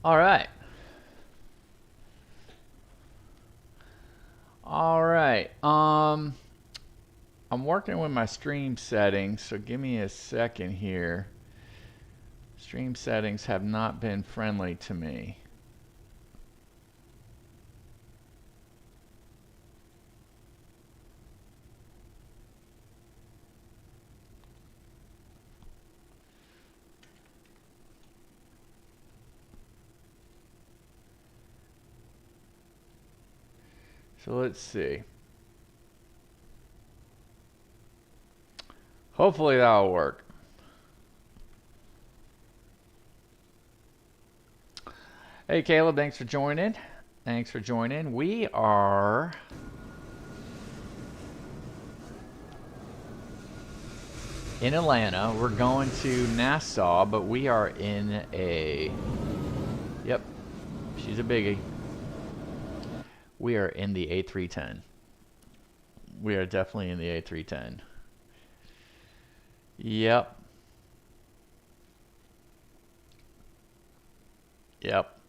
All right. All right. I'm working with my stream settings, so give me a second here. Stream settings have not been friendly to me. So let's see. Hopefully that'll work. Hey Caleb, thanks for joining. Thanks for joining. We are in Atlanta. We're going to Nassau, but we are in a... Yep, she's a biggie. We are in the A310. We are definitely in the A310. Yep. Yep.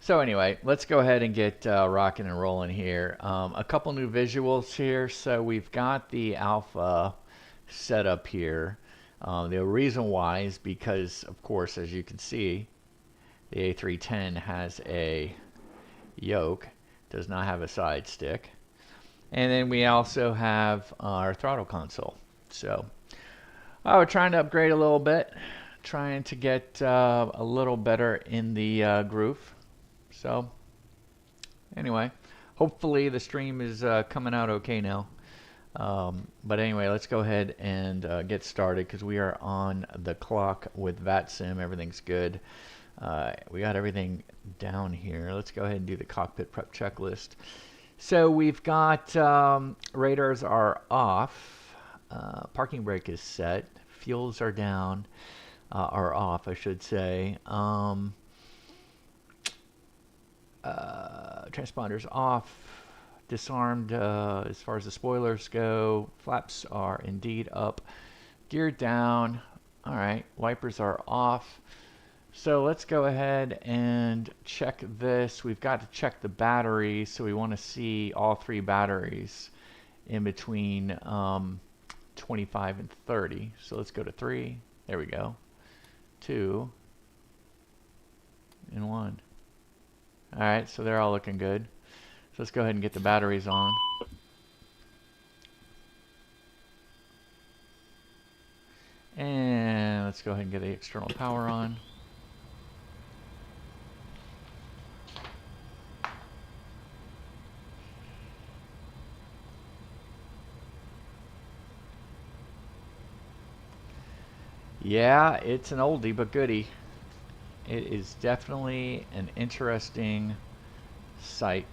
So anyway, let's go ahead and get rocking and rolling here. A couple new visuals here. So we've got the alpha set up here. The reason why is because, of course, as you can see, the A310 has a yoke, does not have a side stick. And then we also have our throttle console. So we're trying to upgrade a little bit, trying to get a little better in the groove. So anyway, hopefully the stream is coming out okay now. But anyway, let's go ahead and get started because we are on the clock with VATSIM. Everything's good. We got everything down here. Let's go ahead and do the cockpit prep checklist. So we've got radars are off. Parking brake is set. Fuels are down. Are off, I should say. Transponders off, disarmed as far as the spoilers go. Flaps are indeed up, gear down. All right, wipers are off. So let's go ahead and check this. We've got to check the batteries, so we want to see all three batteries in between 25 and 30. So let's go to 3. There we go. 2 and 1. All right, so they're all looking good. So let's go ahead and get the batteries on. And let's go ahead and get the external power on. Yeah, it's an oldie but goodie. It is definitely an interesting site.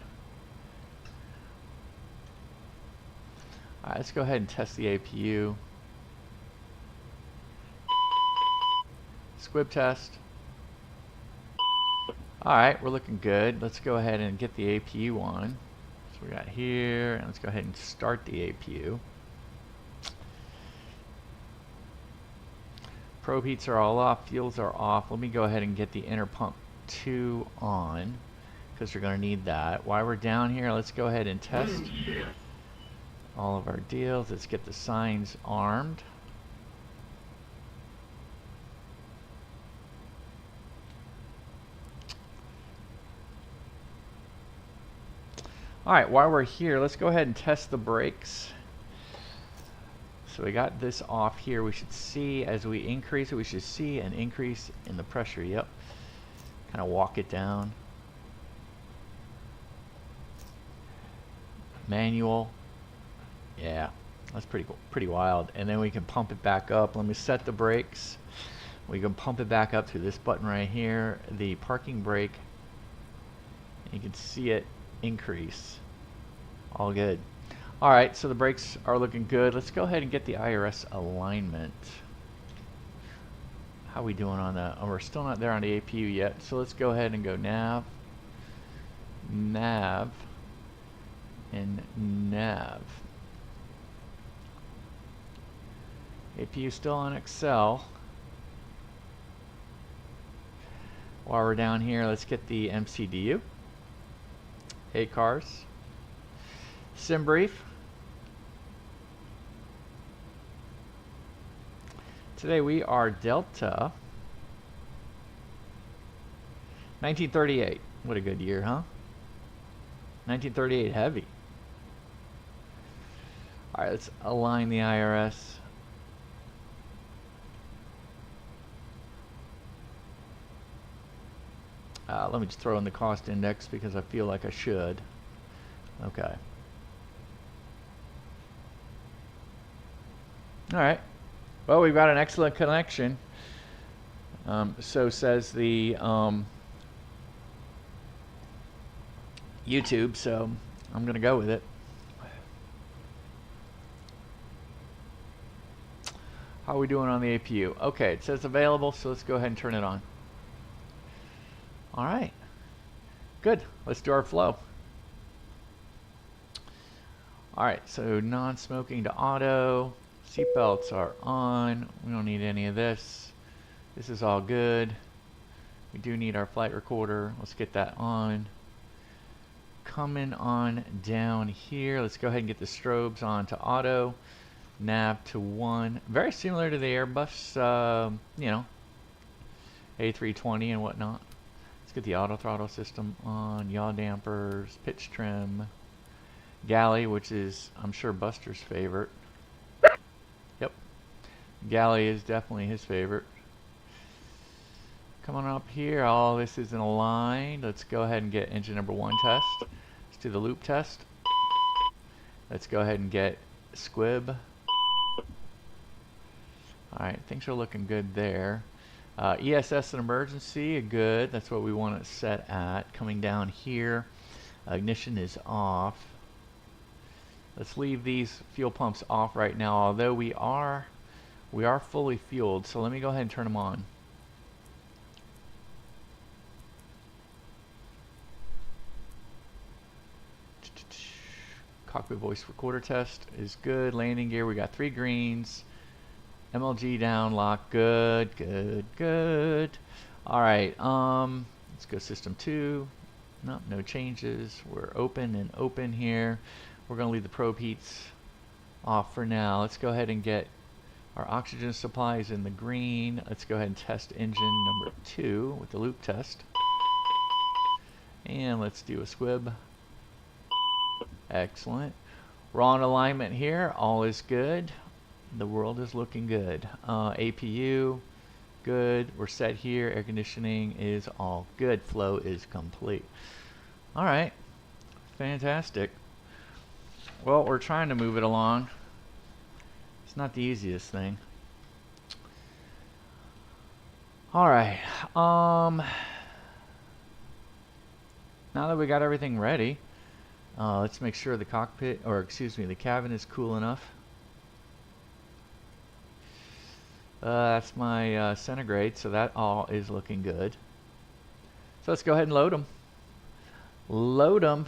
All right, let's go ahead and test the APU. Squib test. All right, we're looking good. Let's go ahead and get the APU on. So we got here, and let's go ahead and start the APU. Probe heats are all off, fuels are off. Let me go ahead and get the inner pump 2 on, because we're going to need that. While we're down here, let's go ahead and test all of our deals. Let's get the signs armed. All right, while we're here, let's go ahead and test the brakes. So we got this off here. We should see, as we increase it, we should see an increase in the pressure. Yep. Kind of walk it down. Manual. Yeah, that's pretty cool, pretty wild. And then we can pump it back up. Let me set the brakes. We can pump it back up through this button right here, the parking brake. You can see it increase. All good. All right, so the brakes are looking good. Let's go ahead and get the IRS alignment. How are we doing on that? Oh, we're still not there on the APU yet. So let's go ahead and go nav, nav, and nav. APU still on Excel. While we're down here, let's get the MCDU. Hey cars. Sim brief. Today we are Delta 1938. What a good year, huh? 1938 heavy. All right, let's align the IRS. Let me just throw in the cost index because I feel like I should. Okay. All right. Well, we've got an excellent connection. So says the YouTube, so I'm going to go with it. How are we doing on the APU? Okay, it says available, so let's go ahead and turn it on. All right. Good. Let's do our flow. All right, so non-smoking to auto. Seatbelts are on. We don't need any of this. This is all good. We do need our flight recorder. Let's get that on. Coming on down here. Let's go ahead and get the strobes on to auto. Nav to 1. Very similar to the Airbus, you know, A320 and whatnot. Let's get the auto throttle system on. Yaw dampers, pitch trim. Galley, which is, I'm sure, Buster's favorite. Yep. Galley is definitely his favorite. Coming up here, all this isn't aligned. Let's go ahead and get engine number 1 test. Let's do the loop test. Let's go ahead and get squib. Alright, things are looking good there. ESS and emergency, good. That's what we want it set at. Coming down here, ignition is off. Let's leave these fuel pumps off right now, although we are fully fueled. So let me go ahead and turn them on. Cockpit voice recorder test is good. Landing gear, we got 3 greens. MLG down, lock, good, good, good. All right, let's go system 2. No, no changes. We're open and open here. We're gonna leave the probe heats off for now. Let's go ahead and get our oxygen supplies in the green. Let's go ahead and test engine number 2 with the loop test. And let's do a squib. Excellent. We're on alignment here. All is good. The world is looking good. APU, good. We're set here. Air conditioning is all good. Flow is complete. All right. Fantastic. Well, we're trying to move it along. It's not the easiest thing. All right. Now that we got everything ready, let's make sure the cockpit, or excuse me, the cabin is cool enough. That's my centigrade, so that all is looking good. So let's go ahead and load them. Load them.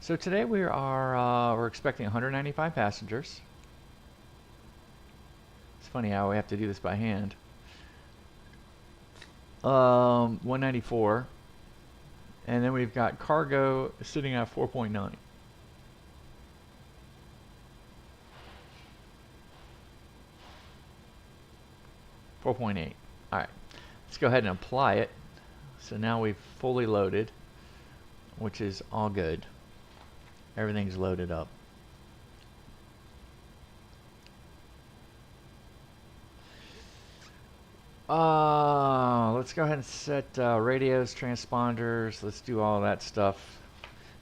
So today we are we're expecting 195 passengers. It's funny how we have to do this by hand. 194. And then we've got cargo sitting at 4.9. 4.8. All right, let's go ahead and apply it. So now we've fully loaded, which is all good. Everything's loaded up. Let's go ahead and set radios, transponders. Let's do all that stuff,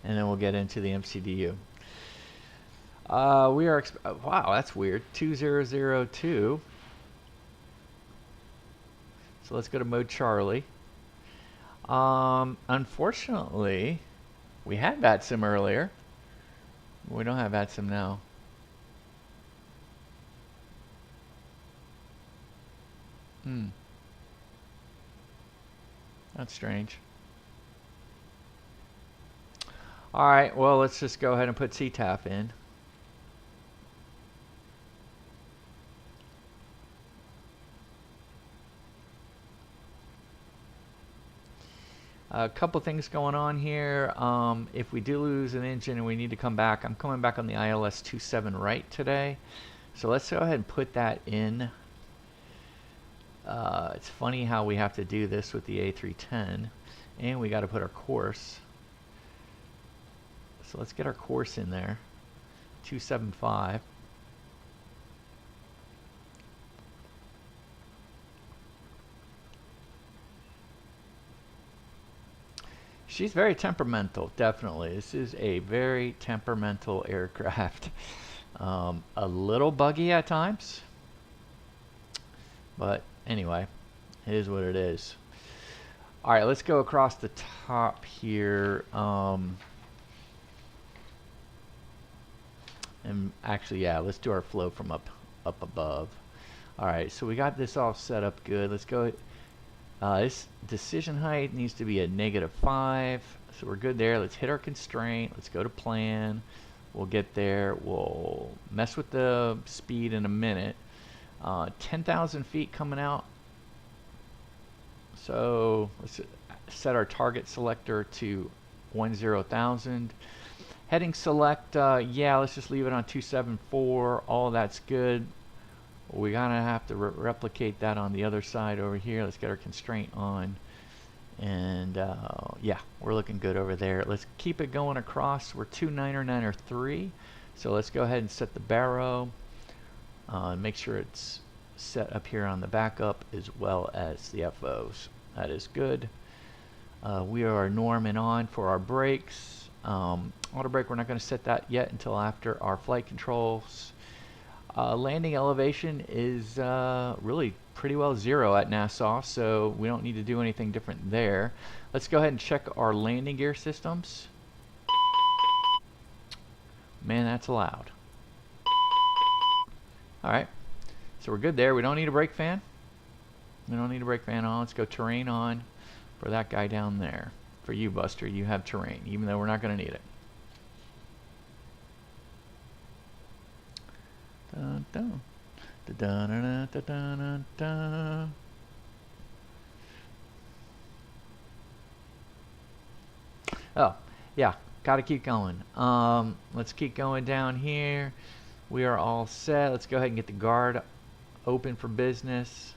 and then we'll get into the MCDU. We are wow, that's weird. 2002. So let's go to mode Charlie. Unfortunately, we had VATSIM earlier. We don't have VATSIM now. That's strange. All right, well, let's just go ahead and put CTAF in. A couple things going on here. If we do lose an engine and we need to come back, I'm coming back on the ILS 27 right today. So let's go ahead and put that in. It's funny how we have to do this with the A310, and we got to put our course. So let's get our course in there, 275. She's very temperamental, definitely. This is a very temperamental aircraft. A little buggy at times, but anyway, it is what it is. All right, let's go across the top here. And actually, yeah, let's do our flow from up above. All right, so we got this all set up good. Let's go. This decision height needs to be a -5, so we're good there. Let's hit our constraint. Let's go to plan. We'll get there. We'll mess with the speed in a minute. 10,000 feet coming out. So let's set our target selector to 10,000. Heading select, yeah, let's just leave it on 274. All that's good. We're gonna have to replicate that on the other side over here. Let's get our constraint on. And yeah, we're looking good over there. Let's keep it going across. We're 299.3. So let's go ahead and set the baro. Make sure it's set up here on the backup as well as the FOs. That is good. We are norming on for our brakes. Auto brake, we're not going to set that yet until after our flight controls. Landing elevation is really pretty well 0 at Nassau, so we don't need to do anything different there. Let's go ahead and check our landing gear systems. Man, that's loud. Alright, so we're good there. We don't need a brake fan. We don't need a brake fan on. Let's go terrain on for that guy down there. For you, Buster, you have terrain, even though we're not going to need it. Dun, dun. Dun, dun, dun, dun, dun, dun. Oh, yeah, got to keep going. Let's keep going down here. We are all set. Let's go ahead and get the guard open for business.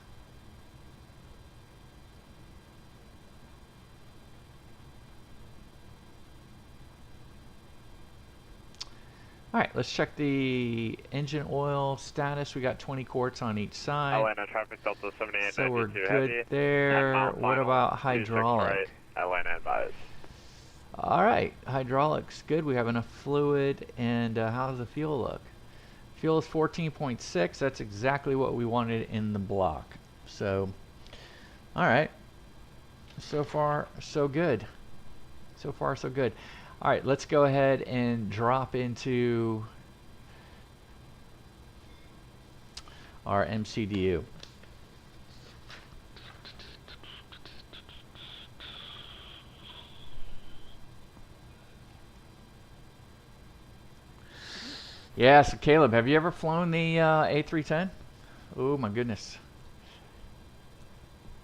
Alright, let's check the engine oil status. We got 20 quarts on each side. Atlanta traffic Delta 7892 so we're good heavy. there. What about hydraulic? Right. Atlanta advised. Alright, hydraulics good. We have enough fluid. And how does the fuel look? Fuel is 14.6. That's exactly what we wanted in the block. So, alright. So far, so good. So far, so good. All right, let's go ahead and drop into our MCDU. Yeah, so Caleb, have you ever flown the A310? Oh my goodness.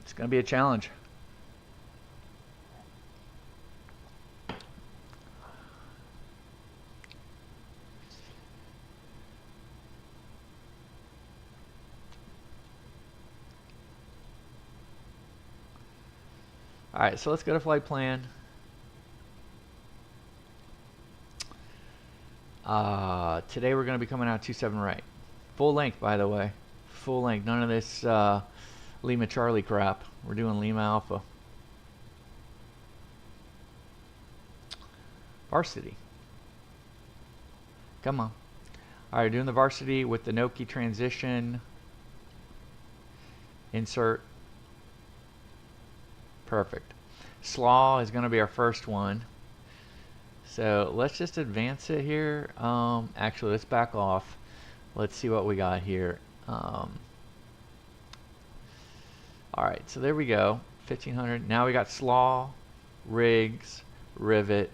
It's going to be a challenge. Alright, so let's go to flight plan. Today we're going to be coming out 27 right. Full length, by the way. Full length. None of this Lima Charlie crap. We're doing Lima Alpha. Varsity. Come on. Alright, doing the varsity with the Noki transition. Insert. Perfect. Slaw is going to be our first one. So let's just advance it here. Actually, let's back off. Let's see what we got here. Alright, so there we go. 1500. Now we got slaw, rigs, rivet,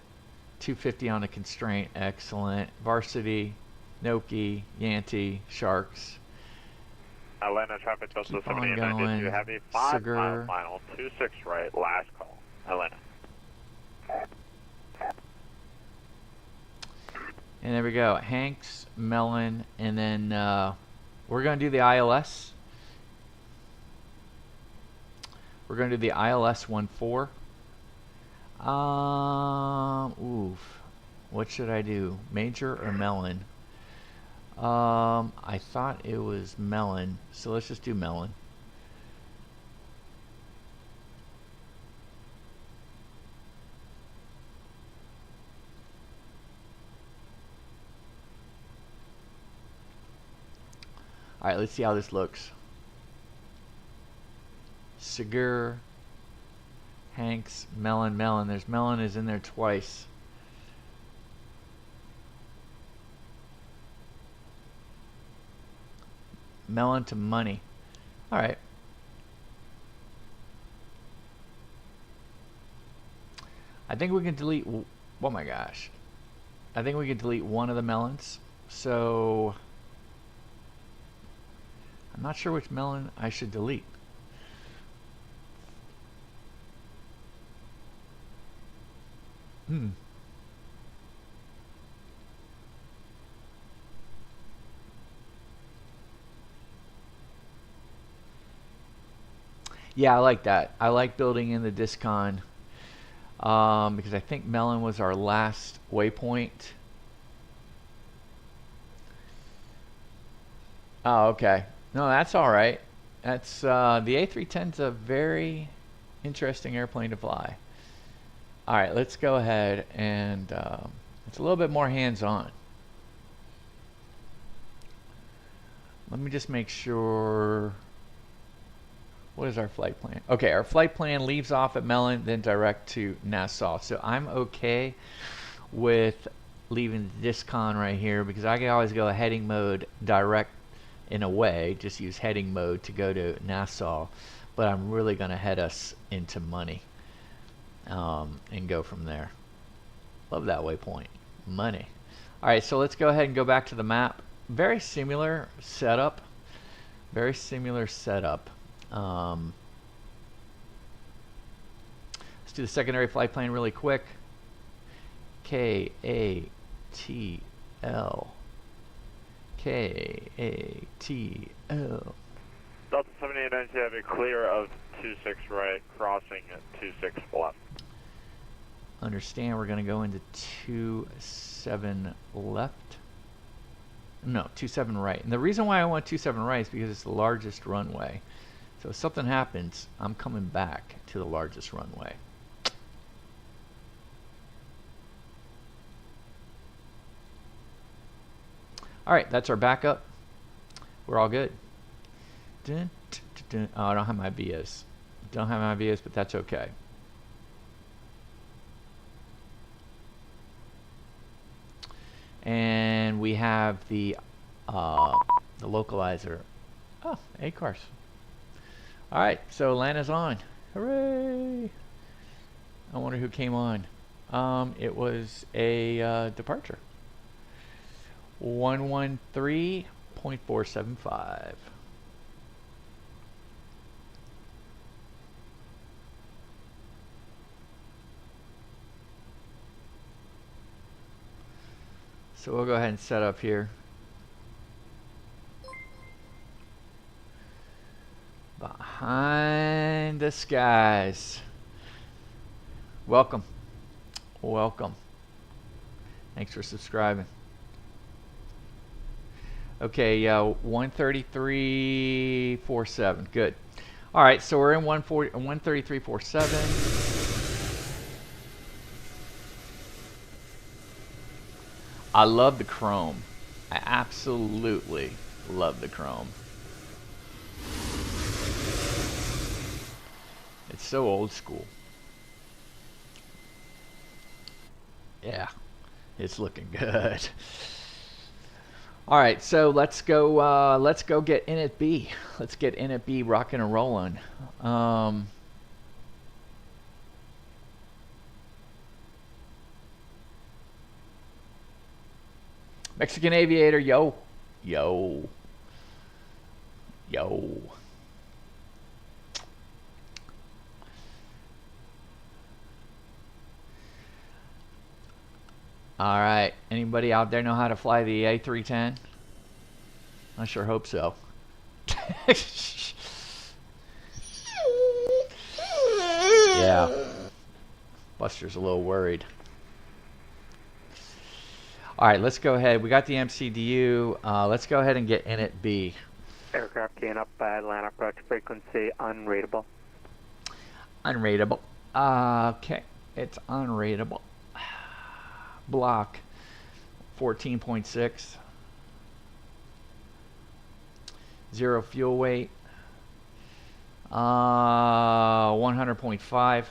250 on the constraint. Excellent. Varsity, Noki, Yanti, Sharks. Atlanta traffic Delta 7892 heavy 5 mile final 26 right, last call. Atlanta. And there we go. Hanks, Mellon, and then we're going to do the ILS. We're going to do the ILS 1.4. Oof. What should I do? Major or Mellon? I thought it was Mellon, so let's just do Mellon. All right, let's see how this looks. Segur, Hanks, Mellon, Mellon. There's Mellon is in there twice. Mellon to money. All right. I think we can delete. Oh my gosh. I think we can delete one of the Mellons. So I'm not sure which Mellon I should delete. Yeah, I like that. I like building in the discon because I think Mellon was our last waypoint. Oh, okay. No, that's all right. That's the A310 is a very interesting airplane to fly. All right, let's go ahead and it's a little bit more hands-on. Let me just make sure. What is our flight plan? Okay, our flight plan leaves off at Mellon, then direct to Nassau. So I'm okay with leaving the discon right here because I can always go heading mode direct in a way, just use heading mode to go to Nassau. But I'm really going to head us into money and go from there. Love that waypoint. Money. All right, so let's go ahead and go back to the map. Very similar setup. Very similar setup. Let's do the secondary flight plan really quick. KATL. KATL. Delta 7890, you have a clear of 26 right, crossing at 26 left. Understand, we're going to go into 27 left. No, 27 right. And the reason why I want 27 right is because it's the largest runway. So if something happens, I'm coming back to the largest runway. All right, that's our backup. We're all good. Dun, dun, dun, dun. Oh, I don't have my VIAs. Don't have my VIAs, but that's okay. And we have the localizer. Oh, 8 cars. All right, so Atlanta's on. Hooray! I wonder who came on. It was a departure. 113.475. So we'll go ahead and set up here. Behind the skies. Welcome. Welcome. Thanks for subscribing. Okay, 133.47. Good. All right, so we're in 133.47. I love the chrome. I absolutely love the chrome. It's so old school. Yeah, it's looking good. All right, so let's go get iniB. Let's get iniB rocking and rolling. Mexican Aviator, yo, yo, yo. All right. Anybody out there know how to fly the A310? I sure hope so. Yeah. Buster's a little worried. All right, let's go ahead. We got the MCDU. Let's go ahead and get init B. Aircraft keying up by Atlanta, approach frequency unrateable. Unrateable. Okay, it's unrateable. Block 14.6. 0 fuel weight. 100.5.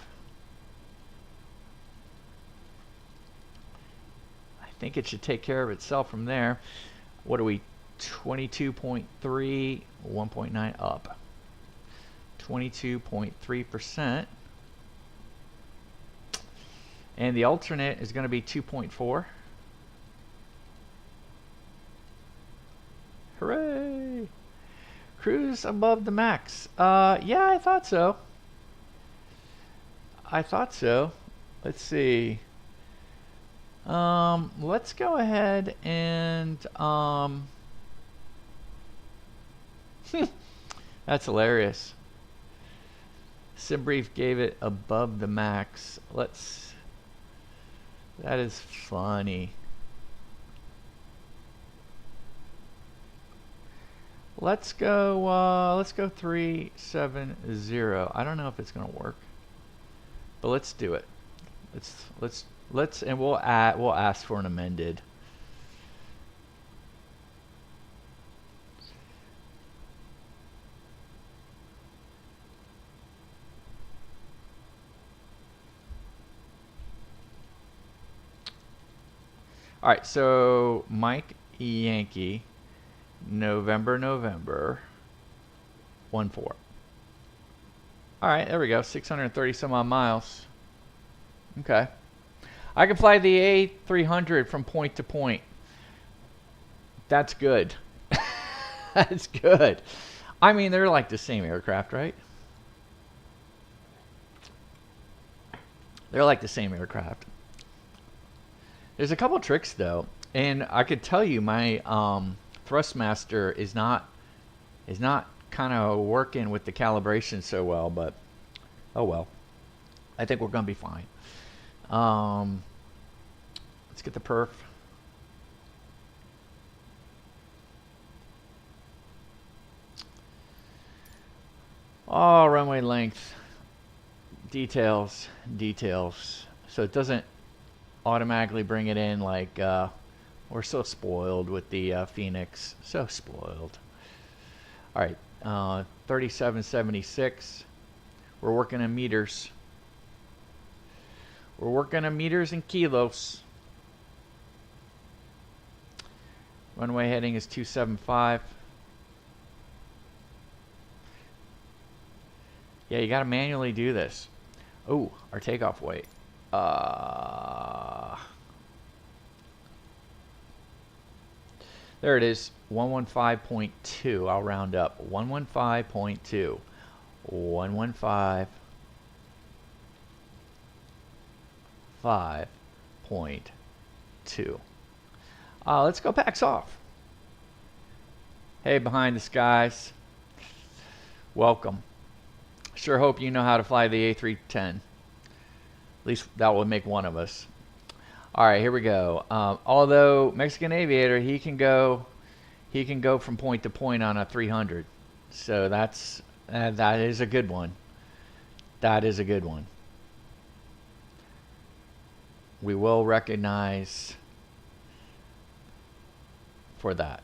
I think it should take care of itself from there. What are we? 22.3, 1.9 up. 22.3%. And the alternate is going to be 2.4. Hooray! Cruise above the max. Yeah, I thought so. Let's see. Let's go ahead and that's hilarious. SimBrief gave it above the max. That is funny. Let's go 370. I don't know if it's gonna work, but let's do it. Let's and we'll ask for an amended. All right, so Mike Yankee, November 14. All right, there we go. 630 some odd miles. Okay. I can fly the A300 from point to point. That's good. That's good. I mean, they're like the same aircraft, right? They're like the same aircraft. There's a couple tricks though, and I could tell you my Thrustmaster is not kind of working with the calibration so well, but oh well. I think we're gonna be fine. Let's get the perf. Oh, runway length. Details. So it doesn't automatically bring it in like we're so spoiled with the Phoenix. So spoiled. All right, 3776. We're working in meters. We're working on meters and kilos. Runway heading is 275. Yeah, you got to manually do this. Oh, our takeoff weight. There it is, 115.2. I'll round up. 115.2. 115.5.2. Let's go packs off. Hey, behind the skies. Welcome. Sure hope you know how to fly the A310. At least that will make one of us. All right, here we go. Although Mexican Aviator, he can go from point to point on a 300. So that is a good one. That is a good one. We will recognize for that.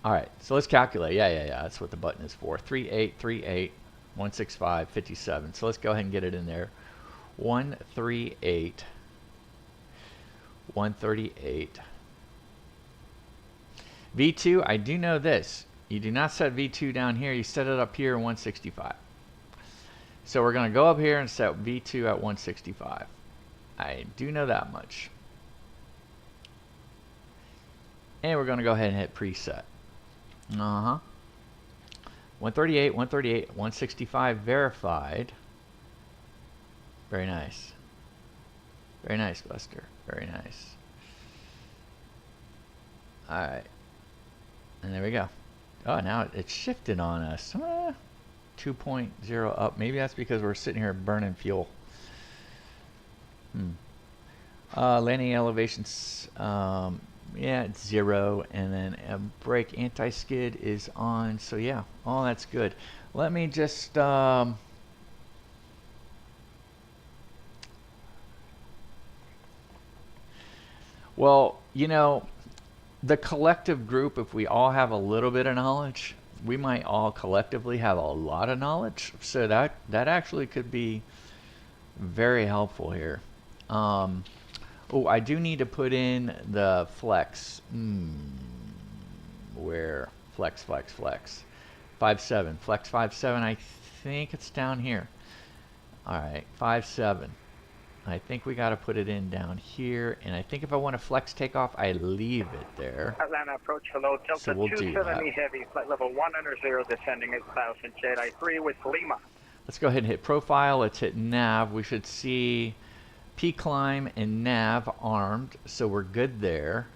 All right, so let's calculate. Yeah. That's what the button is for. 3838 165 57. So let's go ahead and get it in there. 138 138. V2, I do know this. You do not set V2 down here. You set it up here in 165. So we're going to go up here and set V2 at 165. I do know that much. And we're going to go ahead and hit preset. 138, 138, 165 verified. Very nice. Very nice, Buster. Very nice. All right. And there we go. Oh, now it's shifted on us. 2.0 up. Maybe that's because we're sitting here burning fuel. Landing elevations, yeah, it's 0, and then brake anti-skid is on. So yeah, all that's good. Let me just well, you know, the collective group, if we all have a little bit of knowledge, we might all collectively have a lot of knowledge. So that actually could be very helpful here. Oh, I do need to put in the flex. Where? Flex. 5.7. Flex 5.7. I think it's down here. Alright, 5.7. I think we got to put it in down here. And I think if I want to flex takeoff, I leave it there. Atlanta approach, hello, Delta So we'll do that. 270 Heavy, flight level 100, descending at 1000, Jedi 3 with Lima. Let's go ahead and hit profile. Let's hit nav. We should see P-climb and nav armed, so we're good there.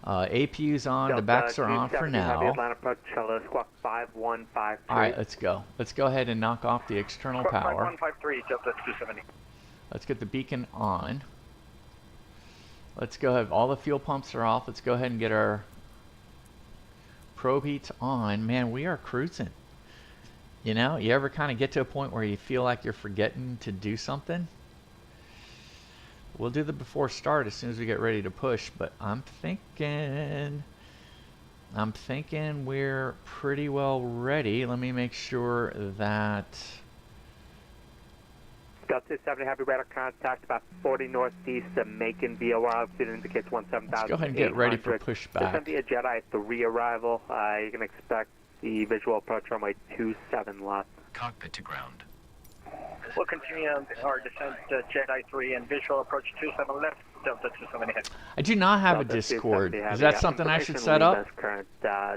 APU's on, Delta the backs are on for 270 now. Heavy, Atlanta approach, hello, squawk 5153. Alright, let's go. Let's go ahead and knock off the external Squawk power. 5153, Delta 270. Let's get the beacon on. Let's go ahead. All the fuel pumps are off. Let's go ahead and get our probe heats on. Man, we are cruising. You know, you ever kind of get to a point where you feel like you're forgetting to do something? We'll do the before start as soon as we get ready to push, but I'm thinking we're pretty well ready. Let me make sure that Delta 270 Heavy, radar contact about 40 northeast of Macon, VOR altitude indicates 17,000. let's go ahead and get ready for pushback. Descend via Jedi 3 arrival. You can expect the visual approach runway 27 left. Cockpit to ground. We'll continue our descent to Jedi 3 and visual approach 27 left, Delta 270 Heavy. I do not have a Delta Discord. 270 Is that Heavy. something I should Information set up? Lima's current,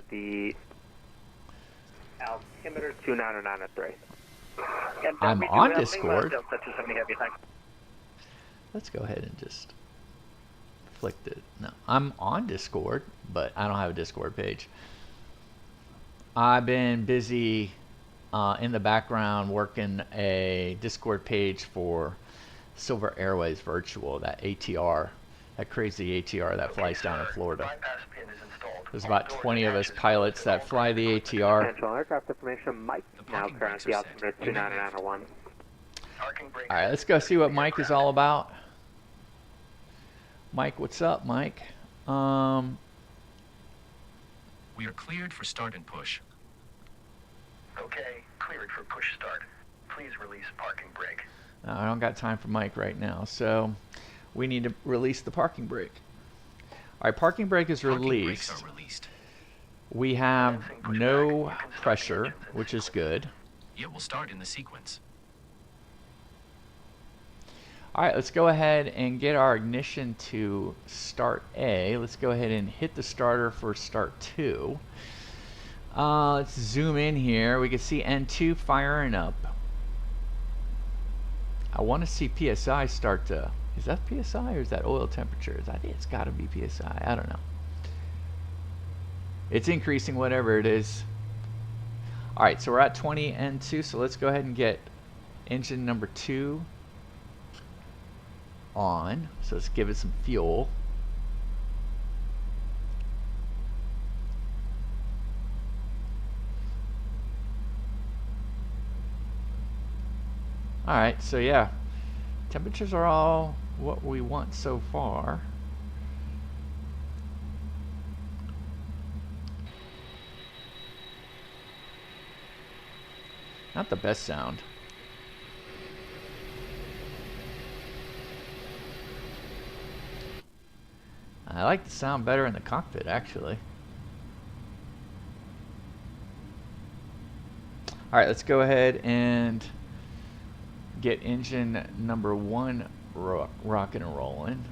the altimeter 2993. I'm we do on have Discord. Lima, Delta 270 Heavy, thanks. Let's go ahead and just flick it. No, I'm on Discord, but I don't have a Discord page. I've been busy in the background working a Discord page for Silver Airways Virtual, that ATR, that crazy ATR that flies down in Florida. There's about 20 of us pilots that fly the ATR. Central aircraft information, Mike, now current, the altimeter 29901. Alright, let's go see what Mike is all about. Mike, what's up, Mike? We are cleared for start and push. Okay, cleared for push start. Please release parking brake. I don't got time for Mike right now, so we need to release the parking brake. Alright, parking brake is Parking brakes released. are released. We have no pressure, which is good. It will start in the sequence. Alright, let's go ahead and get our ignition to start A. Let's go ahead and hit the starter for start 2. Let's zoom in here. We can see N2 firing up. I want to see PSI start to... Is that PSI or is that oil temperatures? I think it's got to be PSI. I don't know. It's increasing whatever it is. Alright, so we're at 20 N2, so let's go ahead and get engine number 2 on. So let's give it some fuel. Alright, so yeah, temperatures are all what we want so far. Not the best sound. I like the sound better in the cockpit, actually. Alright, let's go ahead and get engine number 1 rocking and rolling.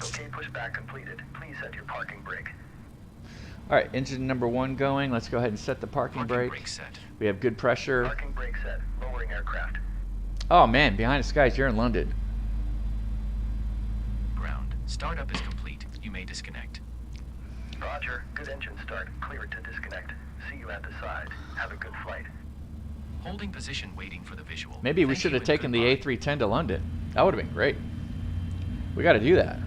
Okay, pushback completed. Please set your parking brake. All right, engine number 1 going. Let's go ahead and set the parking brake. Set. We have good pressure. Parking brake set. Lowering aircraft. Oh man, behind the skies, you're in London. Ground. Startup is complete. You may disconnect. Roger. Good engine start. Cleared to disconnect. See you at the side. Have a good flight. Holding position, waiting for the visual. Maybe we Thank should you have and taken the goodbye. A310 to London. That would have been great. We got to do that.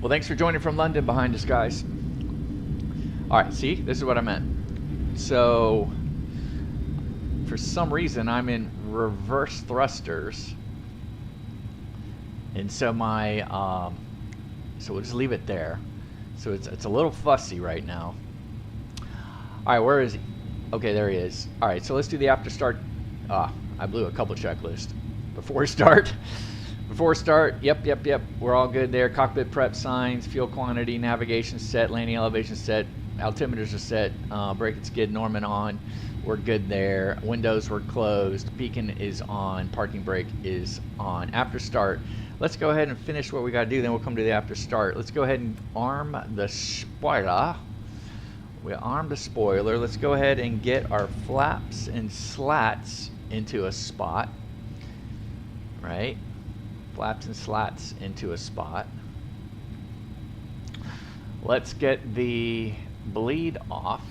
Well, thanks for joining from London behind us, guys. All right, see, this is what I meant. So, for some reason, I'm in reverse thrusters, and so my, so we'll just leave it there. So it's a little fussy right now. All right, where is he? Okay, there he is. All right, so let's do the after start. I blew a couple checklists before start. Before start, yep, we're all good there. Cockpit prep signs, fuel quantity, navigation set, landing elevation set, altimeters are set, brake and skid, Norman on. We're good there. Windows were closed, beacon is on, parking brake is on. After start, let's go ahead and finish what we got to do, then we'll come to the after start. Let's go ahead and arm the spoiler. We armed the spoiler. Let's go ahead and get our flaps and slats into a spot, right? Flaps and slats into a spot. Let's get the bleed off.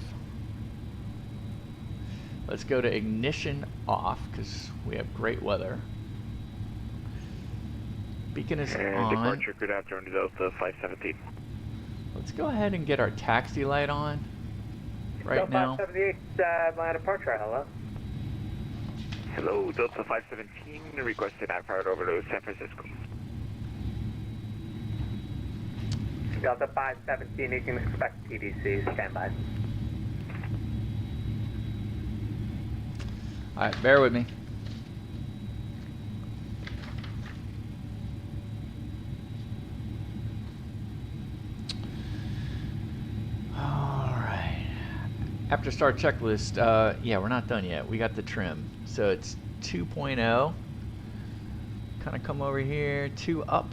Let's go to ignition off because we have great weather. Beacon is on. Departure, good afternoon, Delta 517. Let's go ahead and get our taxi light on right now. 578, my departure, hello. Hello, Delta 517, requested I fired over to San Francisco. Delta 517, you can expect PDC, standby. All right, bear with me. All right. After start checklist, yeah, we're not done yet. We got the trim. So it's 2.0. Kind of come over here, 2 up.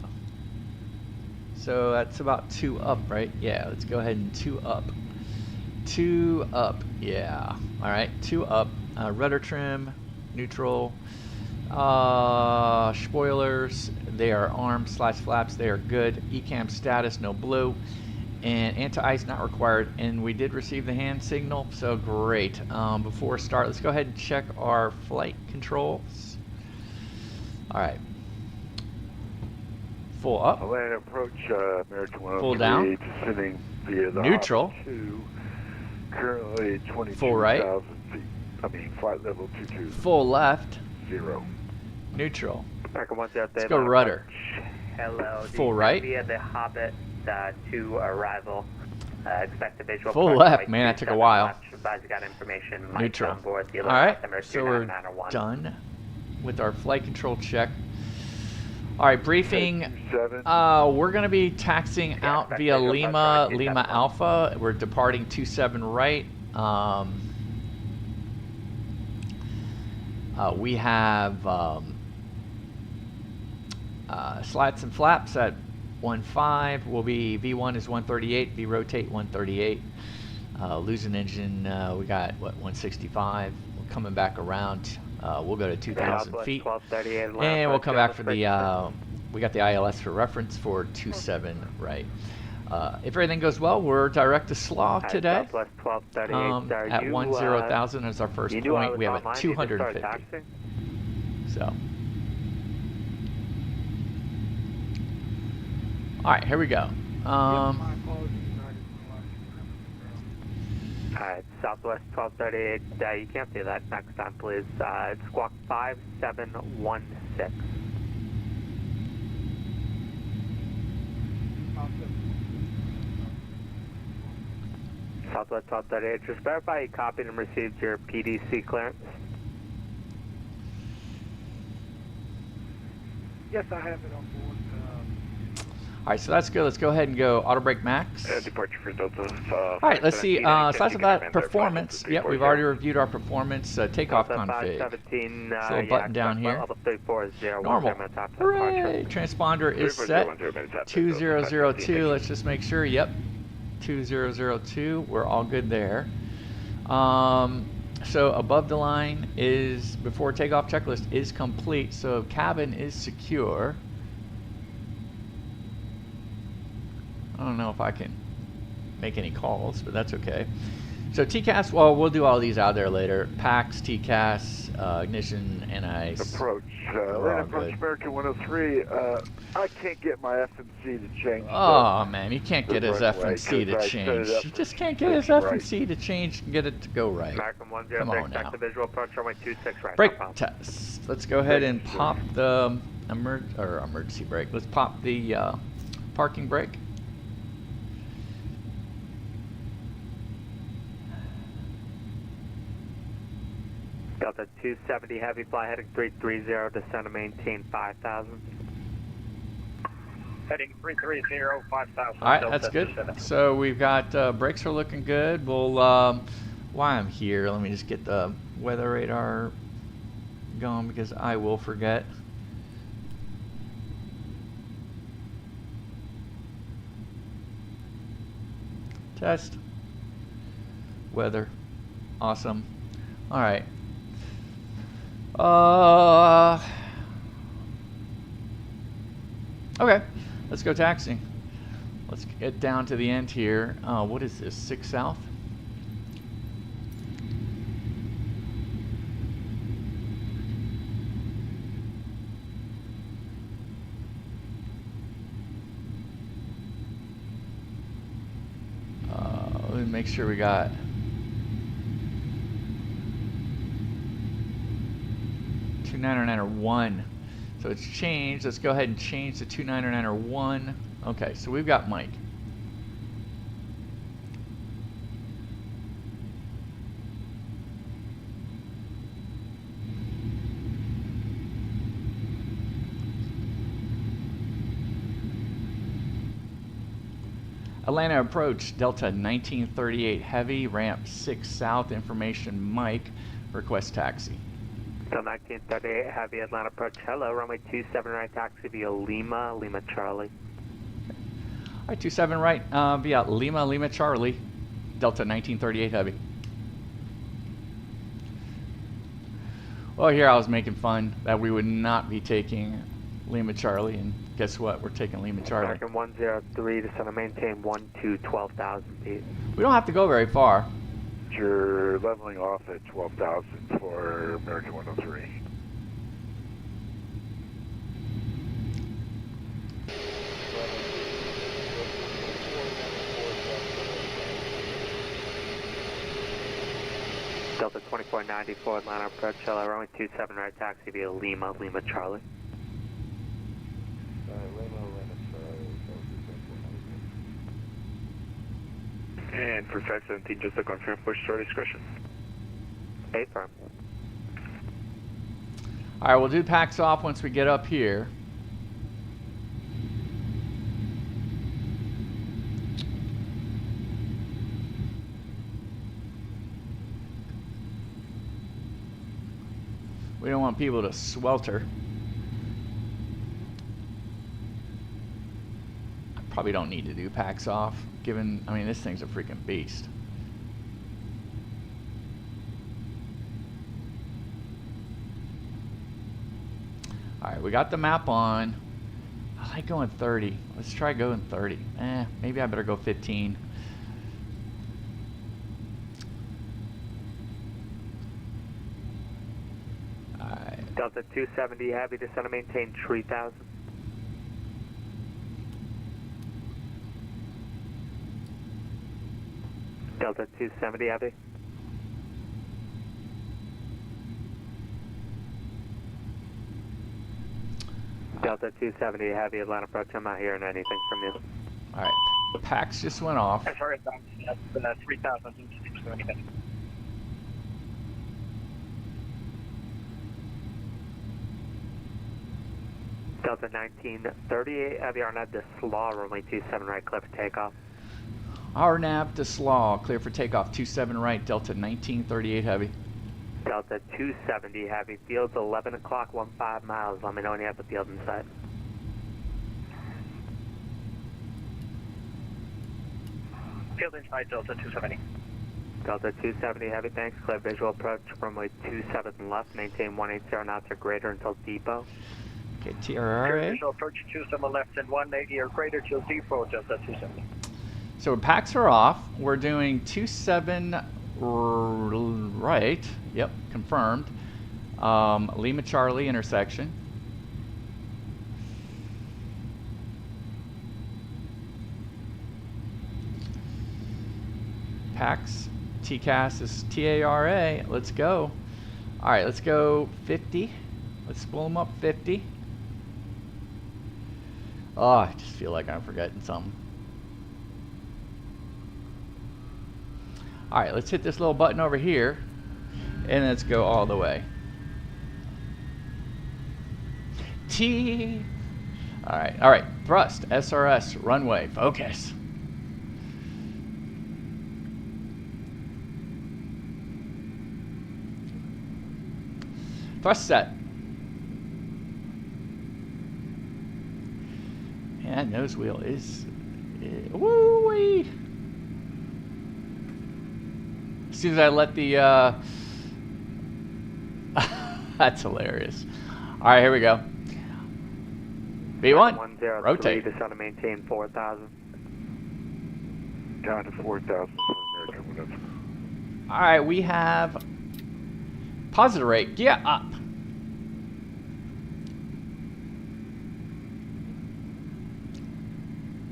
So that's about 2 up, right? Yeah, let's go ahead and 2 up. 2 up, yeah. All right, 2 up. Rudder trim, neutral. Spoilers, they are armed / flaps, they are good. ECAM status, no blue. And anti-ice not required, and we did receive the hand signal, so great. Before start, let's go ahead and check our flight controls. All right. Full up. Land approach, American 103, Full down. descending via the Neutral. 2, currently 22,000 Full right. feet. I mean, flight level 22. Full left. 0. Neutral. American 103, Let's go rudder. Hello. Full right. Via the Hobbit to arrival. Expect a visual. Full left, man, that took a while. Got information. Neutral. On board the All right, altimeter so we're 2991. done with our flight control check. All right, briefing. 27. We're going to be taxiing out expect via visual Lima, approach Lima 27. Alpha. We're departing 27 right. We have slats and flaps at 1.5. Will be V1 is 138, V rotate 138. Losing engine, we got what 165. We're coming back around. We'll go to 2,000 feet, and we'll come back for the. We got the ILS for reference for 27 right. If everything goes well, we're direct to Slaw today. At 10,000 is our first point. We have a 250. So. All right, here we go. Southwest 1238, you can't see that next time, please. It's squawk 5716. Southwest 1238, just verify you copied and received your PDC clearance. Yes, I have it on board. All right, so that's good. Let's go ahead and go auto brake max. Departure for Delta. All right, let's see. So that's about performance. Yep, we've already reviewed our performance takeoff config. This little button down here. Normal. Hooray! Transponder is set. 2002. Let's just make sure. Yep, 2002. We're all good there. So above the line is before takeoff checklist is complete. So cabin is secure. I don't know if I can make any calls, but that's okay. So TCAS, well, we'll do all these out there later. PAX, TCAS, ignition, NICE. Approach. Land approach American 103. I can't get my FMC to change. Oh, man, you can't get his FMC to change. You just can't get his FMC to change and get it to go right. Come on now. Brake test. Let's go ahead and pop the emergency brake. Let's pop the parking brake. Delta 270 heavy, fly heading 330, descend and maintain 5,000. Heading 330, 5,000. All right, that's good. So we've got brakes are looking good. We'll while I'm here, let me just get the weather radar going because I will forget. Test. Weather. Awesome. All right. Okay, let's go taxiing. Let's get down to the end here. What is this? 6 south? Let me make sure we got. One, so it's changed. Let's go ahead and change to 2991. Okay, so we've got Mike. Atlanta approach, Delta 1938 heavy, ramp 6 south, information Mike, request taxi. Delta 1938 heavy, Atlanta approach, hello, runway 27 right, taxi via Lima, Lima Charlie. All right, 27 right, via Lima, Lima Charlie, Delta 1938 heavy. Well, here I was making fun that we would not be taking Lima Charlie, and guess what? We're taking Lima Charlie. American 103, descend and maintain 12,000 feet. We don't have to go very far. You're leveling off at 12,000 for American 103. Delta 2494 Atlanta approach, hello, runway 27 right, taxi via Lima, Lima Charlie. And for 517, just to confirm, push short discretion. A firm. All right, we'll do PAX off once we get up here. We don't want people to swelter. I probably don't need to do PAX off, given, I mean, this thing's a freaking beast. All right, we got the map on. I like going 30. Let's try going 30. Maybe I better go 15. Delta 270 heavy, descend and maintain 3,000. Delta 270 heavy. Delta 270 heavy, Atlanta approach. I'm not hearing anything from you. All right, the PAX just went off. Sorry, that's 3,000. Delta 1938 Heavy, RNAV to slaw, runway 27 right, clear for takeoff. RNAV to slaw, clear for takeoff, 27 right, Delta 1938 Heavy. Delta 270 Heavy, field's 11 o'clock, 15 miles. Let me know when you have the field in sight. Field inside Delta 270. Delta 270 Heavy, thanks. Clear visual approach, runway 27 left, maintain 180 knots or greater until depot. Okay, Clear TRRA. visual approach 27 left and 180 or greater till depot, Delta 270. So packs are off. We're doing 27 right. Yep, confirmed. Lima Charlie intersection. Packs. TCAS is TARA. Let's go. All right, let's go 50. Let's pull them up 50. Oh, I just feel like I'm forgetting something. All right, let's hit this little button over here, and let's go all the way. T. All right. Thrust, SRS, runway, focus. Thrust set. And nose wheel is woo-wee. As soon as I let the that's hilarious. All right, here we go. B1, 103, rotate. just want to maintain 4,000. Down to 4,000 for American 103. All right, we have positive rate. Gear up.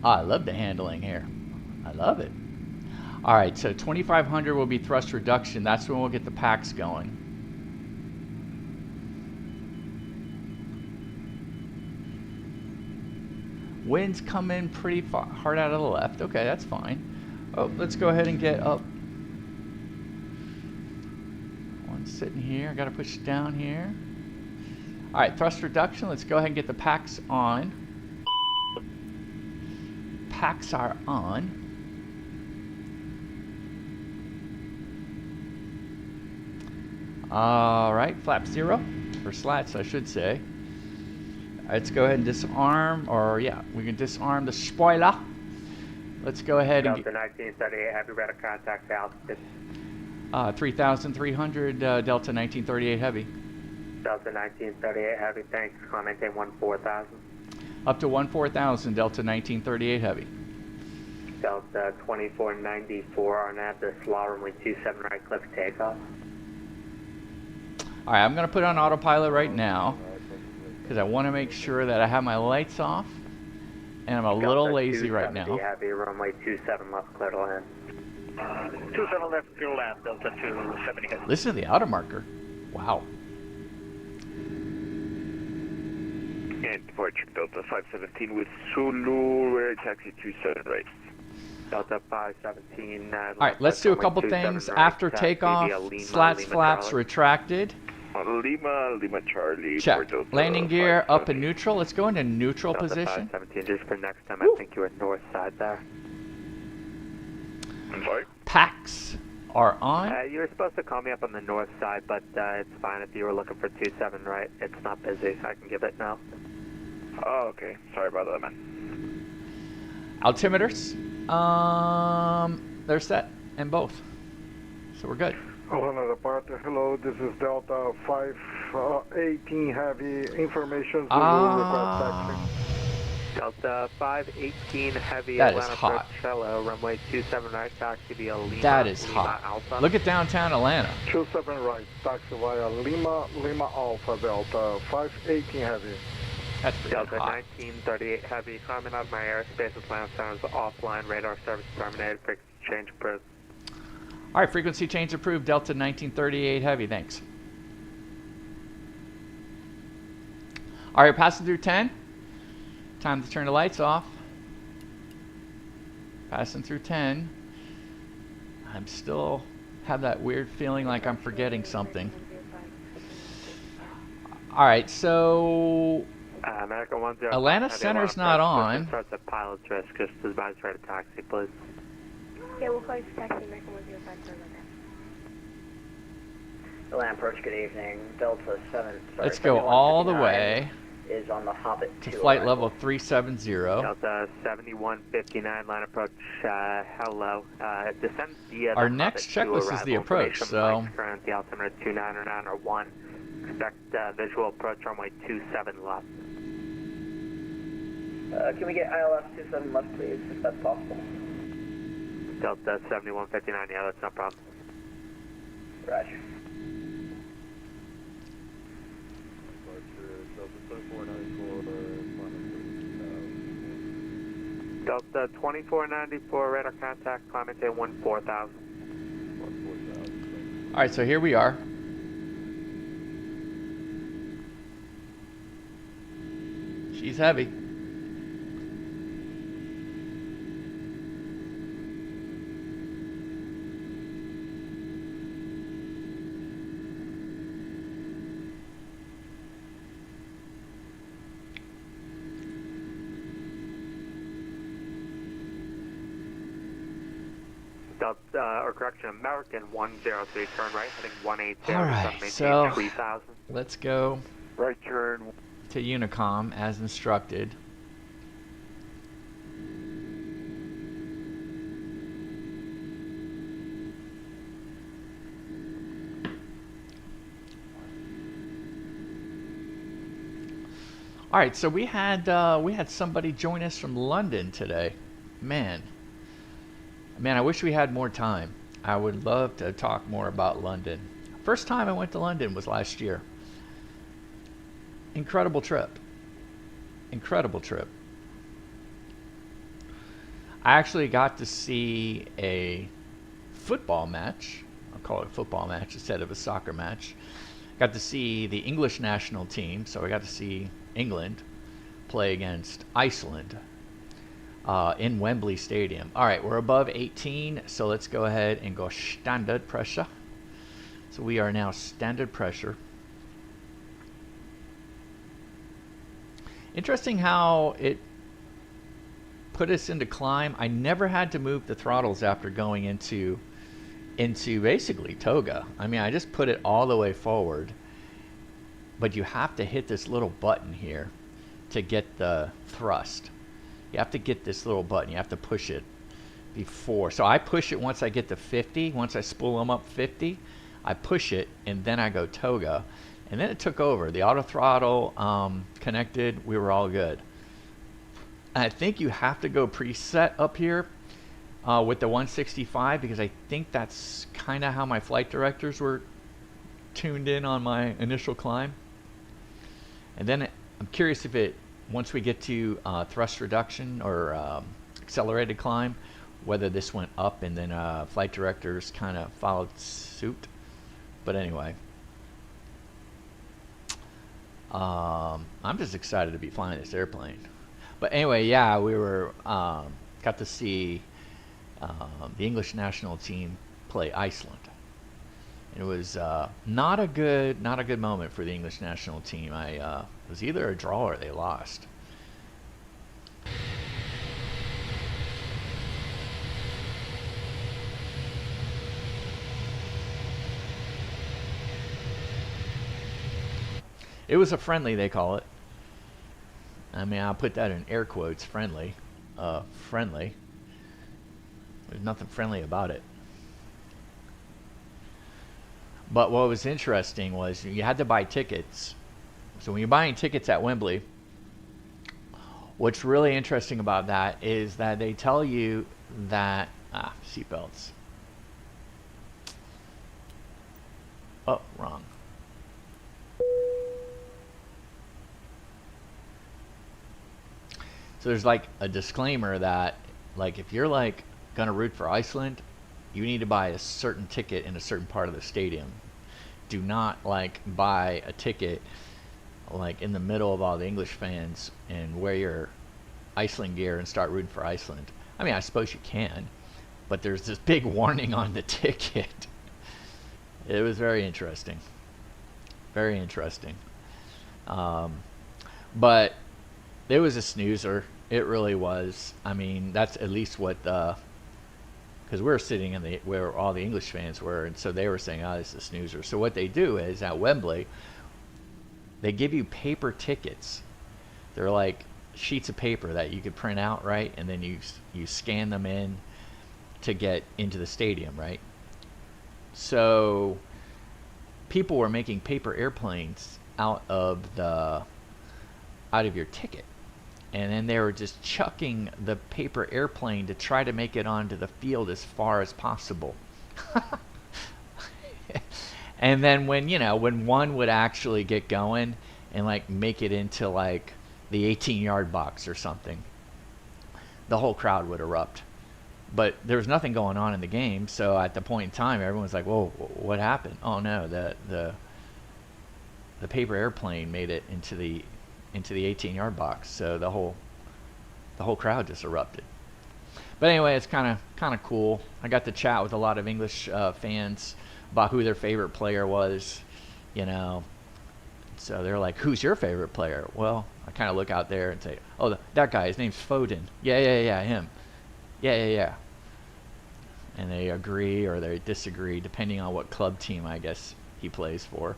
Oh, I love the handling here. I love it. All right, so 2,500 will be thrust reduction. That's when we'll get the packs going. Winds come in pretty far, hard out of the left. Okay, that's fine. Oh, let's go ahead and get up. One's sitting here. I got to push it down here. All right, thrust reduction. Let's go ahead and get the packs on. Packs are on. All right, flap 0, or slats, I should say. Let's go ahead and disarm, or yeah, we can disarm the spoiler. Let's go ahead and Delta 1938, Heavy, radar contact to altitude. 3,300, Delta 1938 Heavy. Delta 1938 Heavy, thanks. Maintain 14,000. Up to 14,000, Delta 1938 Heavy. Delta 2494, RNAV to slaw, runway 27 right, cliff takeoff. All right, I'm going to put on autopilot right now because I want to make sure that I have my lights off, and I'm a little lazy right now. Heavy, runway 27 left, clear to land. 27 left, clear to land, Delta 270 Heavy. Listen to the outer marker. Wow. And departure Delta 517 with Zulu, rear taxi 27 right. Delta 517. All right, let's do a couple things after takeoff. Slats, flaps retracted. Lima Charlie. Check. Landing gear up in neutral. Let's go into neutral Delta position. 517, just for next time, I think you were north side there. I'm sorry? Packs are on. You were supposed to call me up on the north side, but it's fine if you were looking for 27 right. It's not busy. I can give it now. Oh, okay. Sorry about that, man. Altimeters. They're set in both. So we're good. Hello, departure. Hello, this is Delta 518 Heavy. Information Zulu request taxi. Delta 518 Heavy, That is Atlanta hot. Porcello, runway 27 right, taxi via Lima. That is Lima hot. Alpha. Look at downtown Atlanta. 27 right, taxi via Lima Alpha Delta 518 Heavy. That's pretty Delta hot. 1938 Heavy, climbing out of my airspace. Atlanta Center is offline. Radar service terminated. Frequency change approved. All right, frequency change approved. Delta 1938 Heavy. Thanks. All right, passing through 10. Time to turn the lights off. Passing through 10. I'm still have that weird feeling like I'm forgetting something. All right, so American 10. Atlanta Center's not on. Starts at pilot's risk. Just advise right to taxi, please. Yeah, we'll call you for taxi, American 105, sorry about that. Atlanta approach, good evening. Delta 7, sorry. Let's go all the way is on the Hobbit to flight level 370. Delta 7159, line approach, hello. Descend via Our next checklist is the approach, so... Current, the altimeter 2909 or 1. Expect visual approach runway 27 left. Can we get ILS 27 left, please, if that's possible? Delta 7159, yeah, that's no problem. Roger. Delta 2494, radar contact, climb maintain 14,000. Alright, so here we are. She's heavy. Or correction, American 103, turn right, heading 180. Alright, so 3000. let's go Right turn. to Unicom as instructed. Alright, so we had somebody join us from London today. Man, I wish we had more time. I would love to talk more about London. First time I went to London was last year. Incredible trip. Incredible trip. I actually got to see a football match. I'll call it a football match instead of a soccer match. Got to see the English national team, so I got to see England play against Iceland. In Wembley Stadium. Alright, we're above 18, so let's go ahead and go standard pressure. So we are now standard pressure. Interesting how it put us into climb. I never had to move the throttles after going into basically toga. I mean, I just put it all the way forward. But you have to hit this little button here to get the thrust. You have to get this little button. You have to push it before. So I push it once I get to 50. Once I spool them up 50, I push it, and then I go toga. And then it took over. The auto throttle connected. We were all good. I think you have to go preset up here with the 165 because I think that's kind of how my flight directors were tuned in on my initial climb. And then I'm curious if it, once we get to thrust reduction or accelerated climb, whether this went up and then flight directors kind of followed suit. But anyway, I'm just excited to be flying this airplane. But anyway, yeah, we were got to see the English national team play Iceland. It was not a good moment for the English national team. It was either a draw or they lost. It was a friendly, they call it. I mean, I'll put that in air quotes, friendly. Friendly. There's nothing friendly about it. But what was interesting was you had to buy tickets. So when you're buying tickets at Wembley, what's really interesting about that is that they tell you that seatbelts. Oh, wrong. So there's like a disclaimer that like if you're like gonna root for Iceland, you need to buy a certain ticket in a certain part of the stadium. Do not like buy a ticket like in the middle of all the English fans and wear your Iceland gear and start rooting for Iceland. I mean, I suppose you can, but there's this big warning on the ticket. It was very interesting. Very interesting. But it was a snoozer. It really was. I mean, that's at least what the, because we were sitting in the where all the English fans were, and so they were saying, "Oh, this is a snoozer." So what they do is at Wembley, they give you paper tickets. They're like sheets of paper that you could print out, right? And then you scan them in to get into the stadium, right? So people were making paper airplanes out of your ticket, and then they were just chucking the paper airplane to try to make it onto the field as far as possible. And then when one would actually get going and like make it into like the 18-yard box or something, the whole crowd would erupt. But there was nothing going on in the game, so at the point in time, everyone's like, "Whoa, what happened? Oh no, the paper airplane made it into the 18-yard box." So the whole crowd just erupted. But anyway, it's kind of cool. I got to chat with a lot of English fans about who their favorite player was, So they're like, "Who's your favorite player?" Well, I kind of look out there and say, "Oh, that guy. His name's Foden. Yeah, him. Yeah." And they agree or they disagree depending on what club team I guess he plays for.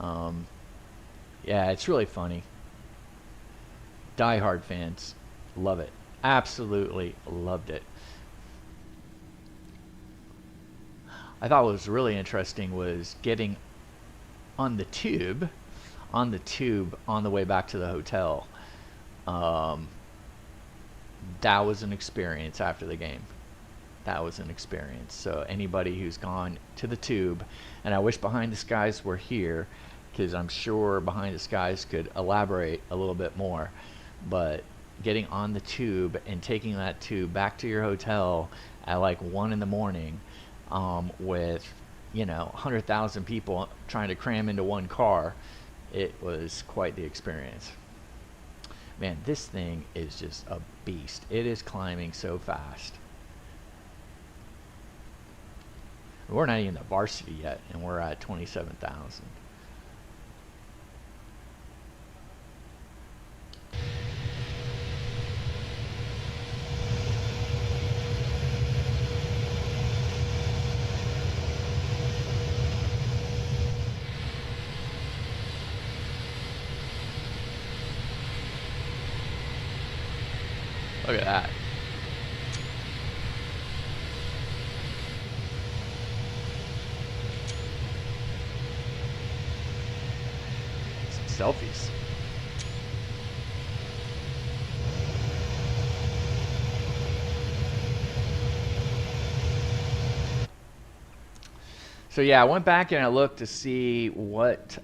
Yeah, it's really funny. Die-hard fans love it. Absolutely loved it. I thought what was really interesting was getting on the tube on the way back to the hotel. That was an experience after the game. That was an experience. So anybody who's gone to the tube, and I wish Behind the Skies were here, because I'm sure Behind the Skies could elaborate a little bit more. But getting on the tube and taking that tube back to your hotel at like 1 in the morning, with 100,000 people trying to cram into one car, it was quite the experience. Man, this thing is just a beast. It is climbing so fast. We're not even the varsity yet, and we're at 27,000. Look at that. Some selfies. So yeah, I went back and I looked to see what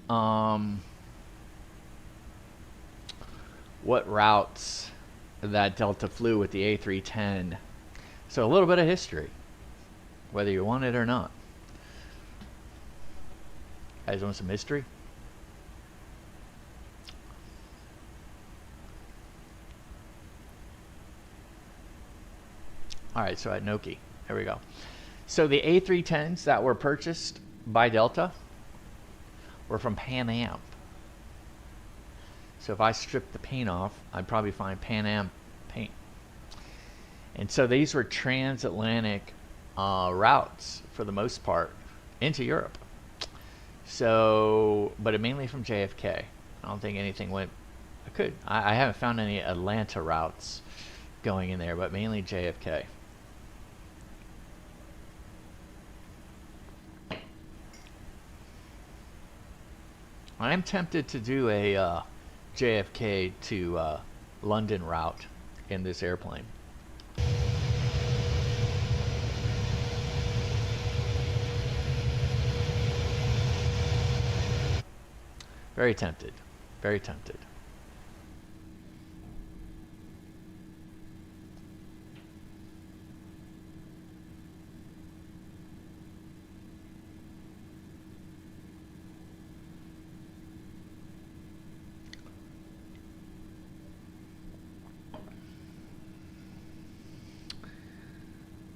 routes that Delta flew with the A310. So a little bit of history, whether you want it or not. Guys want some history? All right, so at Noki, here we go. So the A310s that were purchased by Delta were from Pan Am. So if I strip the paint off, I'd probably find Pan Am paint. And so these were transatlantic routes for the most part into Europe. So, but mainly from JFK. I don't think anything went. I haven't found any Atlanta routes going in there, but mainly JFK. I'm tempted to do a JFK to London route in this airplane. Very tempted. Very tempted.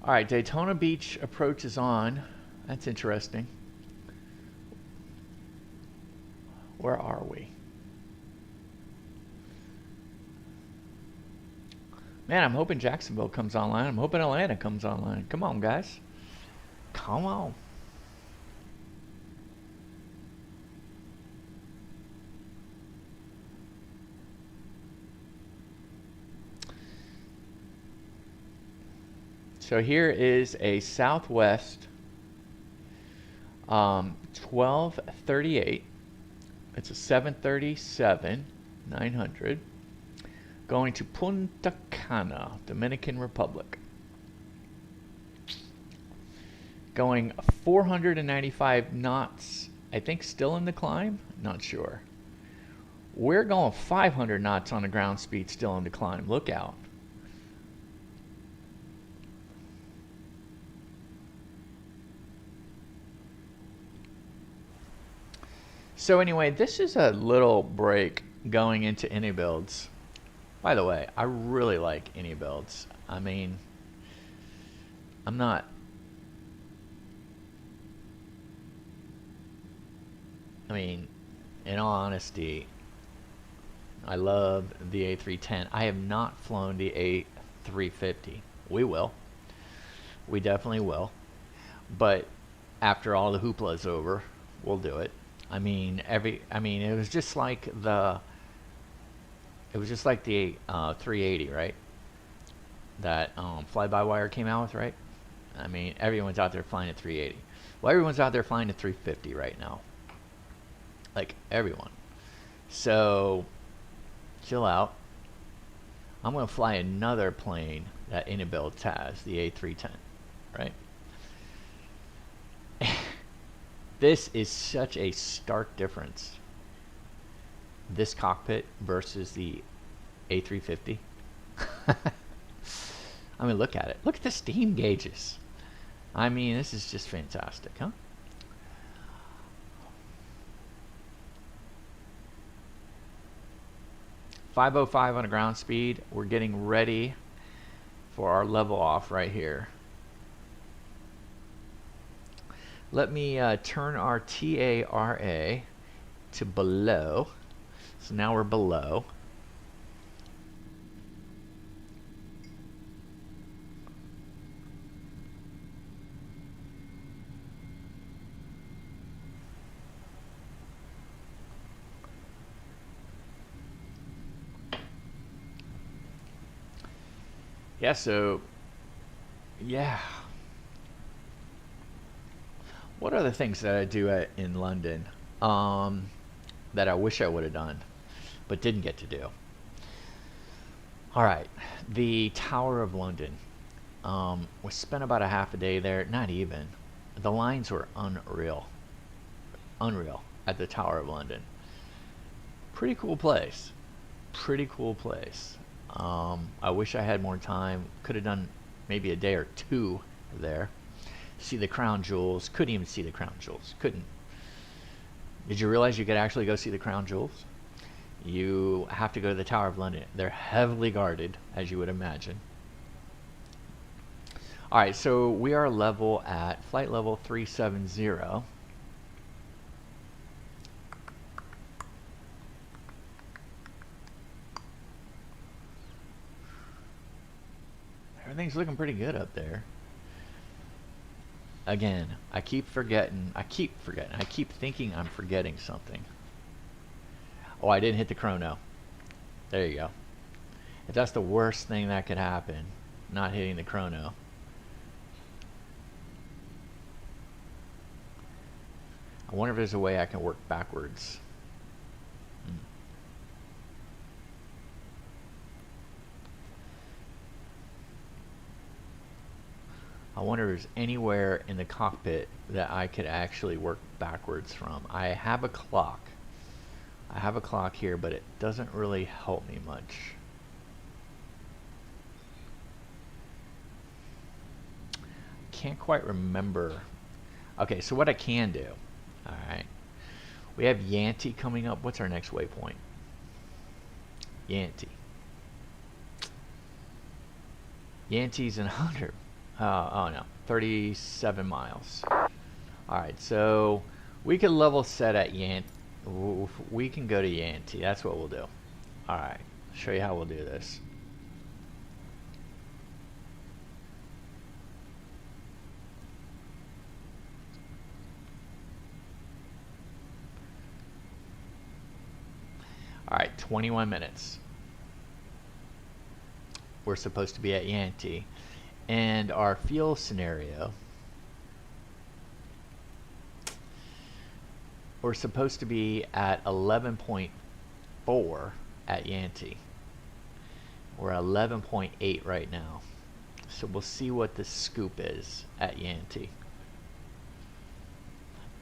All right, Daytona Beach approach is on. That's interesting. Where are we? Man, I'm hoping Jacksonville comes online. I'm hoping Atlanta comes online. Come on, guys. Come on. So here is a Southwest 1238. It's a 737-900 going to Punta Cana, Dominican Republic. Going 495 knots. I think still in the climb? Not sure. We're going 500 knots on the ground speed, still in the climb. Look out. So anyway, this is a little break going into iniBuilds. By the way, I really like iniBuilds. I mean, in all honesty, I love the A310. I have not flown the A350. We will. We definitely will. But after all the hoopla is over, we'll do it. I mean, it was just like the 380, right? That fly-by-wire came out with, right? I mean, everyone's out there flying at 380. Well, everyone's out there flying at 350 right now. Like, everyone. So, chill out. I'm going to fly another plane that iniBuilds has, the A310, right? This is such a stark difference. This cockpit versus the A350. I mean, look at it. Look at the steam gauges. I mean, this is just fantastic, huh? .505 on a ground speed. We're getting ready for our level off right here. Let me turn our TARA to below. So now we're below. Yeah, so, yeah. What are the things that I do in London that I wish I would have done, but didn't get to do? All right, the Tower of London. We spent about a half a day there, not even. The lines were unreal. Unreal at the Tower of London. Pretty cool place. Pretty cool place. I wish I had more time. Could have done maybe a day or two there. See the crown jewels. Couldn't even see the crown jewels. Couldn't. Did you realize you could actually go see the crown jewels? You have to go to the Tower of London. They're heavily guarded, as you would imagine. Alright, so we are level at flight level 370. Everything's looking pretty good up there. Again, I keep forgetting. I keep thinking I'm forgetting something. Oh, I didn't hit the chrono. There you go. If that's the worst thing that could happen, not hitting the chrono. I wonder if there's a way I can work backwards. I wonder if there's anywhere in the cockpit that I could actually work backwards from. I have a clock. I have a clock here, but it doesn't really help me much. Can't quite remember. Okay, so what I can do. Alright. We have Yanti coming up. What's our next waypoint? Yanti. Yanti's in 100. Oh no, 37 miles. Alright, so we can level set at Yanti. We can go to Yanti. That's what we'll do. Alright, show you how we'll do this. 21 minutes. We're supposed to be at Yanti. And our fuel scenario, we're supposed to be at 11.4 at Yanti. We're at 11.8 right now. So we'll see what the scoop is at Yanti.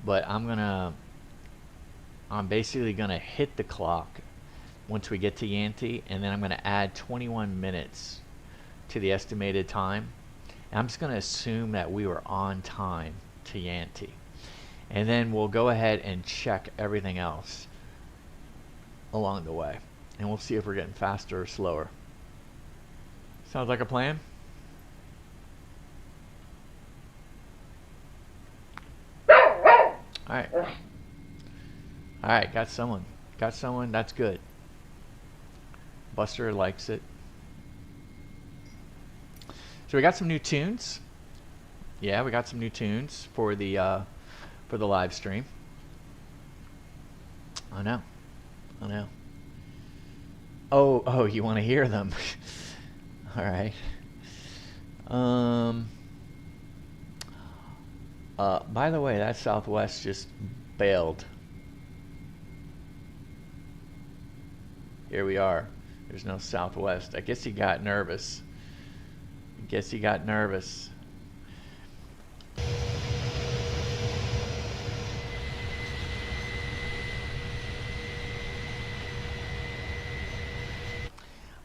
But I'm basically gonna hit the clock once we get to Yanti, and then I'm gonna add 21 minutes to the estimated time. And I'm just gonna assume that we were on time to Yanti. And then we'll go ahead and check everything else along the way. And we'll see if we're getting faster or slower. Sounds like a plan? Alright. Alright, got someone. Got someone, that's good. Buster likes it. So we got some new tunes. Yeah, we got some new tunes for the live stream. I know. I know. Oh, you want to hear them? All right. By the way, that Southwest just bailed. Here we are. There's no Southwest. I guess he got nervous.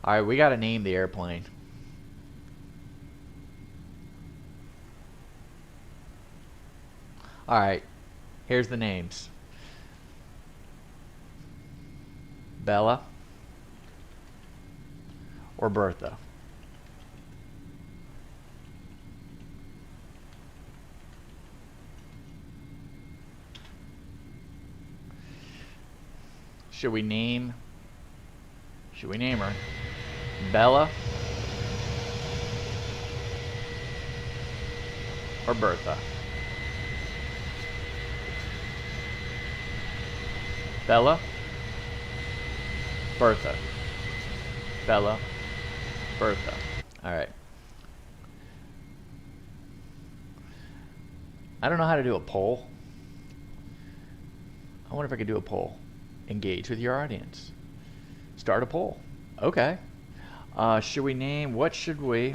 All right, we got to name the airplane. All right, here's the names. Bella or Bertha? Should we name her Bella or Bertha? Bella, Bertha. Bella, Bertha. All right. I don't know how to do a poll. I wonder if I could do a poll. Engage with your audience. Start a poll. Okay. Should we name, what should we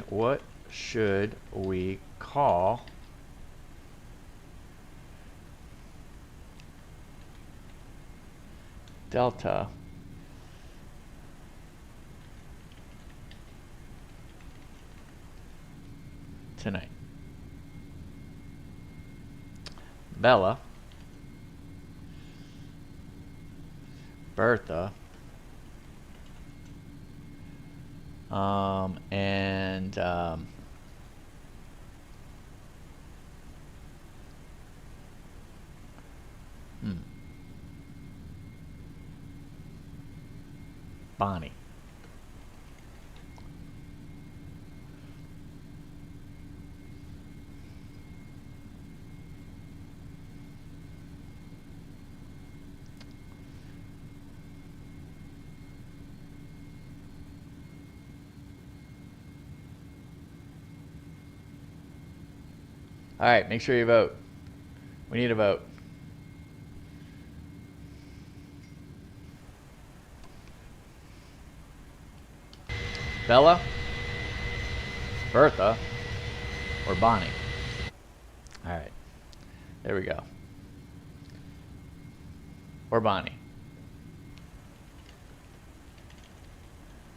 call Delta tonight? Bella, Bertha, and Bonnie. All right, make sure you vote. We need a vote. Bella, Bertha, or Bonnie? All right, there we go. Or Bonnie.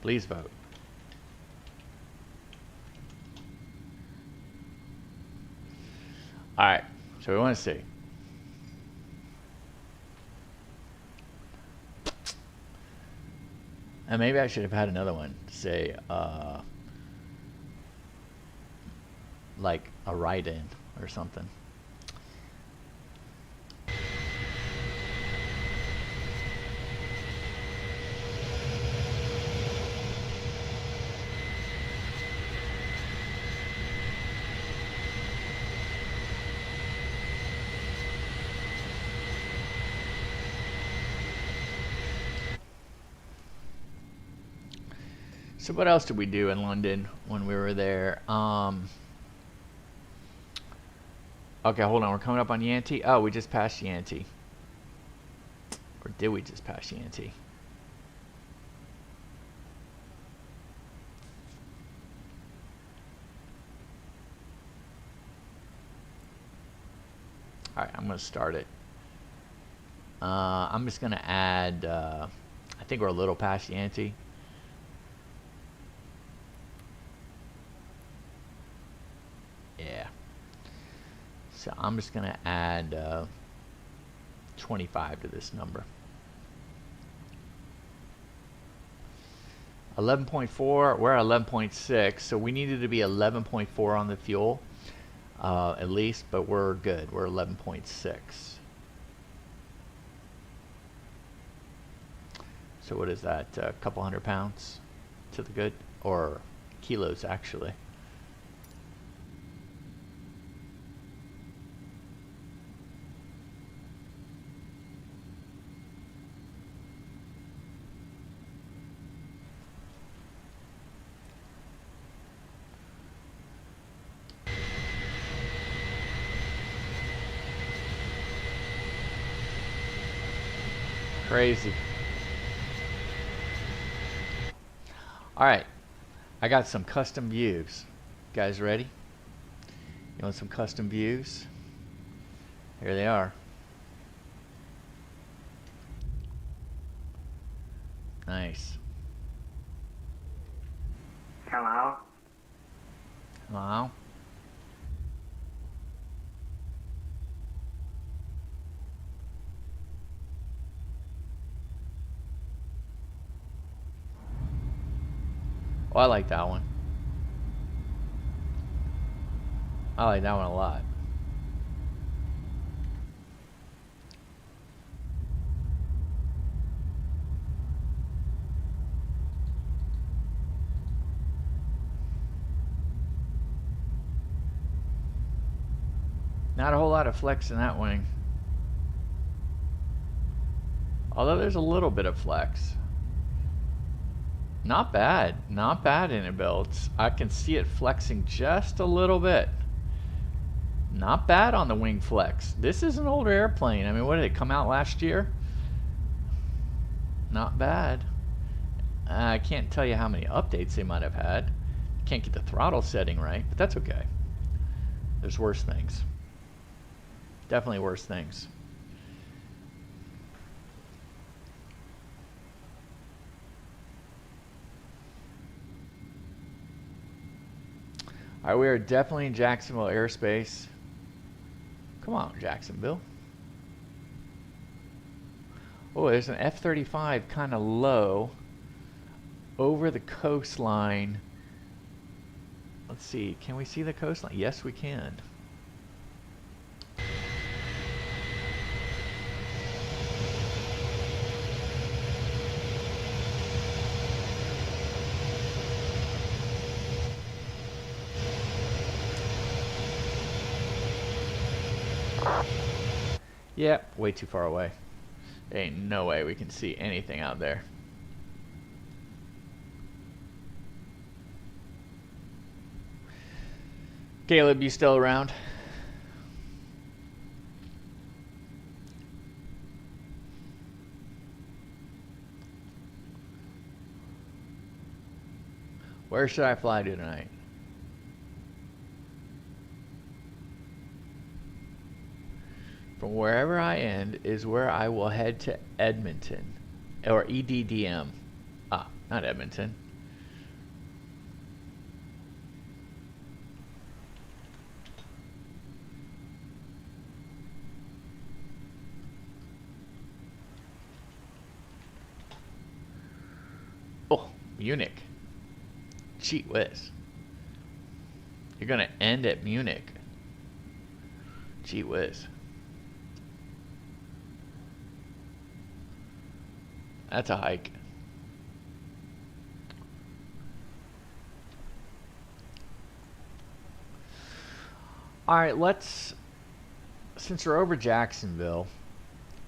Please vote. All right, so we want to see. And maybe I should have had another one, say, like a write-in or something. So what else did we do in London when we were there? Okay, hold on. We're coming up on Yanti. Oh, we just passed Yanti. Or did we just pass Yanti? Alright, I'm going to start it. I'm just going to add, I think we're a little past Yanti. Yeah. So I'm just going to add 25 to this number. 11.4, we're at 11.6, so we needed to be 11.4 on the fuel. At least, but we're good. We're 11.6. So what is that? A couple 100 pounds to the good, or kilos actually. Crazy. Alright, I got some custom views. Guys ready? You want some custom views? Here they are. Nice. Hello? Hello? Oh, I like that one. I like that one a lot. Not a whole lot of flex in that wing. Although there's a little bit of flex. Not bad. Not bad in iniBuilds. I can see it flexing just a little bit. Not bad on the wing flex. This is an older airplane. I mean, what did it come out last year? Not bad. I can't tell you how many updates they might have had. Can't get the throttle setting right, but that's okay. There's worse things. Definitely worse things. Alright, we are definitely in Jacksonville airspace. Come on, Jacksonville. Oh, there's an F-35 kind of low over the coastline. Let's see, can we see the coastline? Yes, we can. Yep, way too far away. There ain't no way we can see anything out there. Caleb, you still around? Where should I fly to tonight? From wherever I end is where I will head to Edmonton, or EDDM. Ah, not Edmonton. Oh, Munich. Gee whiz. You're gonna end at Munich. Gee whiz. That's a hike. Alright, since we're over Jacksonville,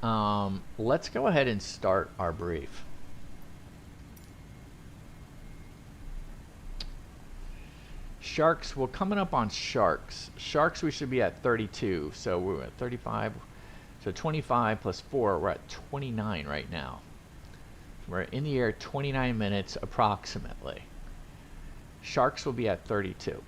let's go ahead and start our brief. Sharks, we're coming up on Sharks. Sharks, we should be at 32. So we're at 35. So 25 plus 4, we're at 29 right now. We're in the air 29 minutes approximately. Sharks will be at 32.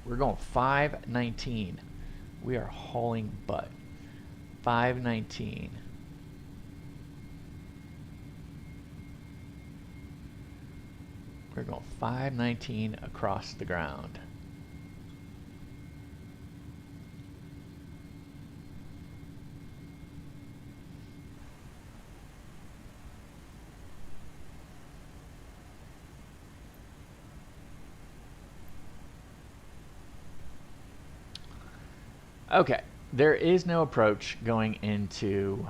We're going 519. We are hauling butt. 519. We're going 519 across the ground. Okay, there is no approach going into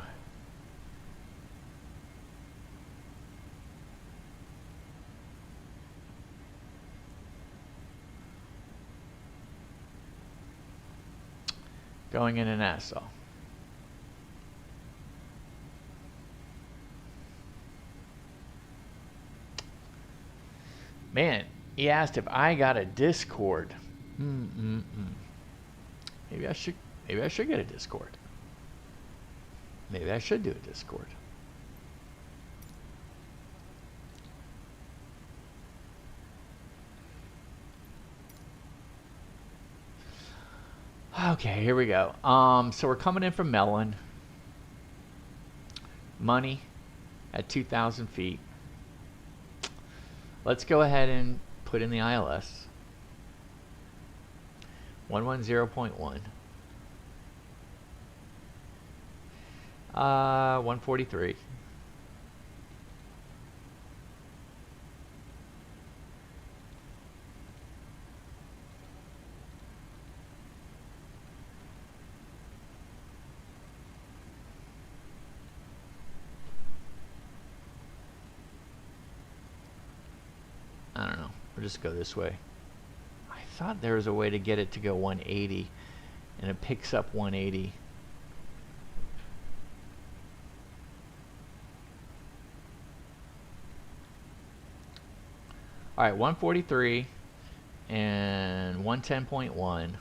Nassau. Man, he asked if I got a Discord. Maybe I should get a Discord. Maybe I should do a Discord. Okay, here we go. So we're coming in from Mellon. Money at 2,000 feet. Let's go ahead and put in the ILS. 110.1. 143. I don't know. We'll just go this way. I thought there was a way to get it to go 180, and it picks up 180. All right, 143 and 110.1.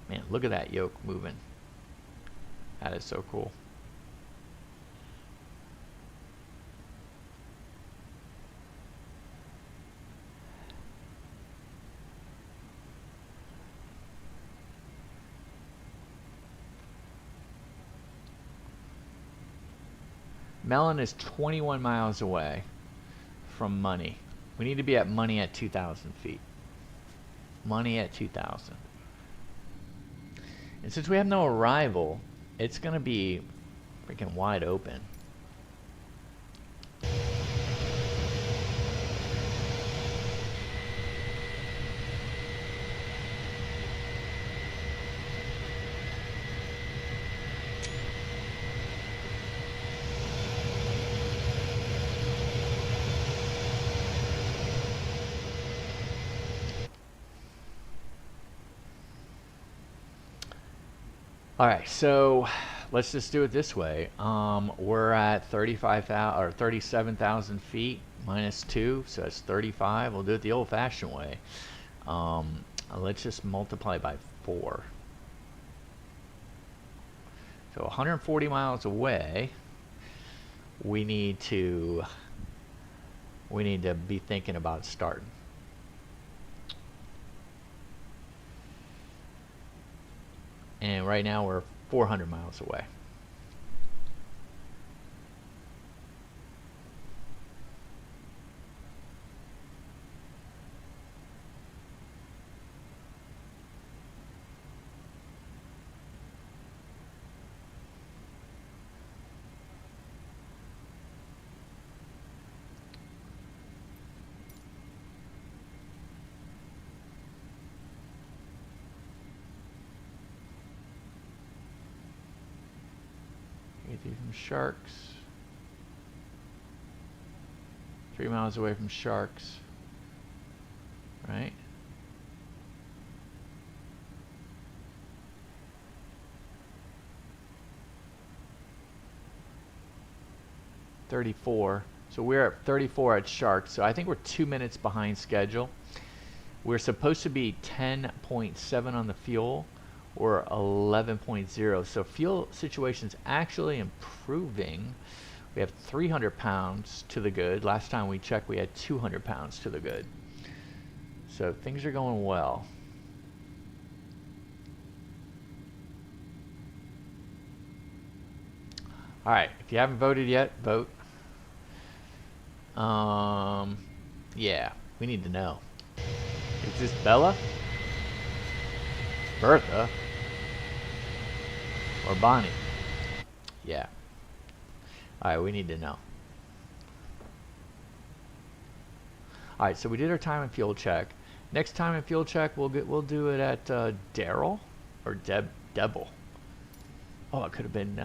Man, look at that yoke moving. That is so cool. Mellon is 21 miles away from Money. We need to be at Money at 2,000 feet. Money at 2,000. And since we have no arrival, it's going to be freaking wide open. All right, so let's just do it this way. We're at 35,000 or 37,000 feet minus 2, so that's 35. We'll do it the old-fashioned way. Let's just multiply by 4. So 140 miles away. We need to be thinking about starting. And right now we're 400 miles away. From Sharks. 3 miles away from Sharks. Right? 34. So we're at 34 at Shark. So I think we're 2 minutes behind schedule. We're supposed to be 10.7 on the fuel or 11.0. So fuel situation's actually improving. We have 300 pounds to the good. Last time we checked, we had 200 pounds to the good. So things are going well. All right, if you haven't voted yet, vote. Yeah, we need to know. Is this Bella? Bertha? Or Bonnie? Yeah. Alright, we need to know. Alright, so we did our time and fuel check. Next time and fuel check, we'll do it at Daryl or Debble. Oh, it could have been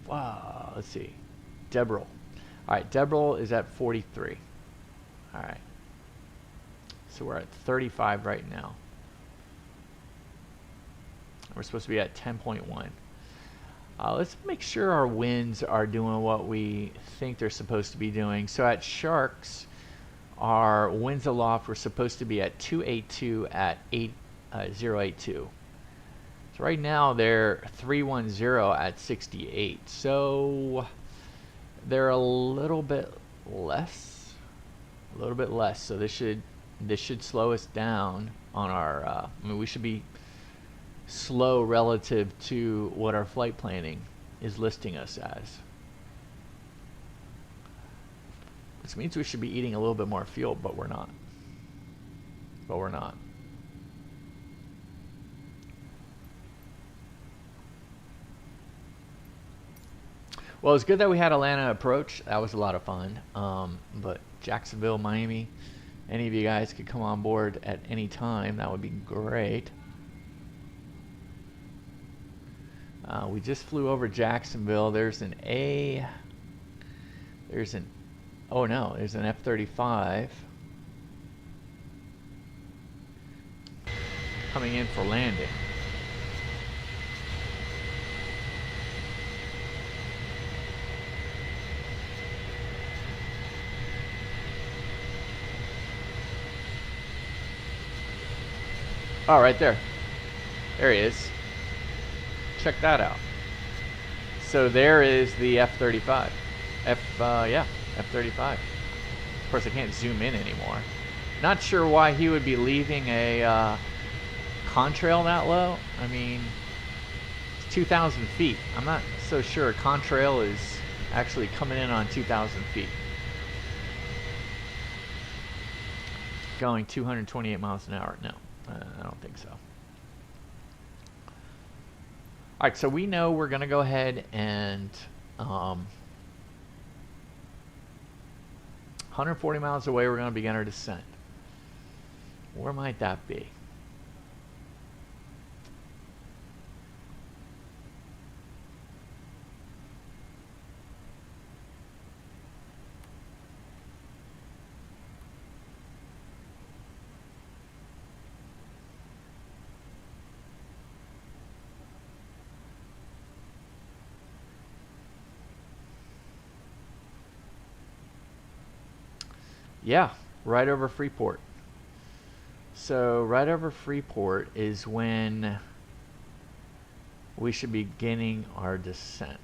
wow, let's see. Debrel. Alright, Debrel is at 43. Alright. So we're at 35 right now. We're supposed to be at 10.1. Let's make sure our winds are doing what we think they're supposed to be doing. So at Sharks, our winds aloft were supposed to be at 282 at 082. So right now they're 310 at 68. So they're a little bit less. So this should slow us down on our. I mean, we should be slow relative to what our flight planning is listing us as. Which means we should be eating a little bit more fuel, but we're not. Well, it's good that we had Atlanta approach. That was a lot of fun. But Jacksonville, Miami, any of you guys could come on board at any time. That would be great. We just flew over Jacksonville. There's an F-35 coming in for landing. Oh, right there. There he is. Check that out. So there is the F-35. F-35. Of course, I can't zoom in anymore. Not sure why he would be leaving a contrail that low. I mean, it's 2,000 feet. I'm not so sure a contrail is actually coming in on 2,000 feet. Going 228 miles an hour. No. I don't think so. Alright, so we know we're going to go ahead and 140 miles away, we're going to begin our descent. Where might that be? Yeah, right over Freeport. So right over Freeport is when we should be beginning our descent.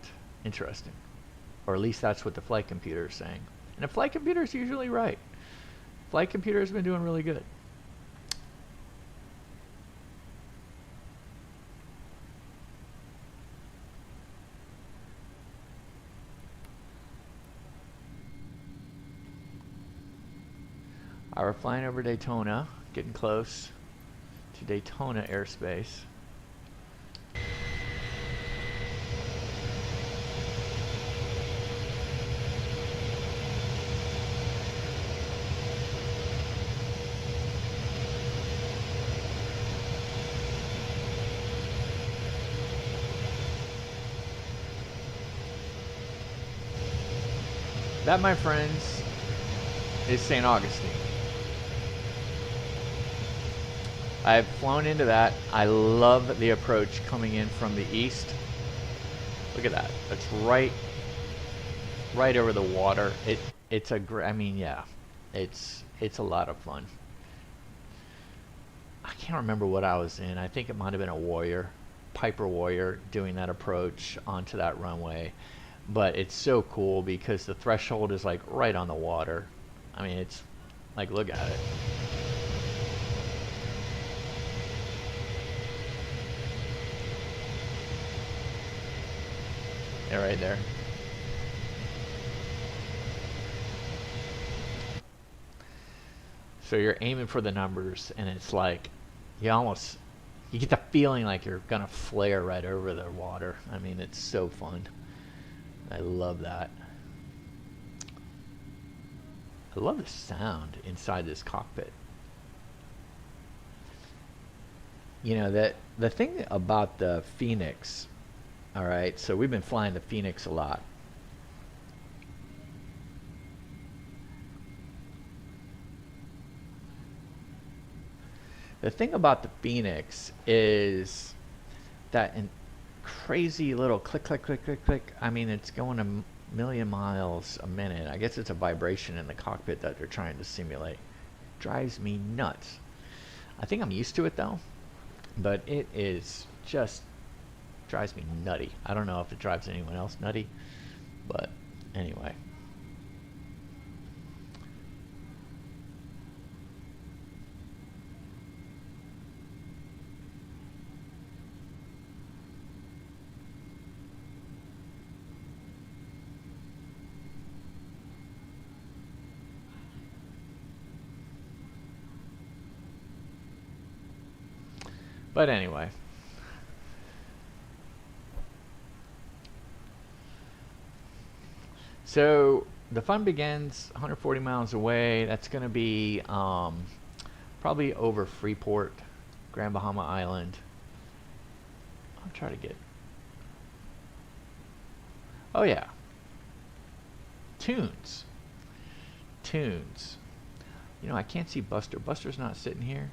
Interesting. Or at least that's what the flight computer is saying. And the flight computer is usually right. Flight computer has been doing really good. We're flying over Daytona, getting close to Daytona airspace. That, my friends, is St. Augustine. I've flown into that. I love the approach coming in from the east. Look at that. It's right over the water. It's a I mean, yeah, it's a lot of fun. I can't remember what I was in. I think it might have been a Warrior, Piper Warrior, doing that approach onto that runway. But it's so cool because the threshold is like right on the water. I mean, it's like, look at it. Yeah, right there. So you're aiming for the numbers, and it's like you get the feeling like you're gonna flare right over the water. I mean, it's so fun. I love that. I love the sound inside this cockpit. You know, that the thing about the Phoenix, all right, so we've been flying the Phoenix a lot. The thing about the Phoenix is that crazy little click, click, click, click, click. I mean, it's going a million miles a minute. I guess it's a vibration in the cockpit that they're trying to simulate. Drives me nuts. I think I'm used to it though, but it is just drives me nutty. I don't know if it drives anyone else nutty, but anyway. But anyway, so the fun begins 140 miles away. That's going to be probably over Freeport, Grand Bahama Island. I'll try to get. Oh yeah, tunes. You know, I can't see Buster. Buster's not sitting here.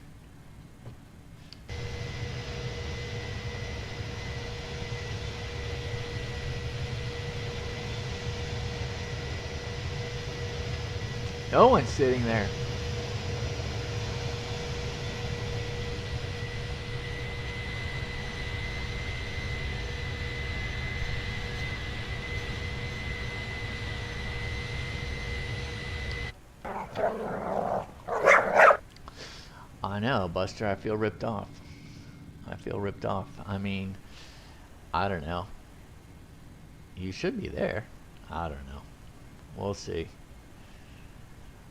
No one's sitting there. I know, Buster, I feel ripped off. I mean, I don't know. You should be there. I don't know. We'll see.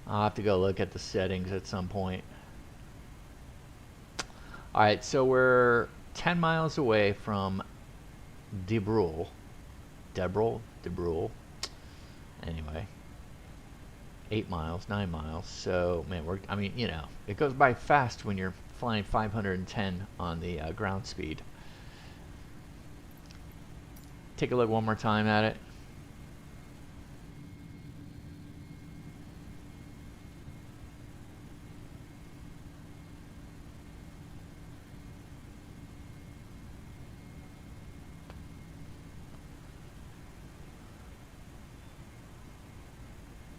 I'll have to go look at the settings at some point. Alright, so we're 10 miles away from De Bruyne. Anyway. 8 miles, 9 miles. So, man, I mean, you know, it goes by fast when you're flying 510 on the ground speed. Take a look one more time at it.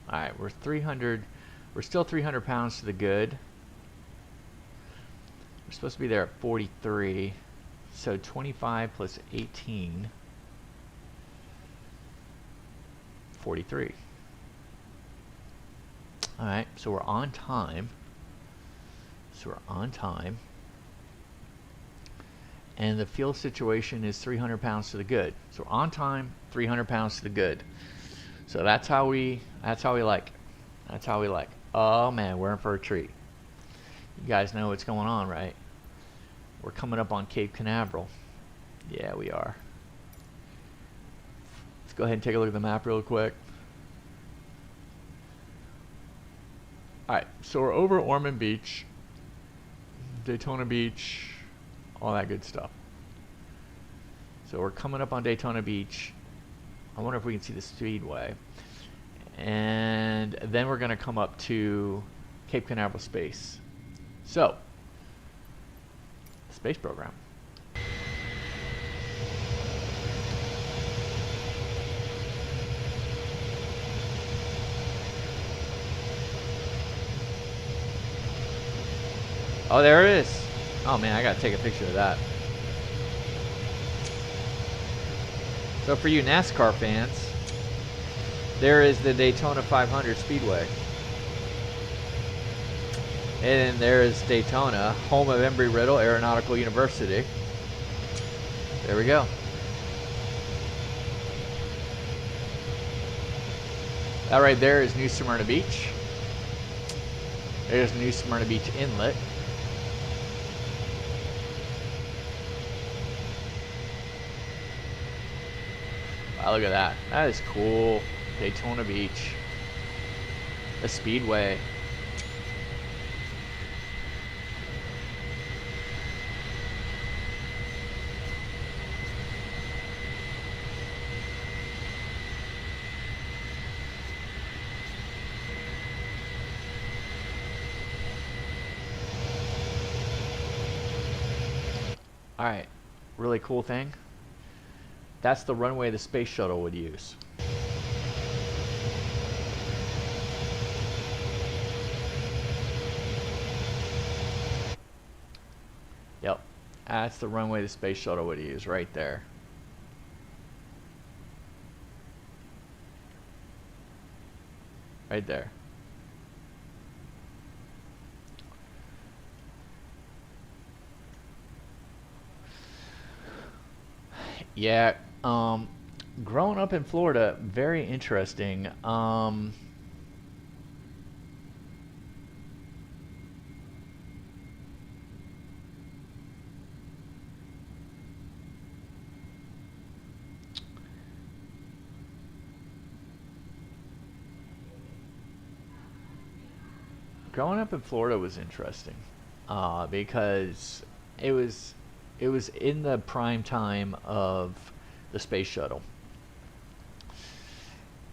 Alright, we're still 300 pounds to the good. We're supposed to be there at 43. So 25 plus 18. 43. Alright, so we're on time. And the fuel situation is 300 pounds to the good. So we're on time, 300 pounds to the good. So that's how we like. Oh man, we're in for a treat. You guys know what's going on, right? We're coming up on Cape Canaveral. Yeah, we are. Let's go ahead and take a look at the map real quick. Alright, so we're over Ormond Beach, Daytona Beach, all that good stuff. So we're coming up on Daytona Beach. I wonder if we can see the speedway. And then we're going to come up to Cape Canaveral Space. So, space program. Oh, there it is. Oh man, I gotta take a picture of that. So for you NASCAR fans, there is the Daytona 500 Speedway. And there is Daytona, home of Embry-Riddle Aeronautical University. There we go. That right there is New Smyrna Beach. There's New Smyrna Beach Inlet. Wow, look at that. That is cool. Daytona Beach. The Speedway. Alright, really cool thing. That's the runway the space shuttle would use. Yep, that's the runway the space shuttle would use right there. Right there. Yeah, growing up in Florida, very interesting. Growing up in Florida was interesting, because it was in the prime time of the space shuttle,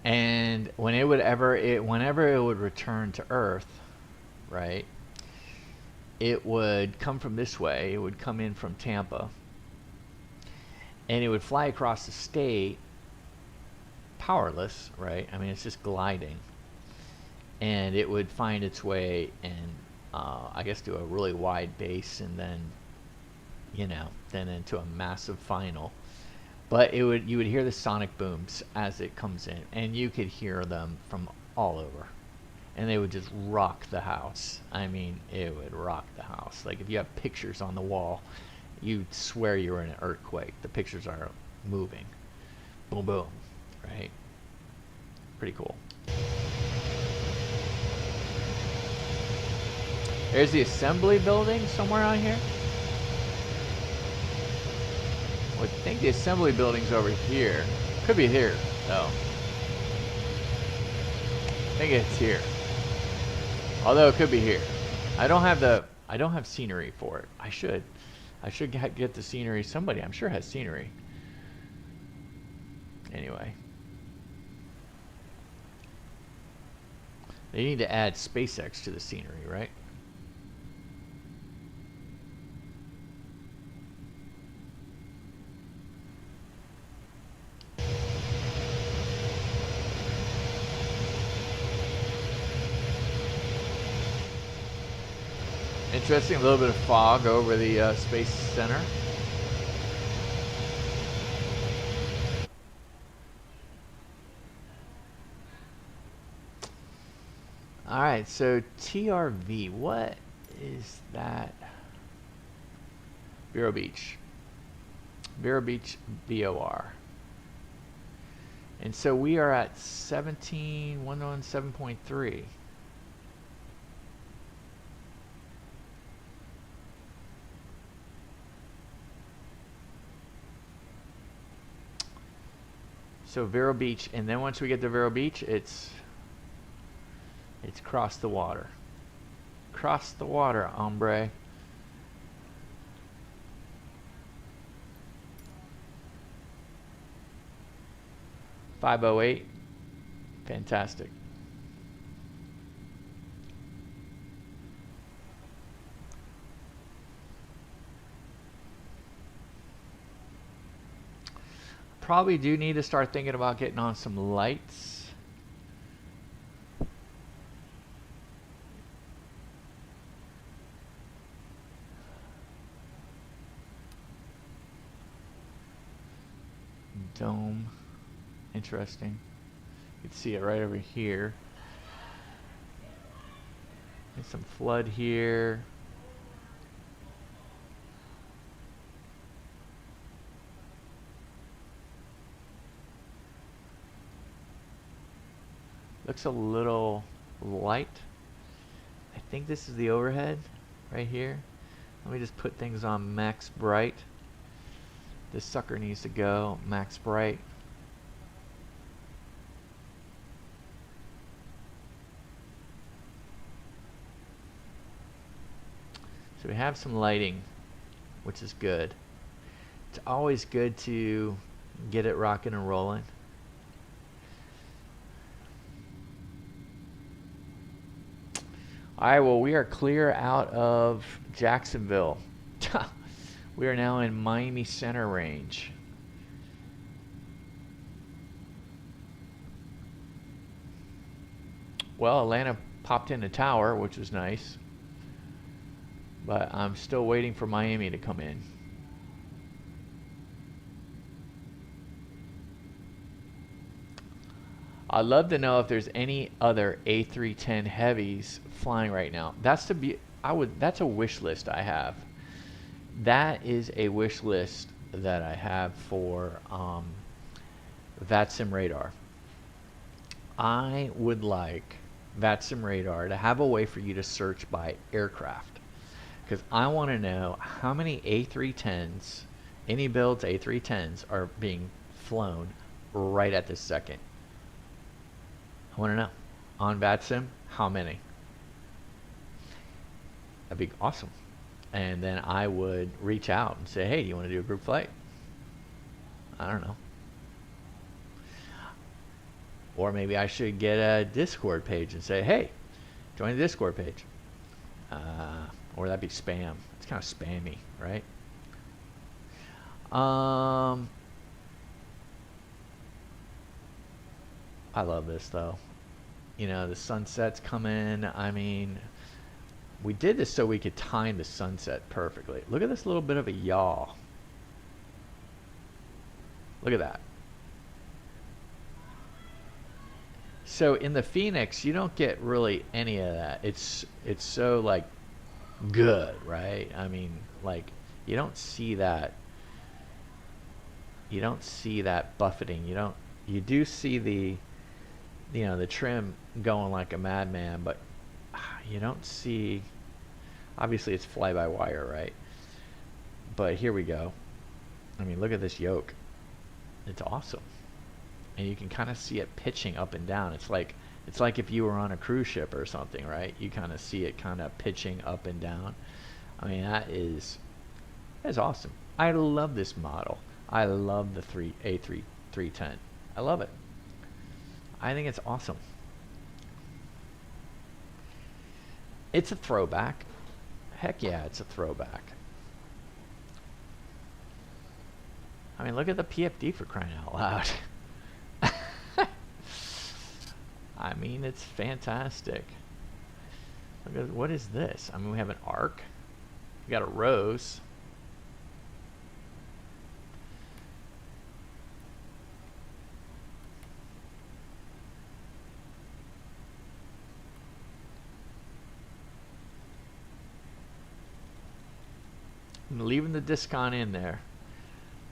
and whenever it would return to Earth, right, it would come from this way. It would come in from Tampa, and it would fly across the state powerless, right? I mean, it's just gliding, and it would find its way and I guess to a really wide base, and then then into a massive final. But you would hear the sonic booms as it comes in, and you could hear them from all over, and they would just rock the house. I mean, it would rock the house. Like if you have pictures on the wall, you'd swear you were in an earthquake. The pictures are moving. Boom, boom, right? Pretty cool. There's the assembly building somewhere on here. I think the assembly building's over here. Could be here, though. I think it's here. Although it could be here. I don't have scenery for it. I should get the scenery. Somebody I'm sure has scenery. Anyway. They need to add SpaceX to the scenery, right? Interesting, a little bit of fog over the Space Center. Alright, so TRV, what is that? Vero Beach. Vero Beach VOR. And so we are at 17.117.3. So Vero Beach, and then once we get to Vero Beach, it's cross the water. Cross the water, hombre. .508, fantastic. Probably do need to start thinking about getting on some lights. dome. Interesting. You can see it right over here. There's some flood here. Looks a little light. I think this is the overhead right here. Let me just put things on max bright. This sucker needs to go max bright. So we have some lighting, which is good. It's always good to get it rocking and rolling. Alright, well, we are clear out of Jacksonville. We are now in Miami Center range. Well, Atlanta popped in the tower, which was nice. But I'm still waiting for Miami to come in. I'd love to know if there's any other A310 heavies flying right now. That's a wish list I have. That is a wish list that I have for VATSIM radar. I would like VATSIM radar to have a way for you to search by aircraft. Because I want to know how many A310s, iniBuilds A310s are being flown right at this second. I want to know on VATSIM how many. That'd be awesome. And then I would reach out and say, hey, do you want to do a group flight? I don't know. Or maybe I should get a Discord page and say, hey, join the Discord page. Or that'd be spam. It's kind of spammy, right? I love this though. You know, the sunset's coming. I mean, we did this so we could time the sunset perfectly. Look at this little bit of a yaw. Look at that. So in the Phoenix, you don't get really any of that. It's so like good, right? I mean, like you don't see that. You don't see that buffeting. You do see the, you know, the trim going like a madman, but you don't see, obviously it's fly-by-wire, right? But here we go. I mean, look at this yoke. It's awesome. And you can kind of see it pitching up and down. It's like if you were on a cruise ship or something, right? You kind of see it kind of pitching up and down. I mean, that's awesome. I love this model. I love the A310. I love it. I think it's awesome. It's a throwback. Heck yeah, it's a throwback. I mean, look at the PFD for crying out loud. I mean, it's fantastic. Look at, what is this? I mean, we have an arc. We got a rose. I'm leaving the discon in there,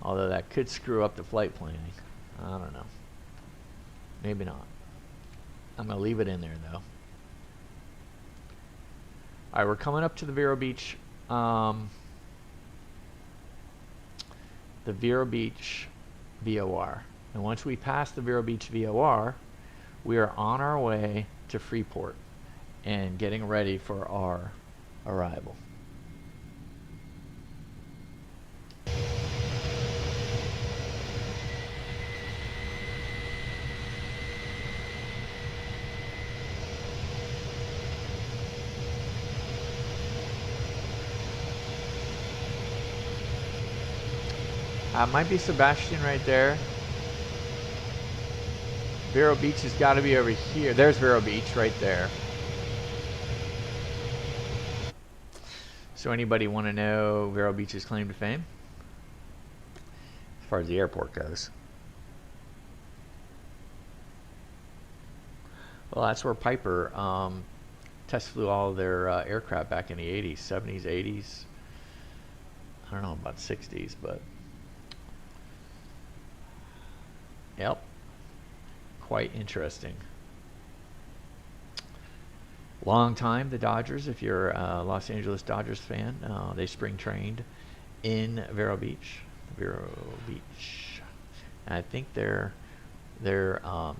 although that could screw up the flight planning. I don't know. Maybe not. I'm going to leave it in there though. Alright, we're coming up to the Vero Beach. The Vero Beach VOR. And once we pass the Vero Beach VOR, we are on our way to Freeport and getting ready for our arrival. Might be Sebastian right there. Vero Beach has got to be over here. There's Vero Beach right there. So anybody want to know Vero Beach's claim to fame? As far as the airport goes. Well, that's where Piper test flew all of their aircraft back in the 80s, 70s, 80s. I don't know about 60s, but yep, quite interesting. Long time, the Dodgers, if you're a Los Angeles Dodgers fan, they spring trained in Vero Beach. And I think their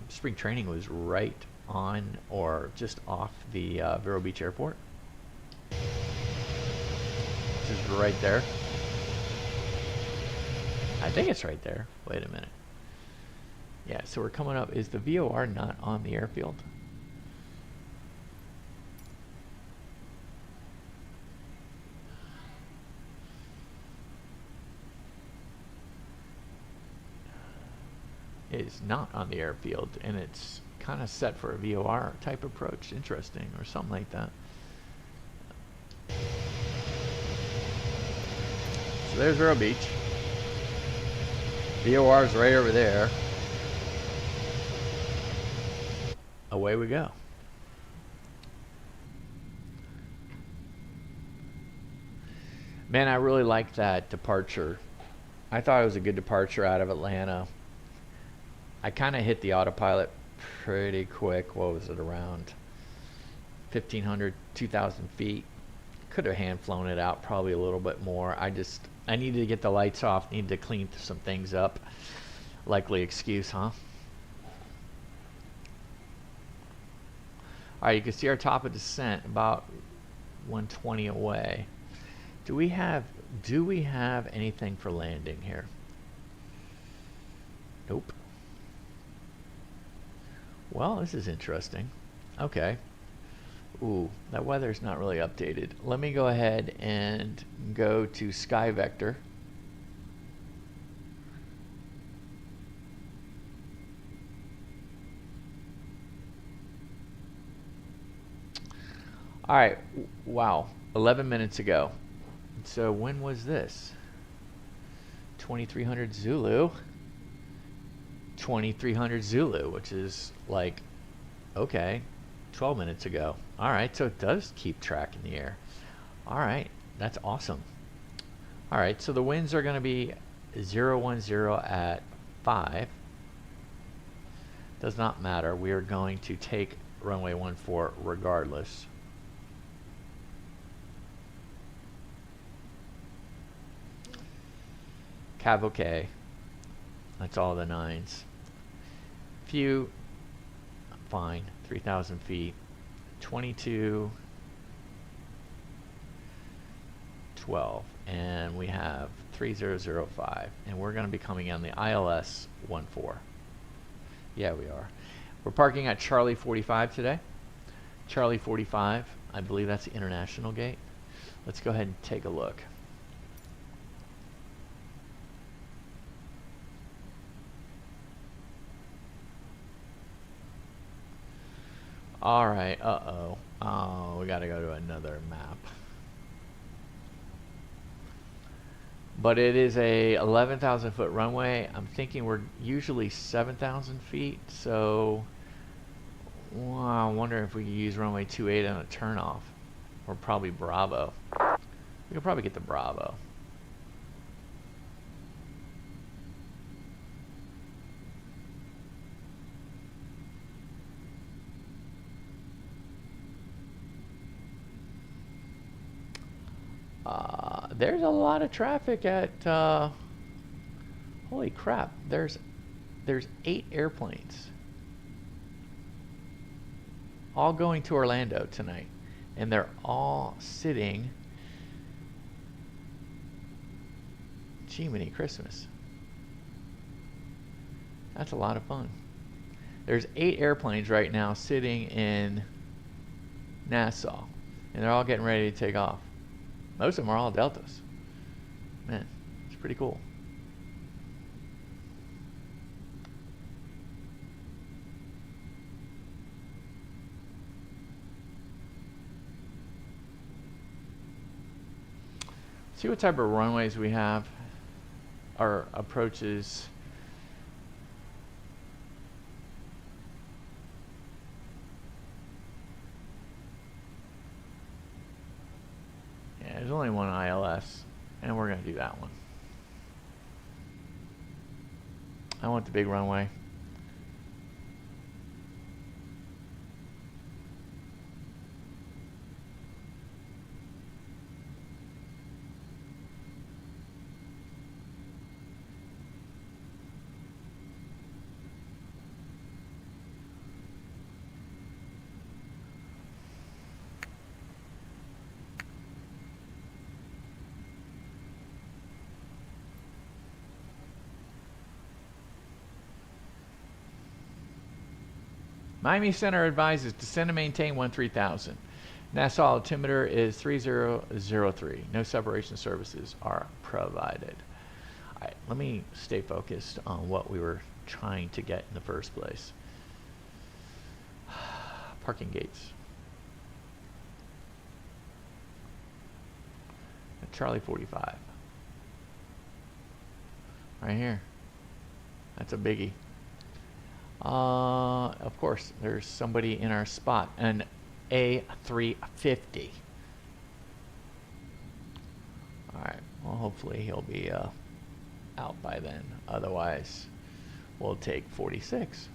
spring training was right on or just off the Vero Beach Airport. Just right there. I think it's right there. Wait a minute. Yeah, so we're coming up. Is the VOR not on the airfield? It is not on the airfield, and it's kind of set for a VOR type approach. Interesting, or something like that. So there's Vero Beach. VOR is right over there. Away we go. Man, I really liked that departure. I thought it was a good departure out of Atlanta. I kind of hit the autopilot pretty quick. What was it, around 1,500, 2,000 feet? Could have hand flown it out probably a little bit more. I needed to get the lights off, needed to clean some things up. Likely excuse, huh? Alright, you can see our top of descent about 120 away. Do we have anything for landing here? Nope. Well, this is interesting. Okay. Ooh, that weather's not really updated. Let me go ahead and go to Sky Vector. All right. Wow. 11 minutes ago. So when was this? 2300 Zulu. 2300 Zulu, which is like, okay, 12 minutes ago. All right, so it does keep track in the air. All right, that's awesome. All right, so the winds are going to be 010 at 5. Does not matter. We are going to take runway 14 regardless. Cav okay. That's all the 9s. Few, fine. 3,000 feet. 22, 12, and we have 3005, and we're going to be coming on the ILS 14. Yeah, we are. We're parking at Charlie 45 today. Charlie 45, I believe that's the international gate. Let's go ahead and take a look. Alright, oh, we gotta go to another map. But it is a 11,000 foot runway. I'm thinking we're usually 7,000 feet, so well, I wonder if we could use runway 28 on a turnoff. Or probably Bravo. We could probably get the Bravo. There's a lot of traffic at holy crap, there's 8 airplanes all going to Orlando tonight, and they're all sitting, Jiminy Christmas, that's a lot of fun. There's 8 airplanes right now sitting in Nassau, and they're all getting ready to take off. Most of them are all Deltas. Man, it's pretty cool. See what type of runways we have. Our approaches. There's only one ILS, and we're going to do that one. I want the big runway. Miami Center advises descend and maintain 13,000. Nassau altimeter is 3003. No separation services are provided. All right, let me stay focused on what we were trying to get in the first place. Parking gates. Charlie 45. Right here. That's a biggie. Of course, there's somebody in our spot, an A350. Alright, well, hopefully he'll be out by then. Otherwise, we'll take 46.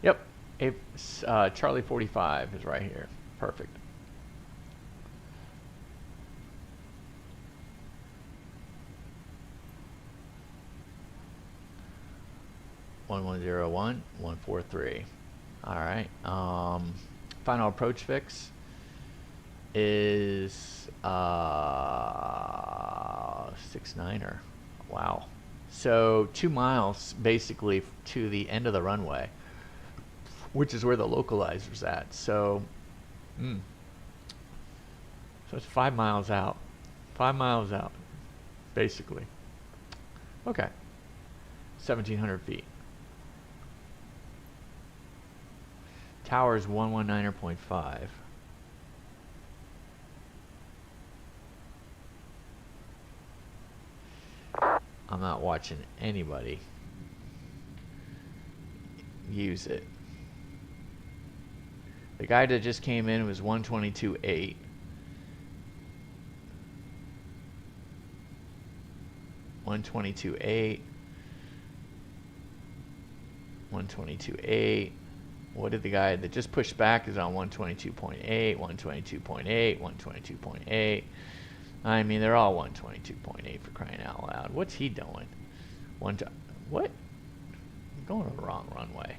Yep, Charlie 45 is right here. Perfect. One 143. All right. Final approach fix is 6-9er. Wow. So 2 miles basically to the end of the runway, which is where the localizer's at. So, so it's 5 miles out. 5 miles out, basically. Okay. 1,700 feet. Tower is 119.5. I'm not watching anybody use it. The guy that just came in was 122.8. What did the guy that just pushed back is on 122.8, 122.8, 122.8. I mean, they're all 122.8 for crying out loud. What's he doing? What? I'm going on the wrong runway.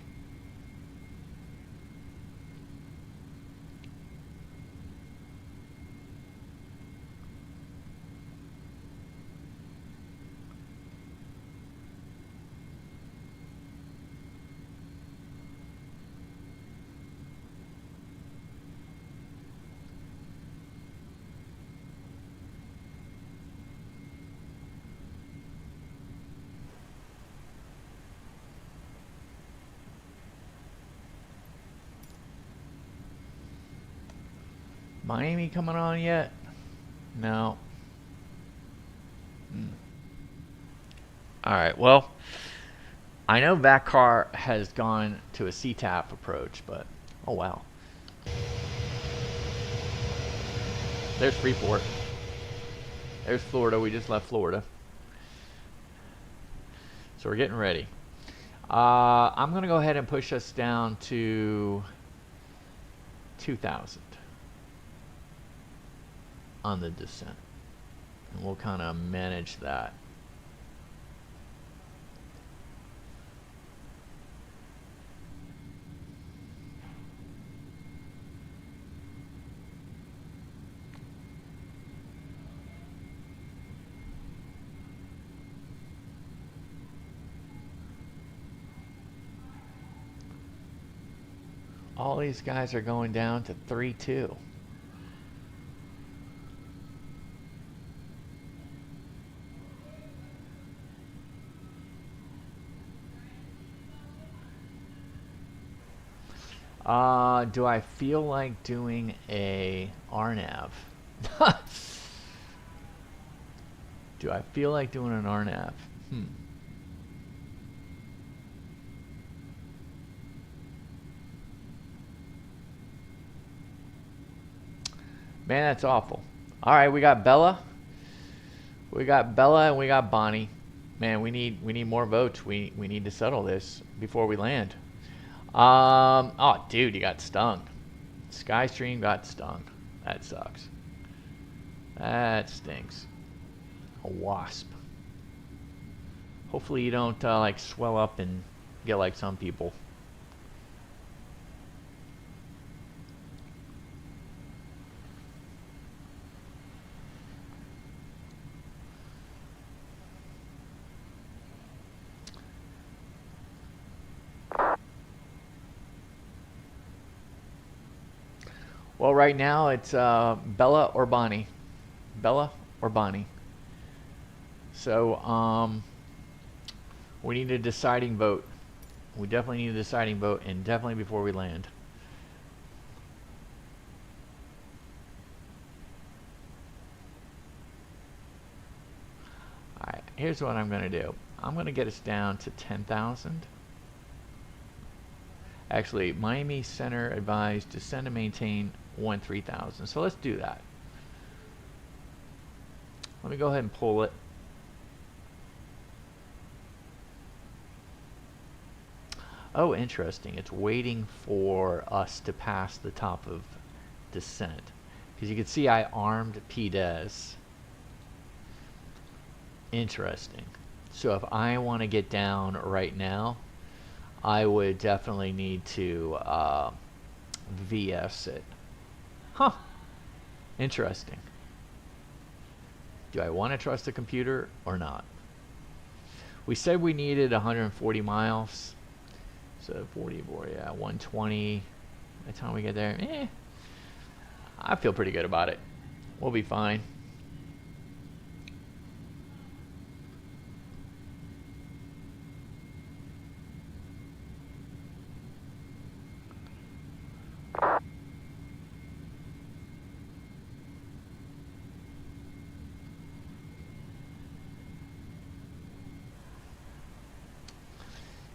Miami coming on yet? No. Alright, well, I know VATCAR has gone to a CTAP approach, but oh wow. There's Freeport. There's Florida. We just left Florida. So we're getting ready. I'm going to go ahead and push us down to 2,000 on the descent. And we'll kind of manage that. All these guys are going down to 3-2. Do I feel like doing a RNAV? Do I feel like doing an RNAV? Man, that's awful. All right, we got Bella. We got Bella and we got Bonnie. Man, we need more votes. We need to settle this before we land. Oh, dude, you got stung. Skystream got stung. That sucks. That stinks. A wasp. Hopefully you don't like swell up and get like some people. Well, right now it's Bella or Bonnie. Bella or Bonnie. So we need a deciding vote. We definitely need a deciding vote, and definitely before we land. Alright, here's what I'm going to do. I'm going to get us down to 10,000. Actually, Miami Center advised to send and maintain 13,000. So let's do that. Let me go ahead and pull it. Oh, interesting. It's waiting for us to pass the top of descent. Because you can see I armed PDES. Interesting. So if I want to get down right now, I would definitely need to VS it. Huh. Interesting. Do I want to trust the computer or not? We said we needed 140 miles. So 44, yeah, 120. By the time we get there, I feel pretty good about it. We'll be fine.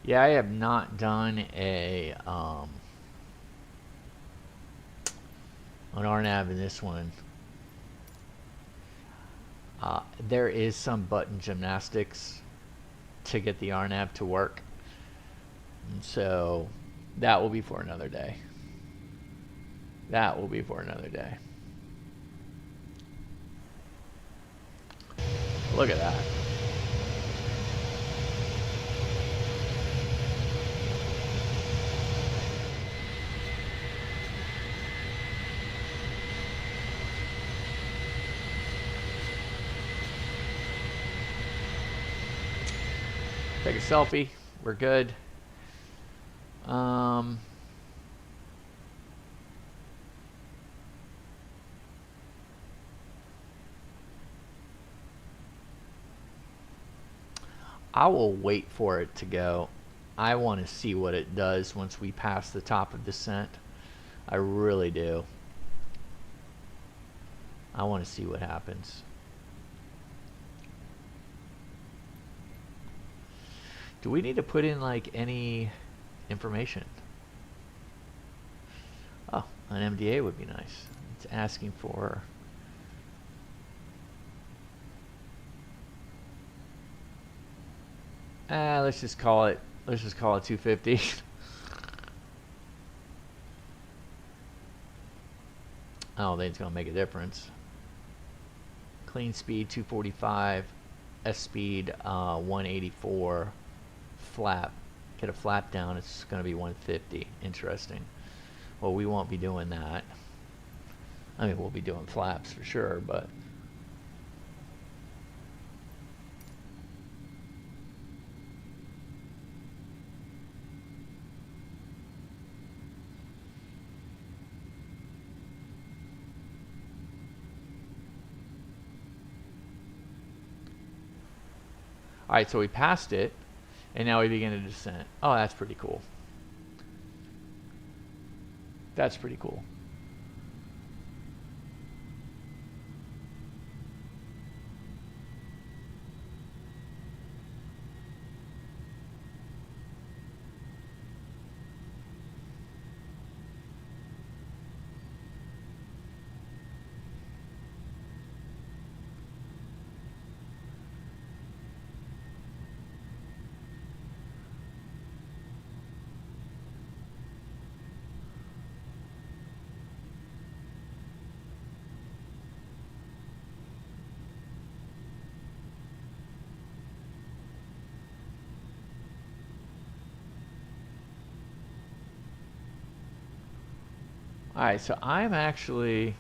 Yeah, I have not done an RNAV in this one. There is some button gymnastics to get the RNAV to work. And so that will be for another day. That will be for another day. Look at that. Take a selfie. We're good. I will wait for it to go. I want to see what it does once we pass the top of descent. I really do. I want to see what happens. Do we need to put in like any information? Oh, an MDA would be nice. It's asking for let's just call it 250. I don't think it's gonna make a difference. Clean speed 245, S speed 184. Flap, get a flap down, it's going to be 150. Interesting. Well, we won't be doing that. I mean, we'll be doing flaps for sure, but Alright, so we passed it, and now we begin to descent. Oh, that's pretty cool. That's pretty cool. Alright, so I'm actually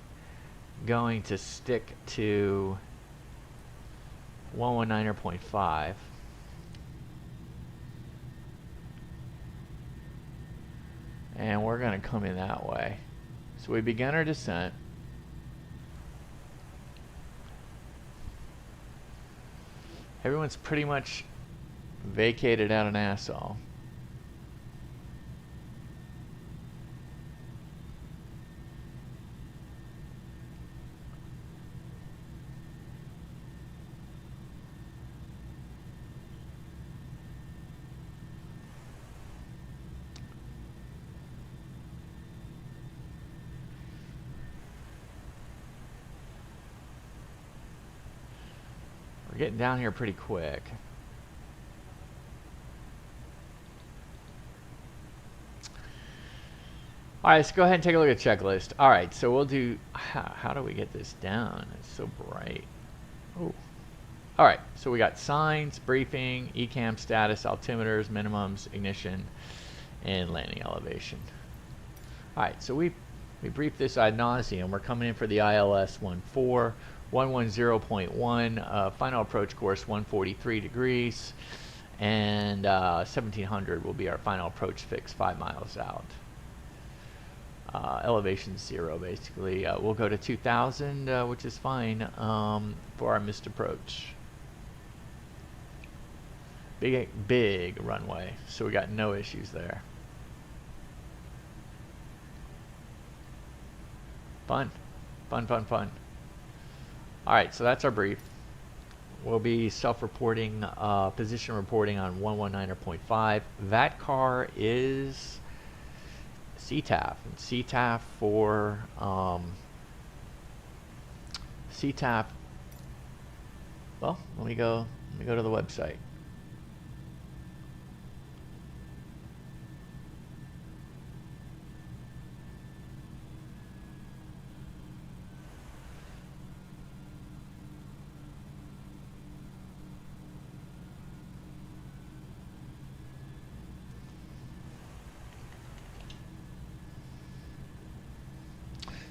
going to stick to 119.5. And we're going to come in that way. So we begin our descent. Everyone's pretty much vacated out of Nassau. We're getting down here pretty quick. Alright, let's go ahead and take a look at the checklist. Alright, so we'll do... How do we get this down? It's so bright. Oh. Alright, so we got signs, briefing, ECAM status, altimeters, minimums, ignition, and landing elevation. Alright, so we briefed this ad nauseum. We're coming in for the ILS 14. 110.1, final approach course 143 degrees, and 1700 will be our final approach fix 5 miles out. Elevation 0 basically. We'll go to 2000, which is fine for our missed approach. Big runway, so we got no issues there. Fun. Alright, so that's our brief. We'll be self-reporting, position reporting on 119.5. That car is CTAF. And CTAF for CTAF. Well, let me go to the website.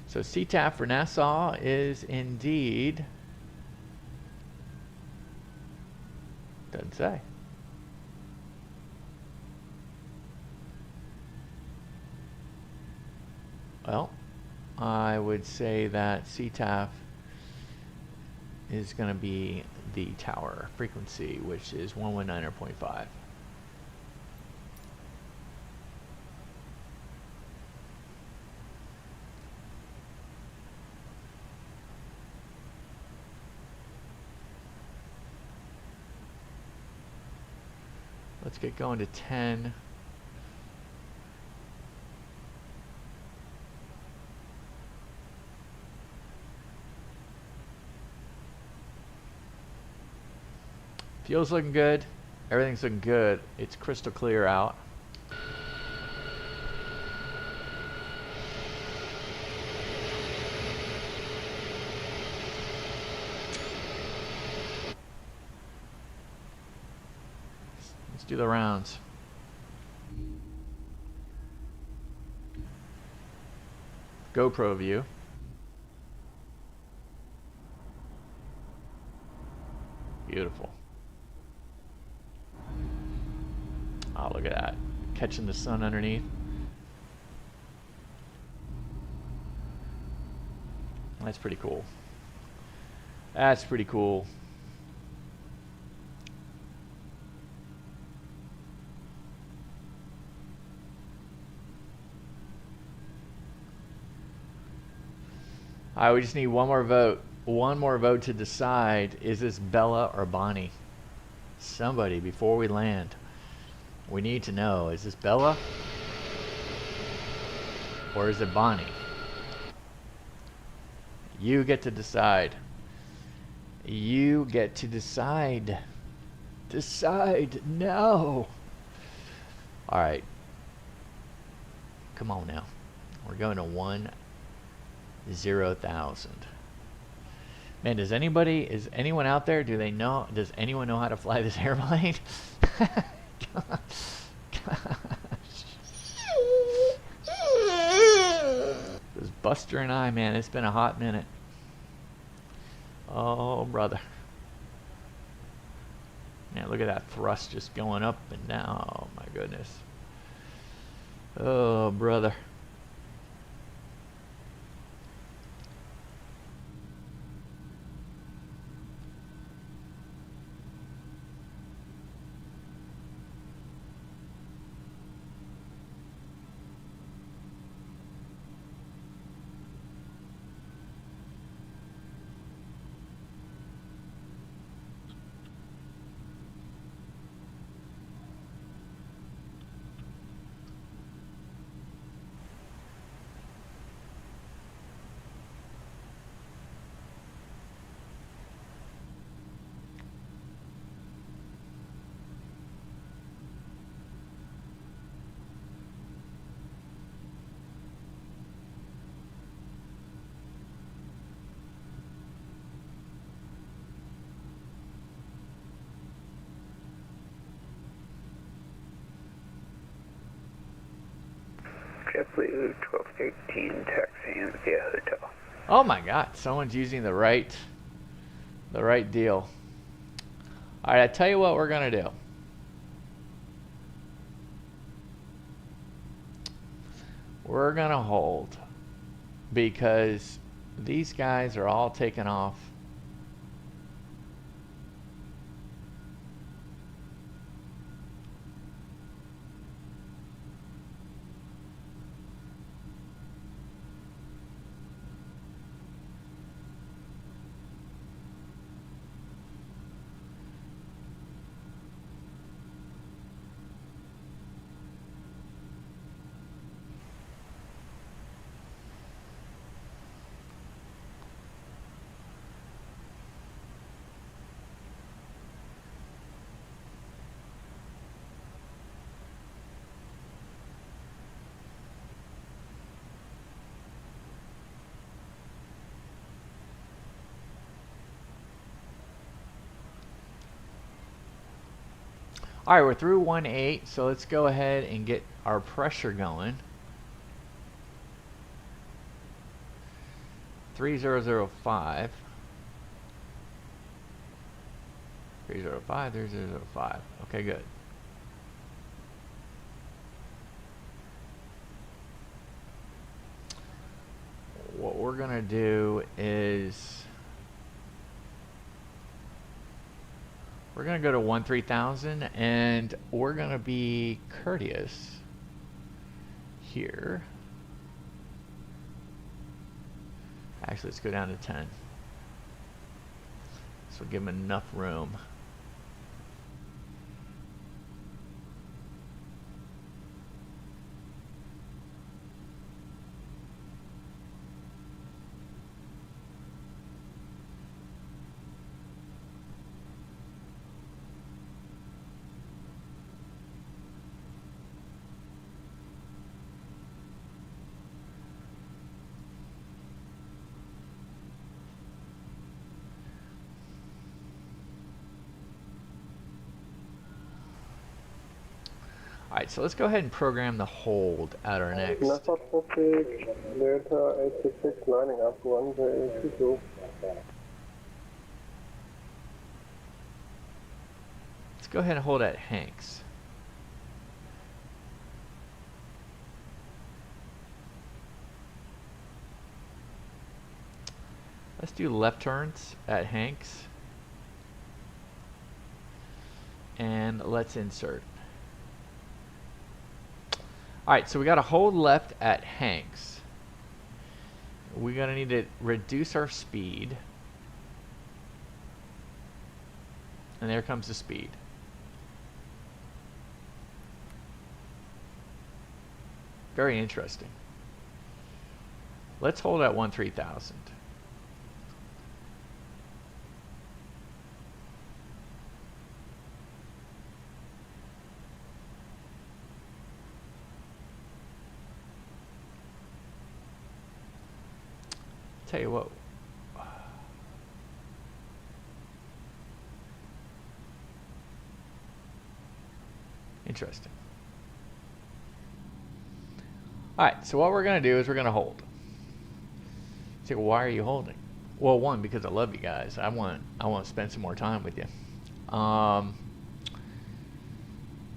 So CTAF for Nassau is indeed, doesn't say. Well, I would say that CTAF is going to be the tower frequency, which is 119.5. Let's get going to 10. Fuel's looking good. Everything's looking good. It's crystal clear out. Let's do the rounds. GoPro view. Beautiful. Oh, look at that. Catching the sun underneath. That's pretty cool. That's pretty cool. Alright, we just need one more vote. One more vote to decide, is this Bella or Bonnie? Somebody, before we land. We need to know, is this Bella? Or is it Bonnie? You get to decide. You get to decide. Decide now. Alright. Come on now. We're going to 1,000. Man, is anyone out there, does anyone know how to fly this airplane? It was Buster and I, man. It's been a hot minute. Oh, brother. Man, look at that thrust just going up and down. Oh, my goodness. Oh, brother. JetBlue 1218 taxiing via hotel. Oh my God, someone's using the right deal. All right, I tell you what we're gonna do. We're gonna hold because these guys are all taking off. All right, we're through 1.8, so let's go ahead and get our pressure going. 3005. 3005. Okay, good. What we're gonna do is we're going to go to 13,000 and we're going to be courteous here. Actually, let's go down to 10. This will give them enough room. Alright, so let's go ahead and program the hold at our next. Nassau traffic, Delta Airlines lining up runway 22. Let's go ahead and hold at Hanks. Let's do left turns at Hanks. And let's insert. Alright, so we got to hold left at Hanks. we're gonna need to reduce our speed. And there comes the speed. Very interesting. Let's hold at 13,000. Tell you what. Interesting. Alright, so what we're going to do is we're going to hold. So why are you holding? Well, one, because I love you guys. I want to spend some more time with you.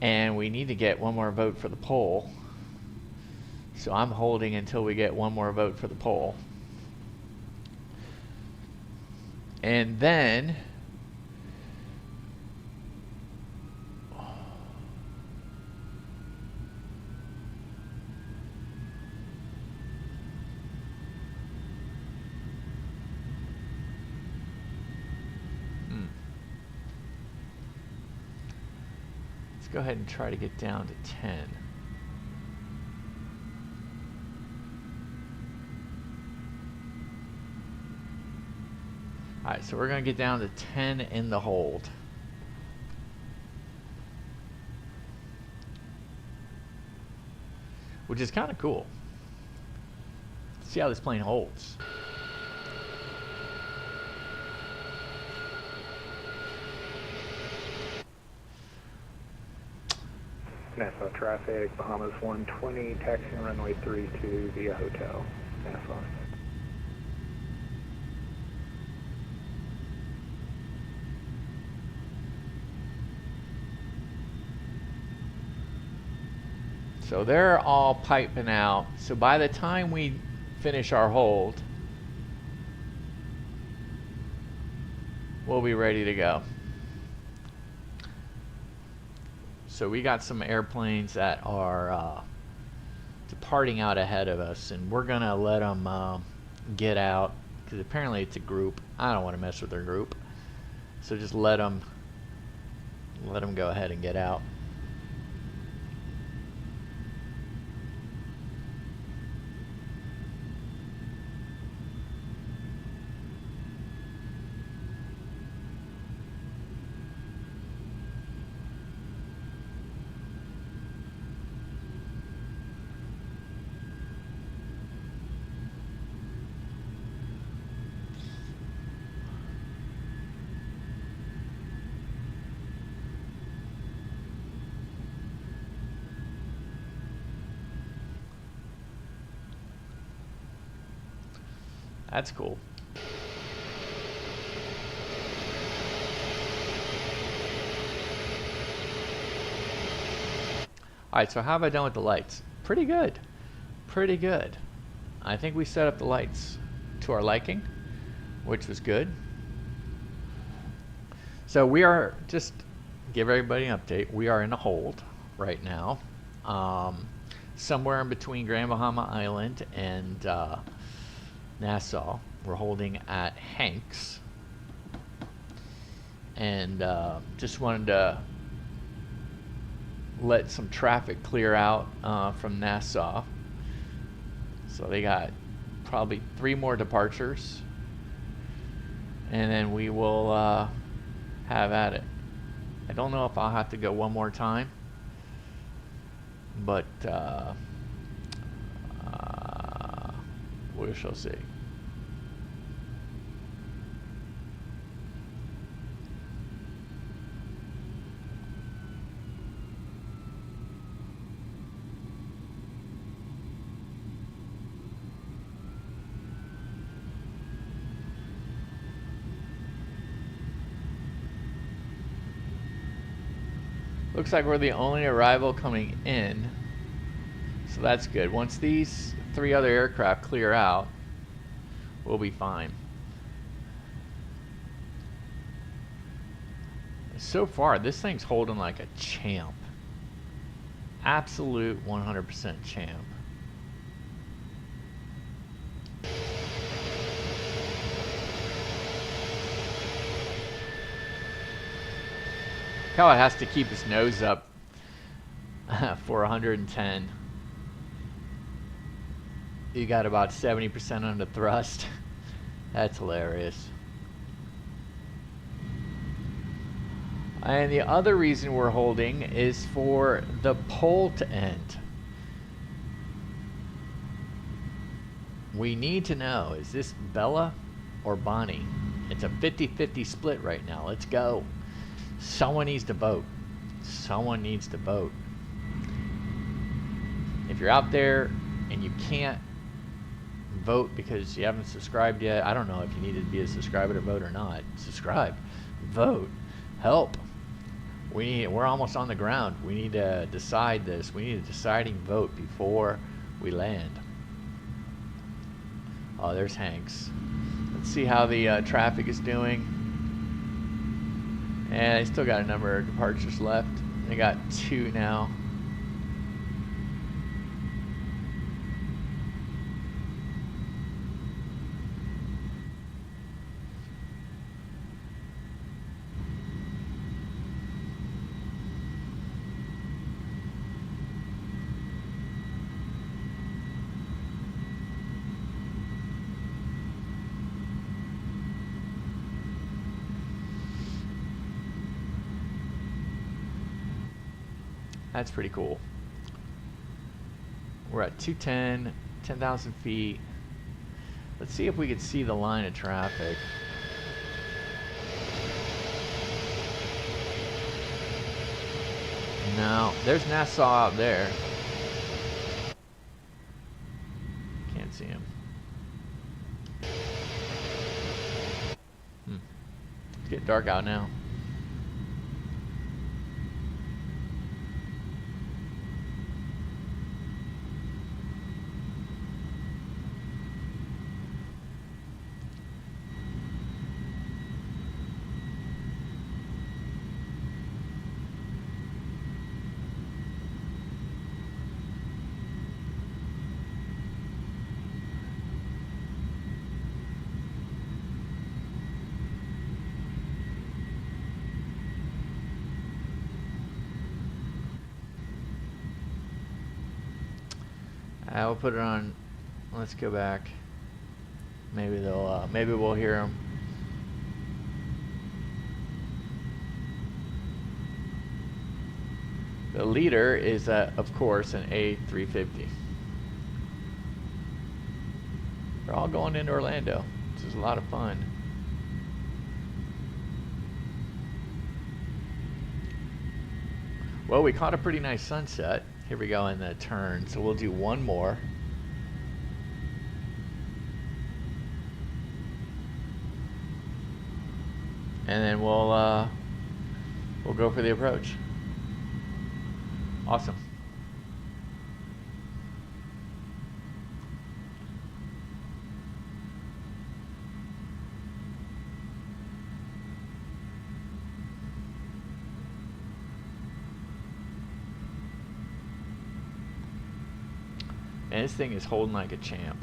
And we need to get one more vote for the poll. So I'm holding until we get one more vote for the poll. And then let's go ahead and try to get down to 10. Alright, so we're going to get down to 10 in the hold. Which is kind of cool. See how this plane holds. Nassau traffic, Bahamas 120, taxiing runway 32 via hotel, Nassau. So they're all piping out. So by the time we finish our hold, we'll be ready to go. So we got some airplanes that are departing out ahead of us, and we're gonna let them get out because apparently it's a group. I don't want to mess with their group, so just let them go ahead and get out. That's cool. Alright, so how have I done with the lights? Pretty good. Pretty good. I think we set up the lights to our liking, which was good. So we are, just give everybody an update, we are in a hold right now. Somewhere in between Grand Bahama Island and Nassau. We're holding at Hanks, and just wanted to let some traffic clear out from Nassau. So they got probably 3 more departures, and then we will have at it. I don't know if I'll have to go one more time, but we shall see. Looks like we're the only arrival coming in, so that's good. Once these 3 other aircraft clear out, we'll be fine. So far, this thing's holding like a champ. Absolute 100% champ. how it has to keep its nose up for 110. You got about 70% on the thrust. That's hilarious. And the other reason we're holding is for the pole to end. We need to know, is this Bella or Bonnie? It's a 50-50 split right now. Let's go. Someone needs to vote. Someone needs to vote. If you're out there and you can't vote because you haven't subscribed yet, I don't know if you need to be a subscriber to vote or not. Subscribe, vote, help. We're almost on the ground. We need to decide this. We need a deciding vote before we land. Oh, there's Hanks. Let's see how the traffic is doing. And they still got a number of departures left. They got 2 now. That's pretty cool. We're at 210, 10,000 feet. Let's see if we can see the line of traffic. No, there's Nassau out there. Can't see him. It's getting dark out now. I will put it on. Let's go back. Maybe they'll. Maybe we'll hear them. The leader is, of course, an A350. They're all going into Orlando. This is a lot of fun. Well, we caught a pretty nice sunset. Here we go in the turn, so we'll do one more. And then we'll go for the approach. Awesome. And this thing is holding like a champ.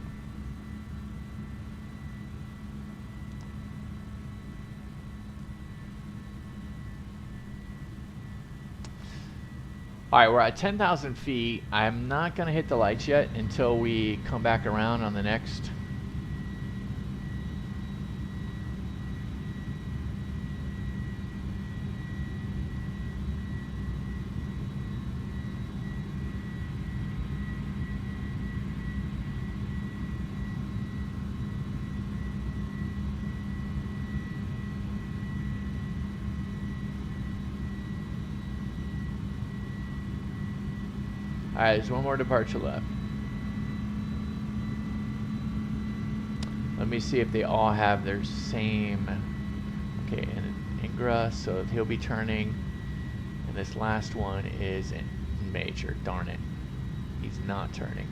Alright, we're at 10,000 feet. I'm not going to hit the lights yet until we come back around on the next. Alright, there's one more departure left. Let me see if they all have their same. Okay, and Ingra, so he'll be turning. And this last one is in major. Darn it. He's not turning.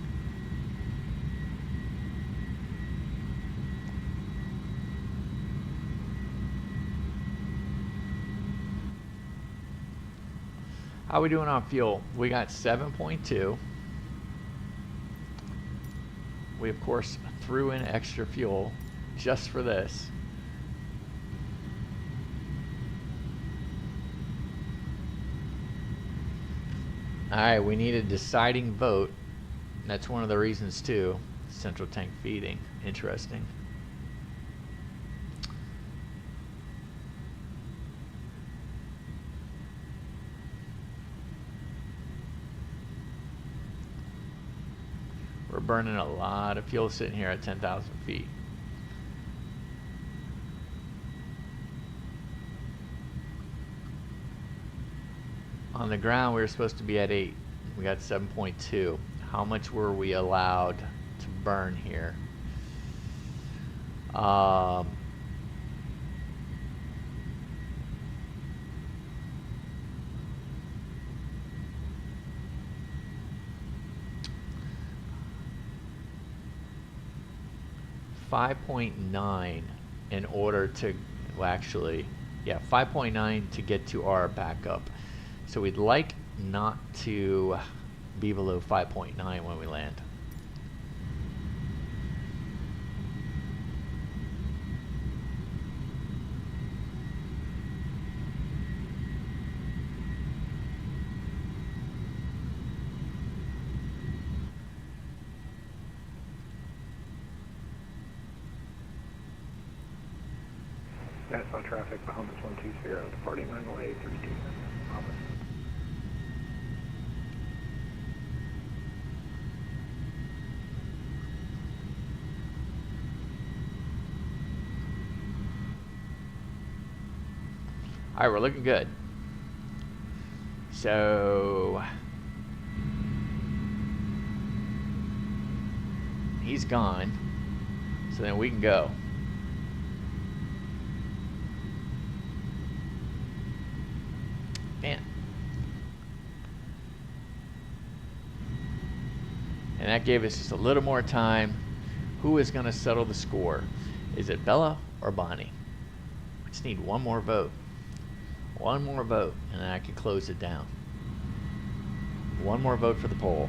How are we doing on fuel? We got 7.2. We, of course, threw in extra fuel just for this. Alright, we need a deciding vote. That's one of the reasons too. Central tank feeding. Interesting. We're burning a lot of fuel sitting here at 10,000 feet. On the ground, we were supposed to be at 8. We got 7.2. How much were we allowed to burn here? 5.9 in order to, well, actually, yeah, 5.9 to get to our backup. So we'd like not to be below 5.9 when we land. Nassau traffic, Bahamas 120, departing runway 32. Bahamas. All right, we're looking good. So he's gone. So then we can go. Man. And that gave us just a little more time. Who is going to settle the score? Is it Bella or Bonnie? We just need one more vote. One more vote, and then I can close it down. One more vote for the poll.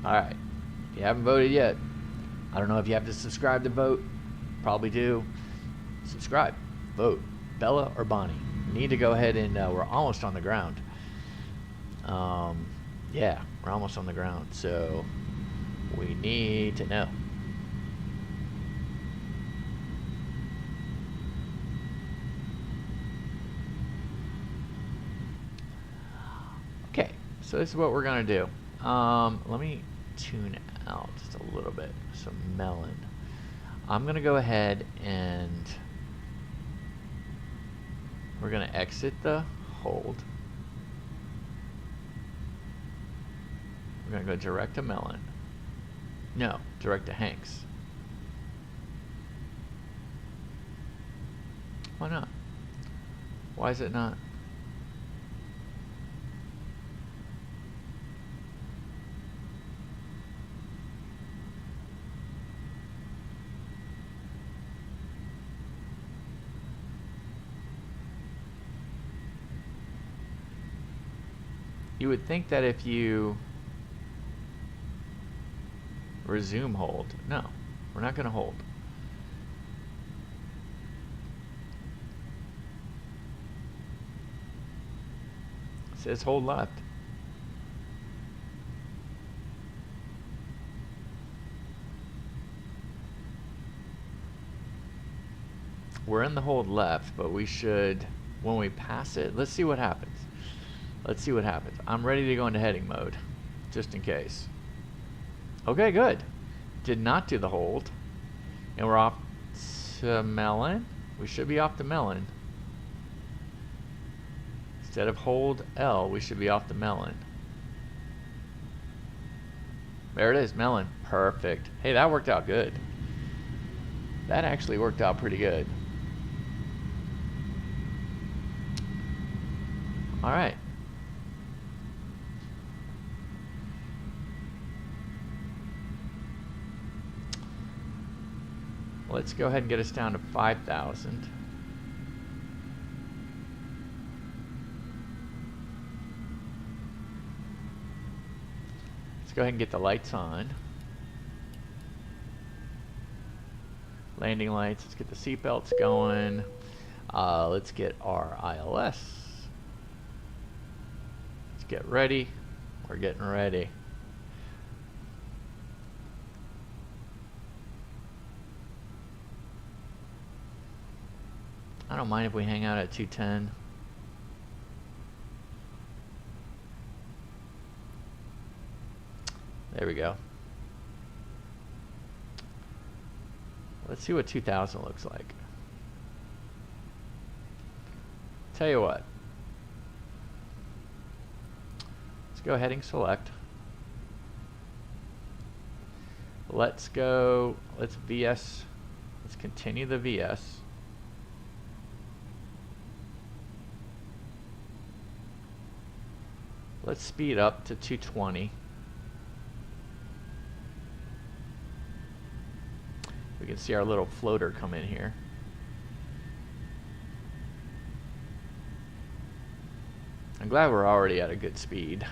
Alright, if you haven't voted yet, I don't know if you have to subscribe to vote. Probably do. Subscribe. Vote. Bella or Bonnie. We need to go ahead and, we're almost on the ground. Yeah, we're almost on the ground, so we need to know. Okay, so this is what we're going to do. Let me tune out just a little bit. Some melon. I'm going to go ahead and we're going to exit the hold. We're going to go direct to melon. No, direct to Hanks. Why not? Why is it not? You would think that if you resume hold. No, we're not going to hold. It says hold left. We're in the hold left, but we should, when we pass it, let's see what happens. Let's see what happens. I'm ready to go into heading mode, just in case. Okay, good. Did not do the hold. And we're off to melon. We should be off to melon. Instead of hold L, we should be off to melon. There it is, melon. Perfect. Hey, that worked out good. That actually worked out pretty good. All right. Let's go ahead and get us down to 5,000. Let's go ahead and get the lights on. Landing lights. Let's get the seatbelts going. Let's get our ILS. Let's get ready. We're getting ready. I don't mind if we hang out at 210. There we go. Let's see what 2000 looks like. Tell you what. Let's go heading select. Let's go, let's VS, let's continue the VS. Let's speed up to 220. We can see our little floater come in here. I'm glad we're already at a good speed.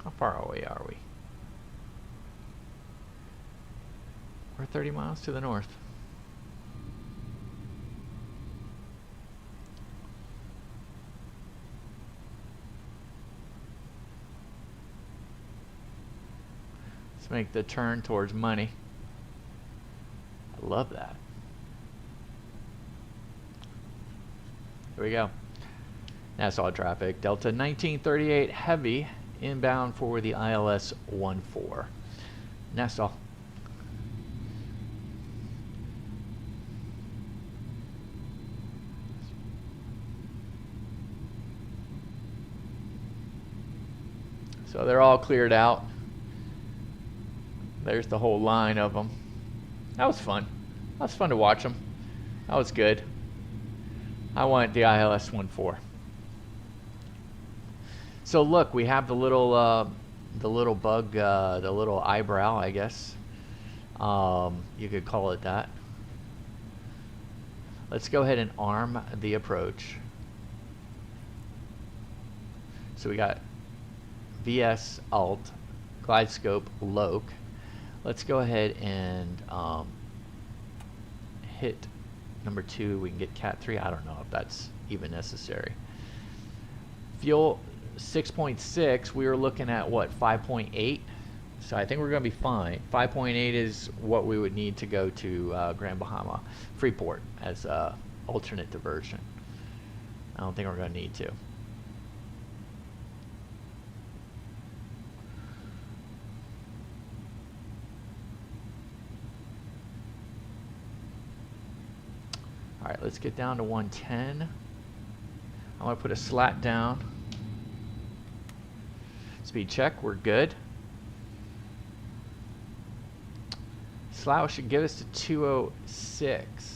How far away are we? We're 30 miles to the north. Let's make the turn towards money. I love that. Here we go. Nassau traffic. Delta 1938 heavy inbound for the ILS 14. Nassau. So they're all cleared out. There's the whole line of them. That was fun. That was fun to watch them. That was good. I want the ILS 14. So look, we have the little bug, the little eyebrow, I guess. You could call it that. Let's go ahead and arm the approach. So we got VS Alt, glide scope, Yoke. Let's go ahead and hit number 2. We can get Cat 3. I don't know if that's even necessary. Fuel 6.6. We were looking at what, 5.8. So I think we're going to be fine. 5.8 is what we would need to go to Grand Bahama Freeport as a alternate diversion. I don't think we're going to need to. All right, let's get down to 110. I want to put a slat down. Speed check, we're good. Slat should get us to 206.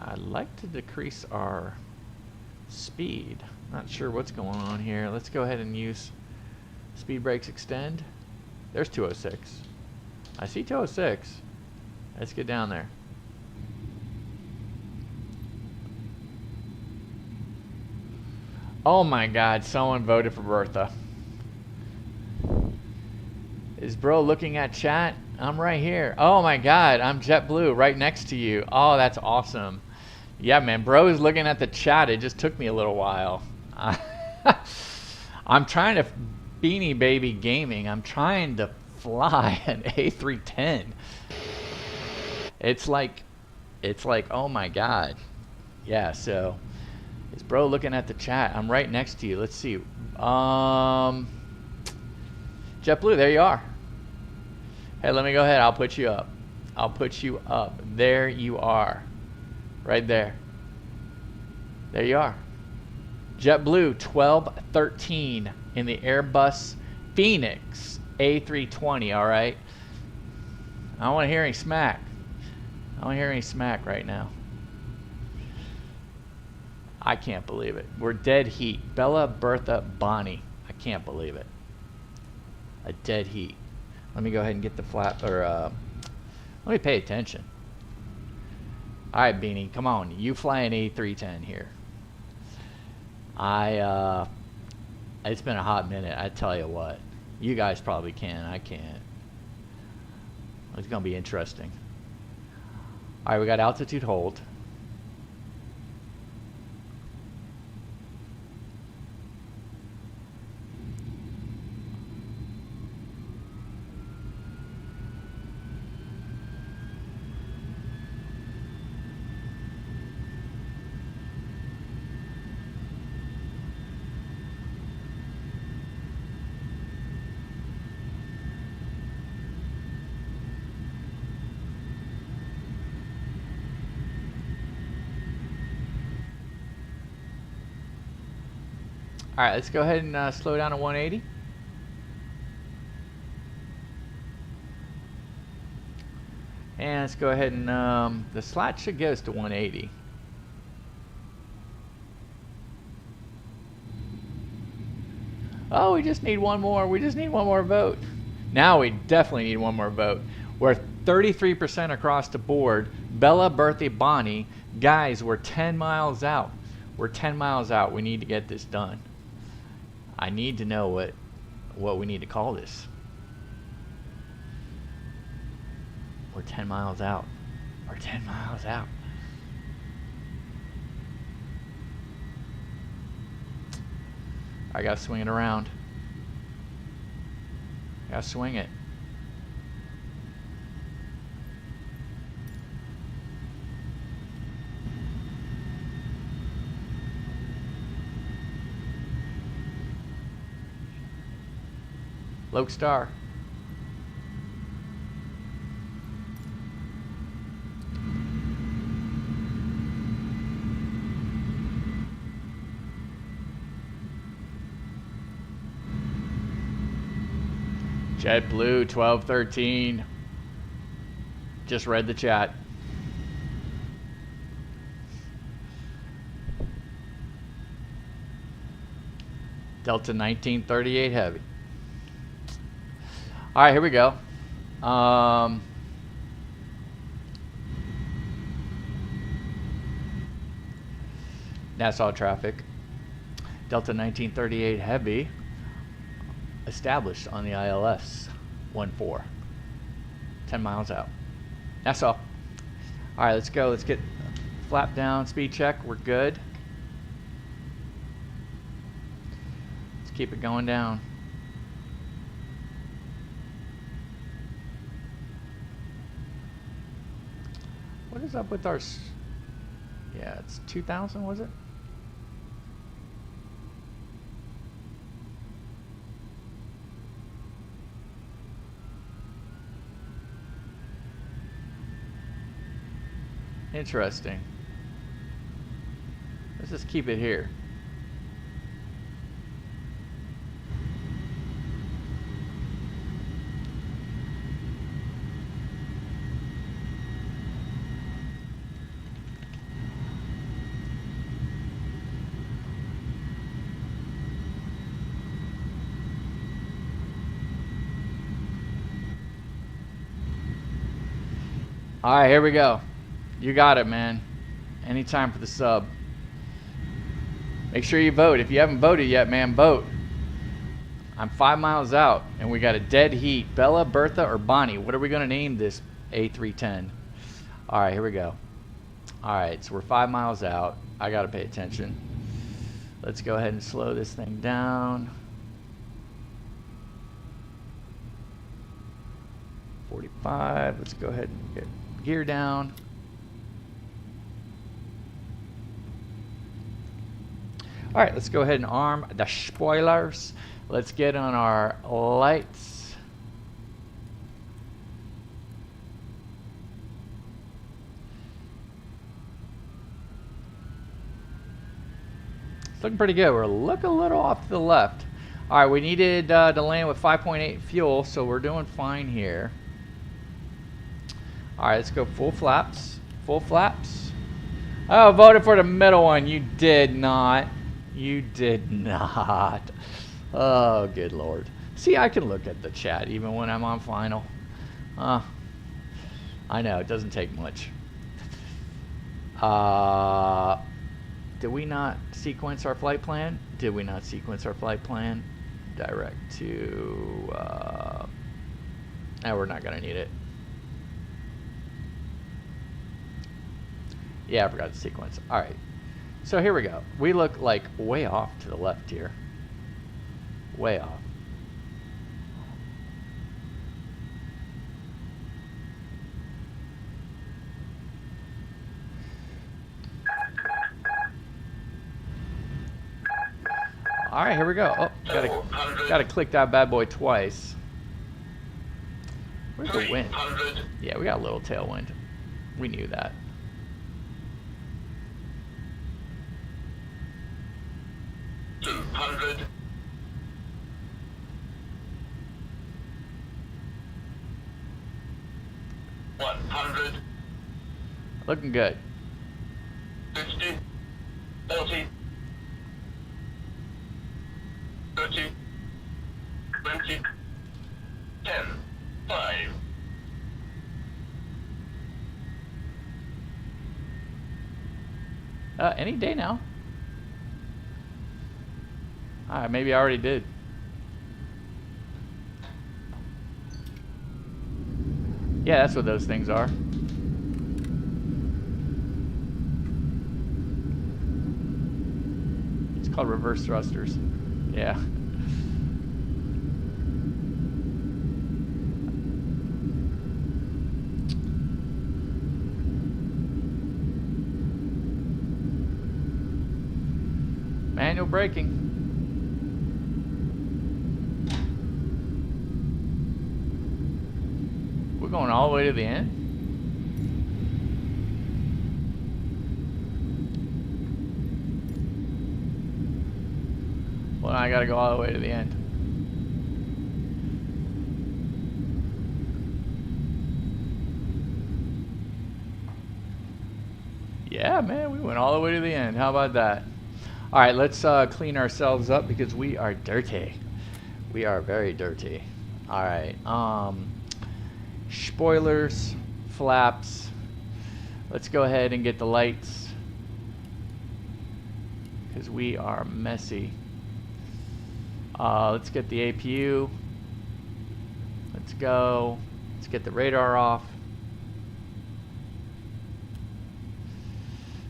I'd like to decrease our speed. Not sure what's going on here. Let's go ahead and use speed brakes extend. There's 206. I see 206. Let's get down there. Oh my God, someone voted for Bertha. Is bro looking at chat? I'm right here. Oh my God, I'm JetBlue right next to you. Oh, that's awesome. Yeah, man, bro is looking at the chat. It just took me a little while. I'm trying to Beanie Baby Gaming. I'm trying to fly an A310. It's like, oh my God. Yeah, so is bro looking at the chat? I'm right next to you. Let's see. JetBlue, there you are. Hey, let me go ahead. I'll put you up. I'll put you up. There you are. Right there. There you are. JetBlue 1213 in the Airbus Phoenix A320, all right? I don't want to hear any smack. I don't want to hear any smack right now. I can't believe it. We're dead heat. Bella, Bertha, Bonnie. I can't believe it. A dead heat. Let me go ahead and get the flap, or let me pay attention. All right, Beanie, come on. You fly an A310 here. It's been a hot minute. I tell you what. You guys probably can. I can't. It's going to be interesting. All right, we got altitude hold. All right, let's go ahead and slow down to 180. And let's go ahead and, the slot should get us to 180. Oh, we just need one more. We just need one more vote. Now we definitely need one more vote. We're 33% across the board. Bella, Bertha, Bonnie. Guys, we're 10 miles out. We're 10 miles out. We need to get this done. I need to know what we need to call this. We're 10 miles out. We're 10 miles out. I gotta swing it around. Gotta swing it. Lokestar. JetBlue 1213. Just read the chat. Delta 1938 Heavy. All right, here we go. Nassau traffic. Delta 1938 Heavy established on the ILS 14. 10 miles out. Nassau. All right, let's go. Let's get flap down, speed check. We're good. Let's keep it going down. What is up with our... Yeah, it's 2,000, was it? Interesting. Let's just keep it here. All right, here we go. You got it, man. Anytime for the sub. Make sure you vote. If you haven't voted yet, man, vote. I'm 5 miles out, and we got a dead heat. Bella, Bertha, or Bonnie? What are we going to name this A310? All right, here we go. All right, so we're 5 miles out. I got to pay attention. Let's go ahead and slow this thing down. 45. Let's go ahead and get gear down. All right, let's go ahead and arm the spoilers. Let's get on our lights. It's looking pretty good. We're looking a little off to the left. All right, we needed to land with 5.8 fuel, so we're doing fine here. All right, let's go full flaps. Full flaps. Oh, voted for the middle one. You did not. You did not. Oh, good Lord. See, I can look at the chat even when I'm on final. I know, it doesn't take much. Did we not sequence our flight plan? Did we not sequence our flight plan? Direct to... no, we're not going to need it. Yeah, I forgot the sequence. All right. So here we go. We look like way off to the left here. Way off. All right, here we go. Oh, gotta click that bad boy twice. Where's the wind? Yeah, we got a little tailwind. We knew that. Looking good. 50, 40, 30, 20, 10, 5. Any day now. Alright, maybe I already did. Yeah, that's what those things are. It's called reverse thrusters. Yeah. Manual braking. We're going all the way to the end? Well, I gotta go all the way to the end. Yeah, man, we went all the way to the end. How about that? All right, let's clean ourselves up because we are dirty. We are very dirty. All right. Spoilers, flaps. Let's go ahead and get the lights because we are messy. Let's get the APU. Let's go. Let's get the radar off.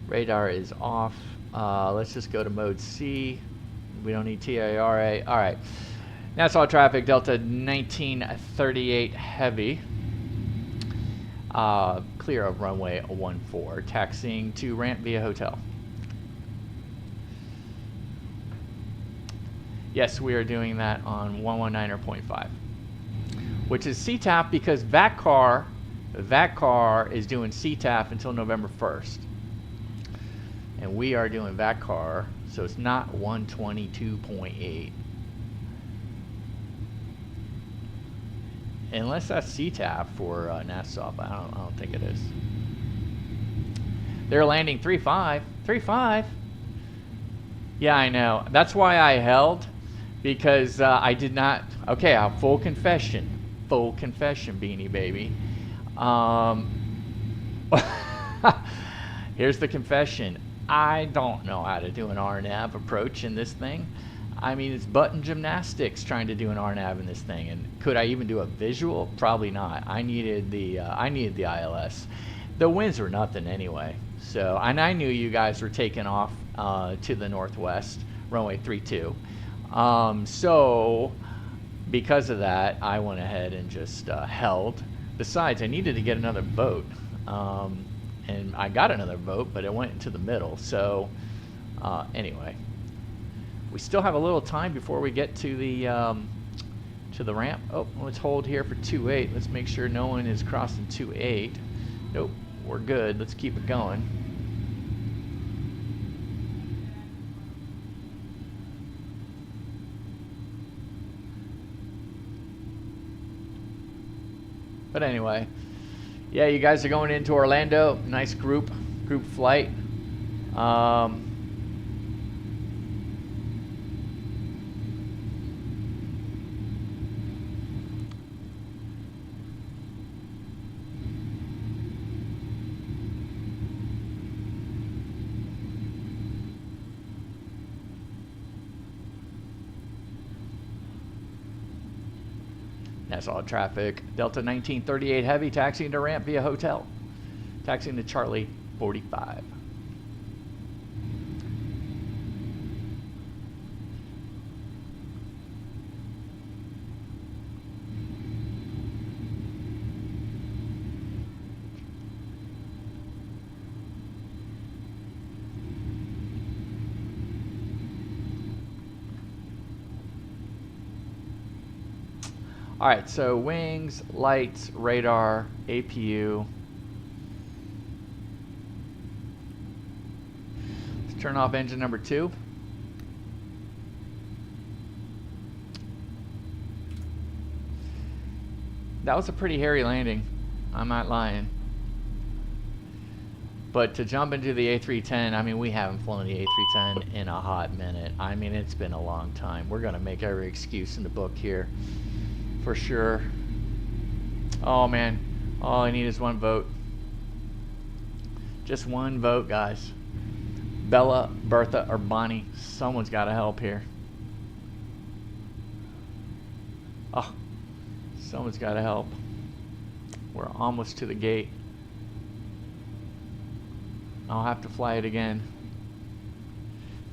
Radar is off. Let's just go to mode C. We don't need TARA. All right. Nassau traffic, Delta 1938 heavy. Clear of runway 14. Taxiing to ramp via hotel. Yes, we are doing that on 119.5, which is CTAF because VATCAR is doing CTAF until November 1st. And we are doing VATCAR, so it's not 122.8. Unless that's CTAF for Nassau, but I don't think it is. They're landing 3.5. 3.5. Yeah, I know. That's why I held, because I did not. Okay, full confession, Beanie Baby. Here's the confession. I don't know how to do an RNAV approach in this thing. I mean, it's button gymnastics trying to do an RNAV in this thing. And could I even do a visual? Probably not. I needed the ILS. The winds were nothing anyway. So, and I knew you guys were taking off to the northwest, runway 32. So, because of that, I went ahead and just held. Besides, I needed to get another boat. And I got another boat, but it went into the middle. So, anyway. We still have a little time before we get to the ramp. Oh, let's hold here for 2.8. Let's make sure no one is crossing 2.8. Nope, we're good. Let's keep it going. But anyway, yeah, you guys are going into Orlando. Nice group flight. Nassau traffic. Delta 1938 Heavy taxiing to ramp via hotel. Taxiing to Charlie 45. All right, so wings, lights, radar, APU. Let's turn off engine number 2. That was a pretty hairy landing. I'm not lying. But to jump into the A310, I mean, we haven't flown the A310 in a hot minute. I mean, it's been a long time. We're going to make every excuse in the book here. For sure. Oh man, all I need is one vote. Just one vote, guys. Bella, Bertha, or Bonnie. Someone's got to help here. Oh, someone's got to help. We're almost to the gate. I'll have to fly it again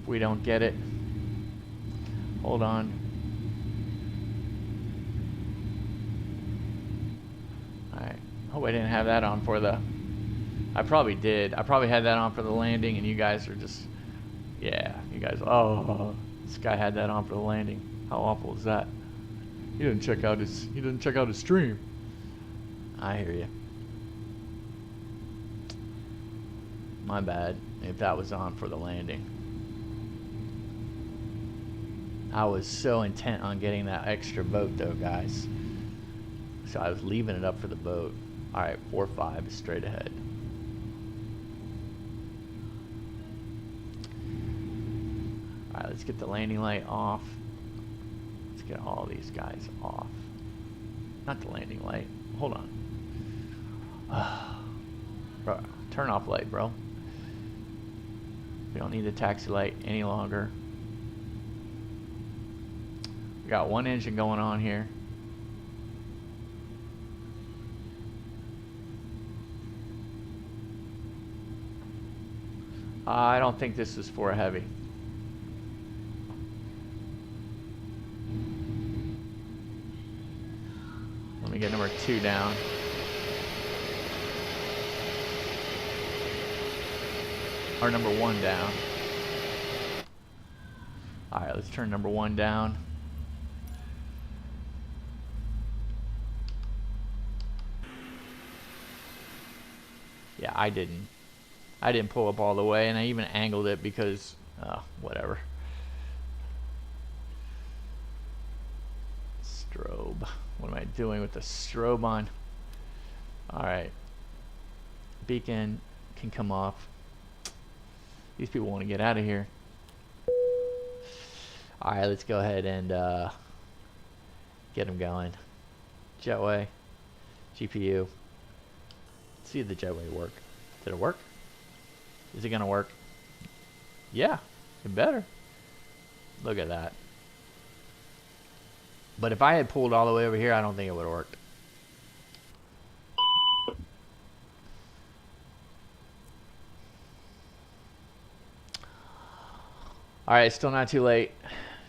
if we don't get it. Hold on. Hope I didn't have that on for the... I probably did. I probably had that on for the landing, and you guys are just... Yeah, you guys... Oh, this guy had that on for the landing. How awful is that? He didn't check out his... He didn't check out his stream. I hear you. My bad. If that was on for the landing. I was so intent on getting that extra vote, though, guys. So I was leaving it up for the vote. Alright, 4-5 is straight ahead. Alright, let's get the landing light off. Let's get all these guys off. Not the landing light. Hold on. Bro, turn off light, bro. We don't need the taxi light any longer. We got one engine going on here. I don't think this is for a heavy. Let me get number 2 down. Or number 1 down. Alright, let's turn number 1 down. Yeah, I didn't pull up all the way, and I even angled it because, whatever. Strobe. What am I doing with the strobe on? Alright. Beacon can come off. These people want to get out of here. Alright, let's go ahead and get them going. Jetway. GPU. Let's see if the jetway work. Did it work? Is it gonna work? Yeah, it better. Look at that. But if I had pulled all the way over here, I don't think it would have worked. Alright, still not too late.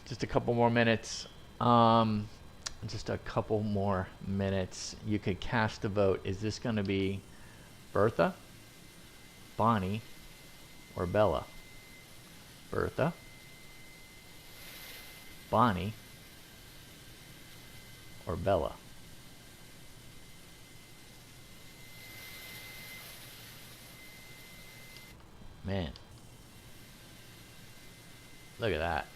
Just a couple more minutes. Just a couple more minutes. You could cast a vote. Is this gonna be Bertha, Bonnie, or Bella? Bertha, Bonnie, or Bella? Man, look at that.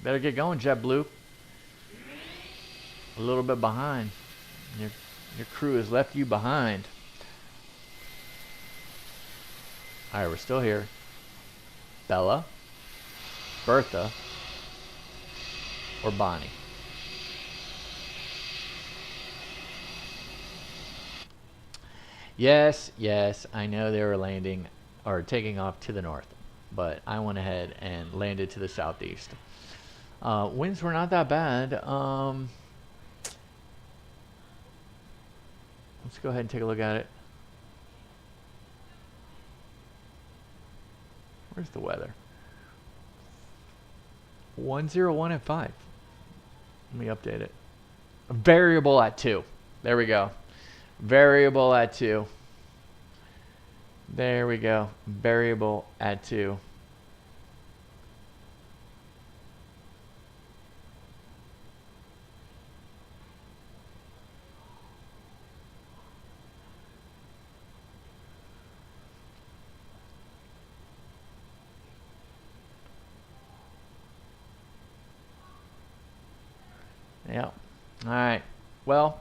Better get going, JetBlue. a little bit behind. Your crew has left you behind. All right, we're still here. Bella, Bertha, or Bonnie? Yes, I know they were landing or taking off to the north, but I went ahead and landed to the southeast. Winds were not that bad. Let's go ahead and take a look at it. Where's the weather? 101 at 5. Let me update it. Variable at 2. There we go. Variable at 2. There we go. Variable at 2. Yeah. All right. Well,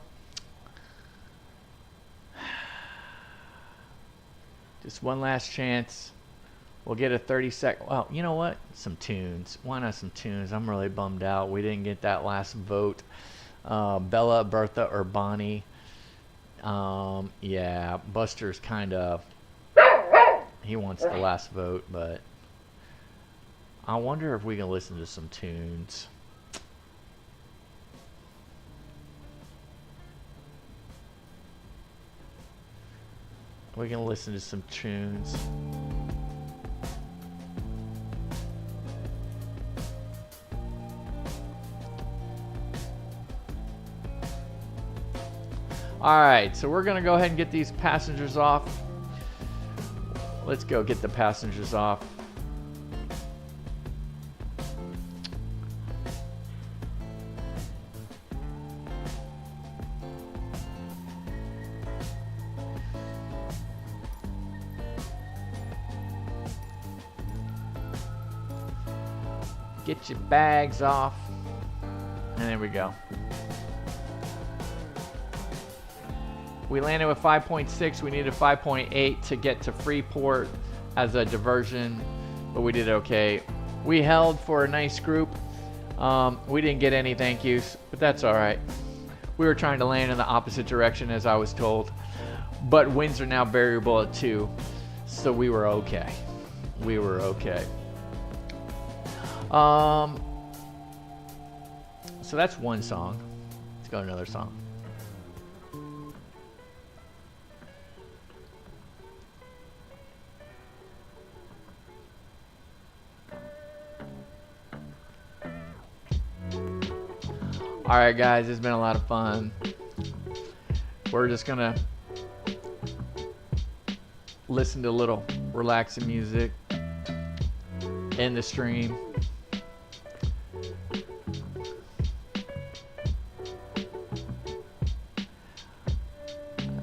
just one last chance. We'll get a 30-second. Well, you know what? Some tunes. Why not some tunes? I'm really bummed out. We didn't get that last vote. Bella, Bertha, or Bonnie. Yeah, Buster's kind of. He wants the last vote, but I wonder if we can listen to some tunes. We can listen to some tunes. All right, so we're gonna go ahead and get these passengers off. Let's go get the passengers off. Get your bags off. And there we go. We landed with 5.6. We needed 5.8 to get to Freeport as a diversion, but we did okay. We held for a nice group. We didn't get any thank yous, but that's all right. We were trying to land in the opposite direction as I was told, but winds are now variable at 2, so we were okay. We were okay. So that's one song. Let's go to another song. All right, guys, it's been a lot of fun. We're just gonna listen to a little relaxing music, end the stream.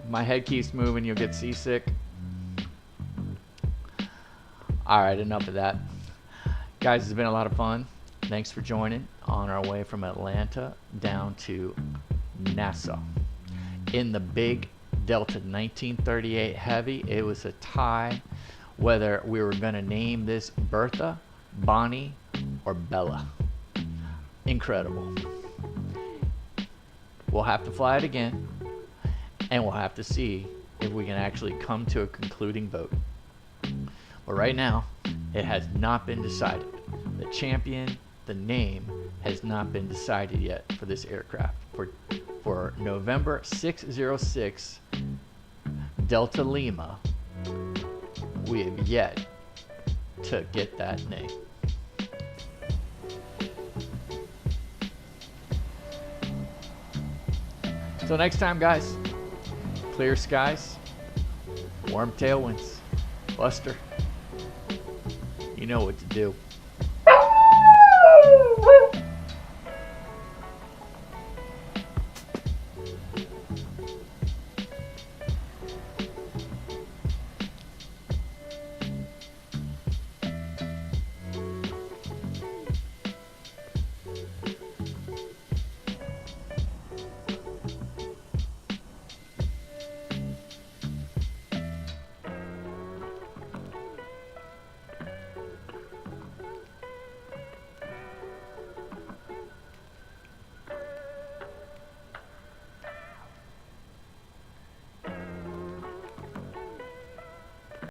My head keeps moving, you'll get seasick. All right, enough of that. Guys, it's been a lot of fun. Thanks for joining on our way from Atlanta down to Nassau. In the big Delta 1938 Heavy, it was a tie whether we were going to name this Bertha, Bonnie, or Bella. Incredible. We'll have to fly it again, and we'll have to see if we can actually come to a concluding vote. But right now, it has not been decided. The champion, the name, has not been decided yet for this aircraft. For November 606 Delta Lima, we have yet to get that name. Till next time, guys, clear skies, warm tailwinds. Buster, you know what to do.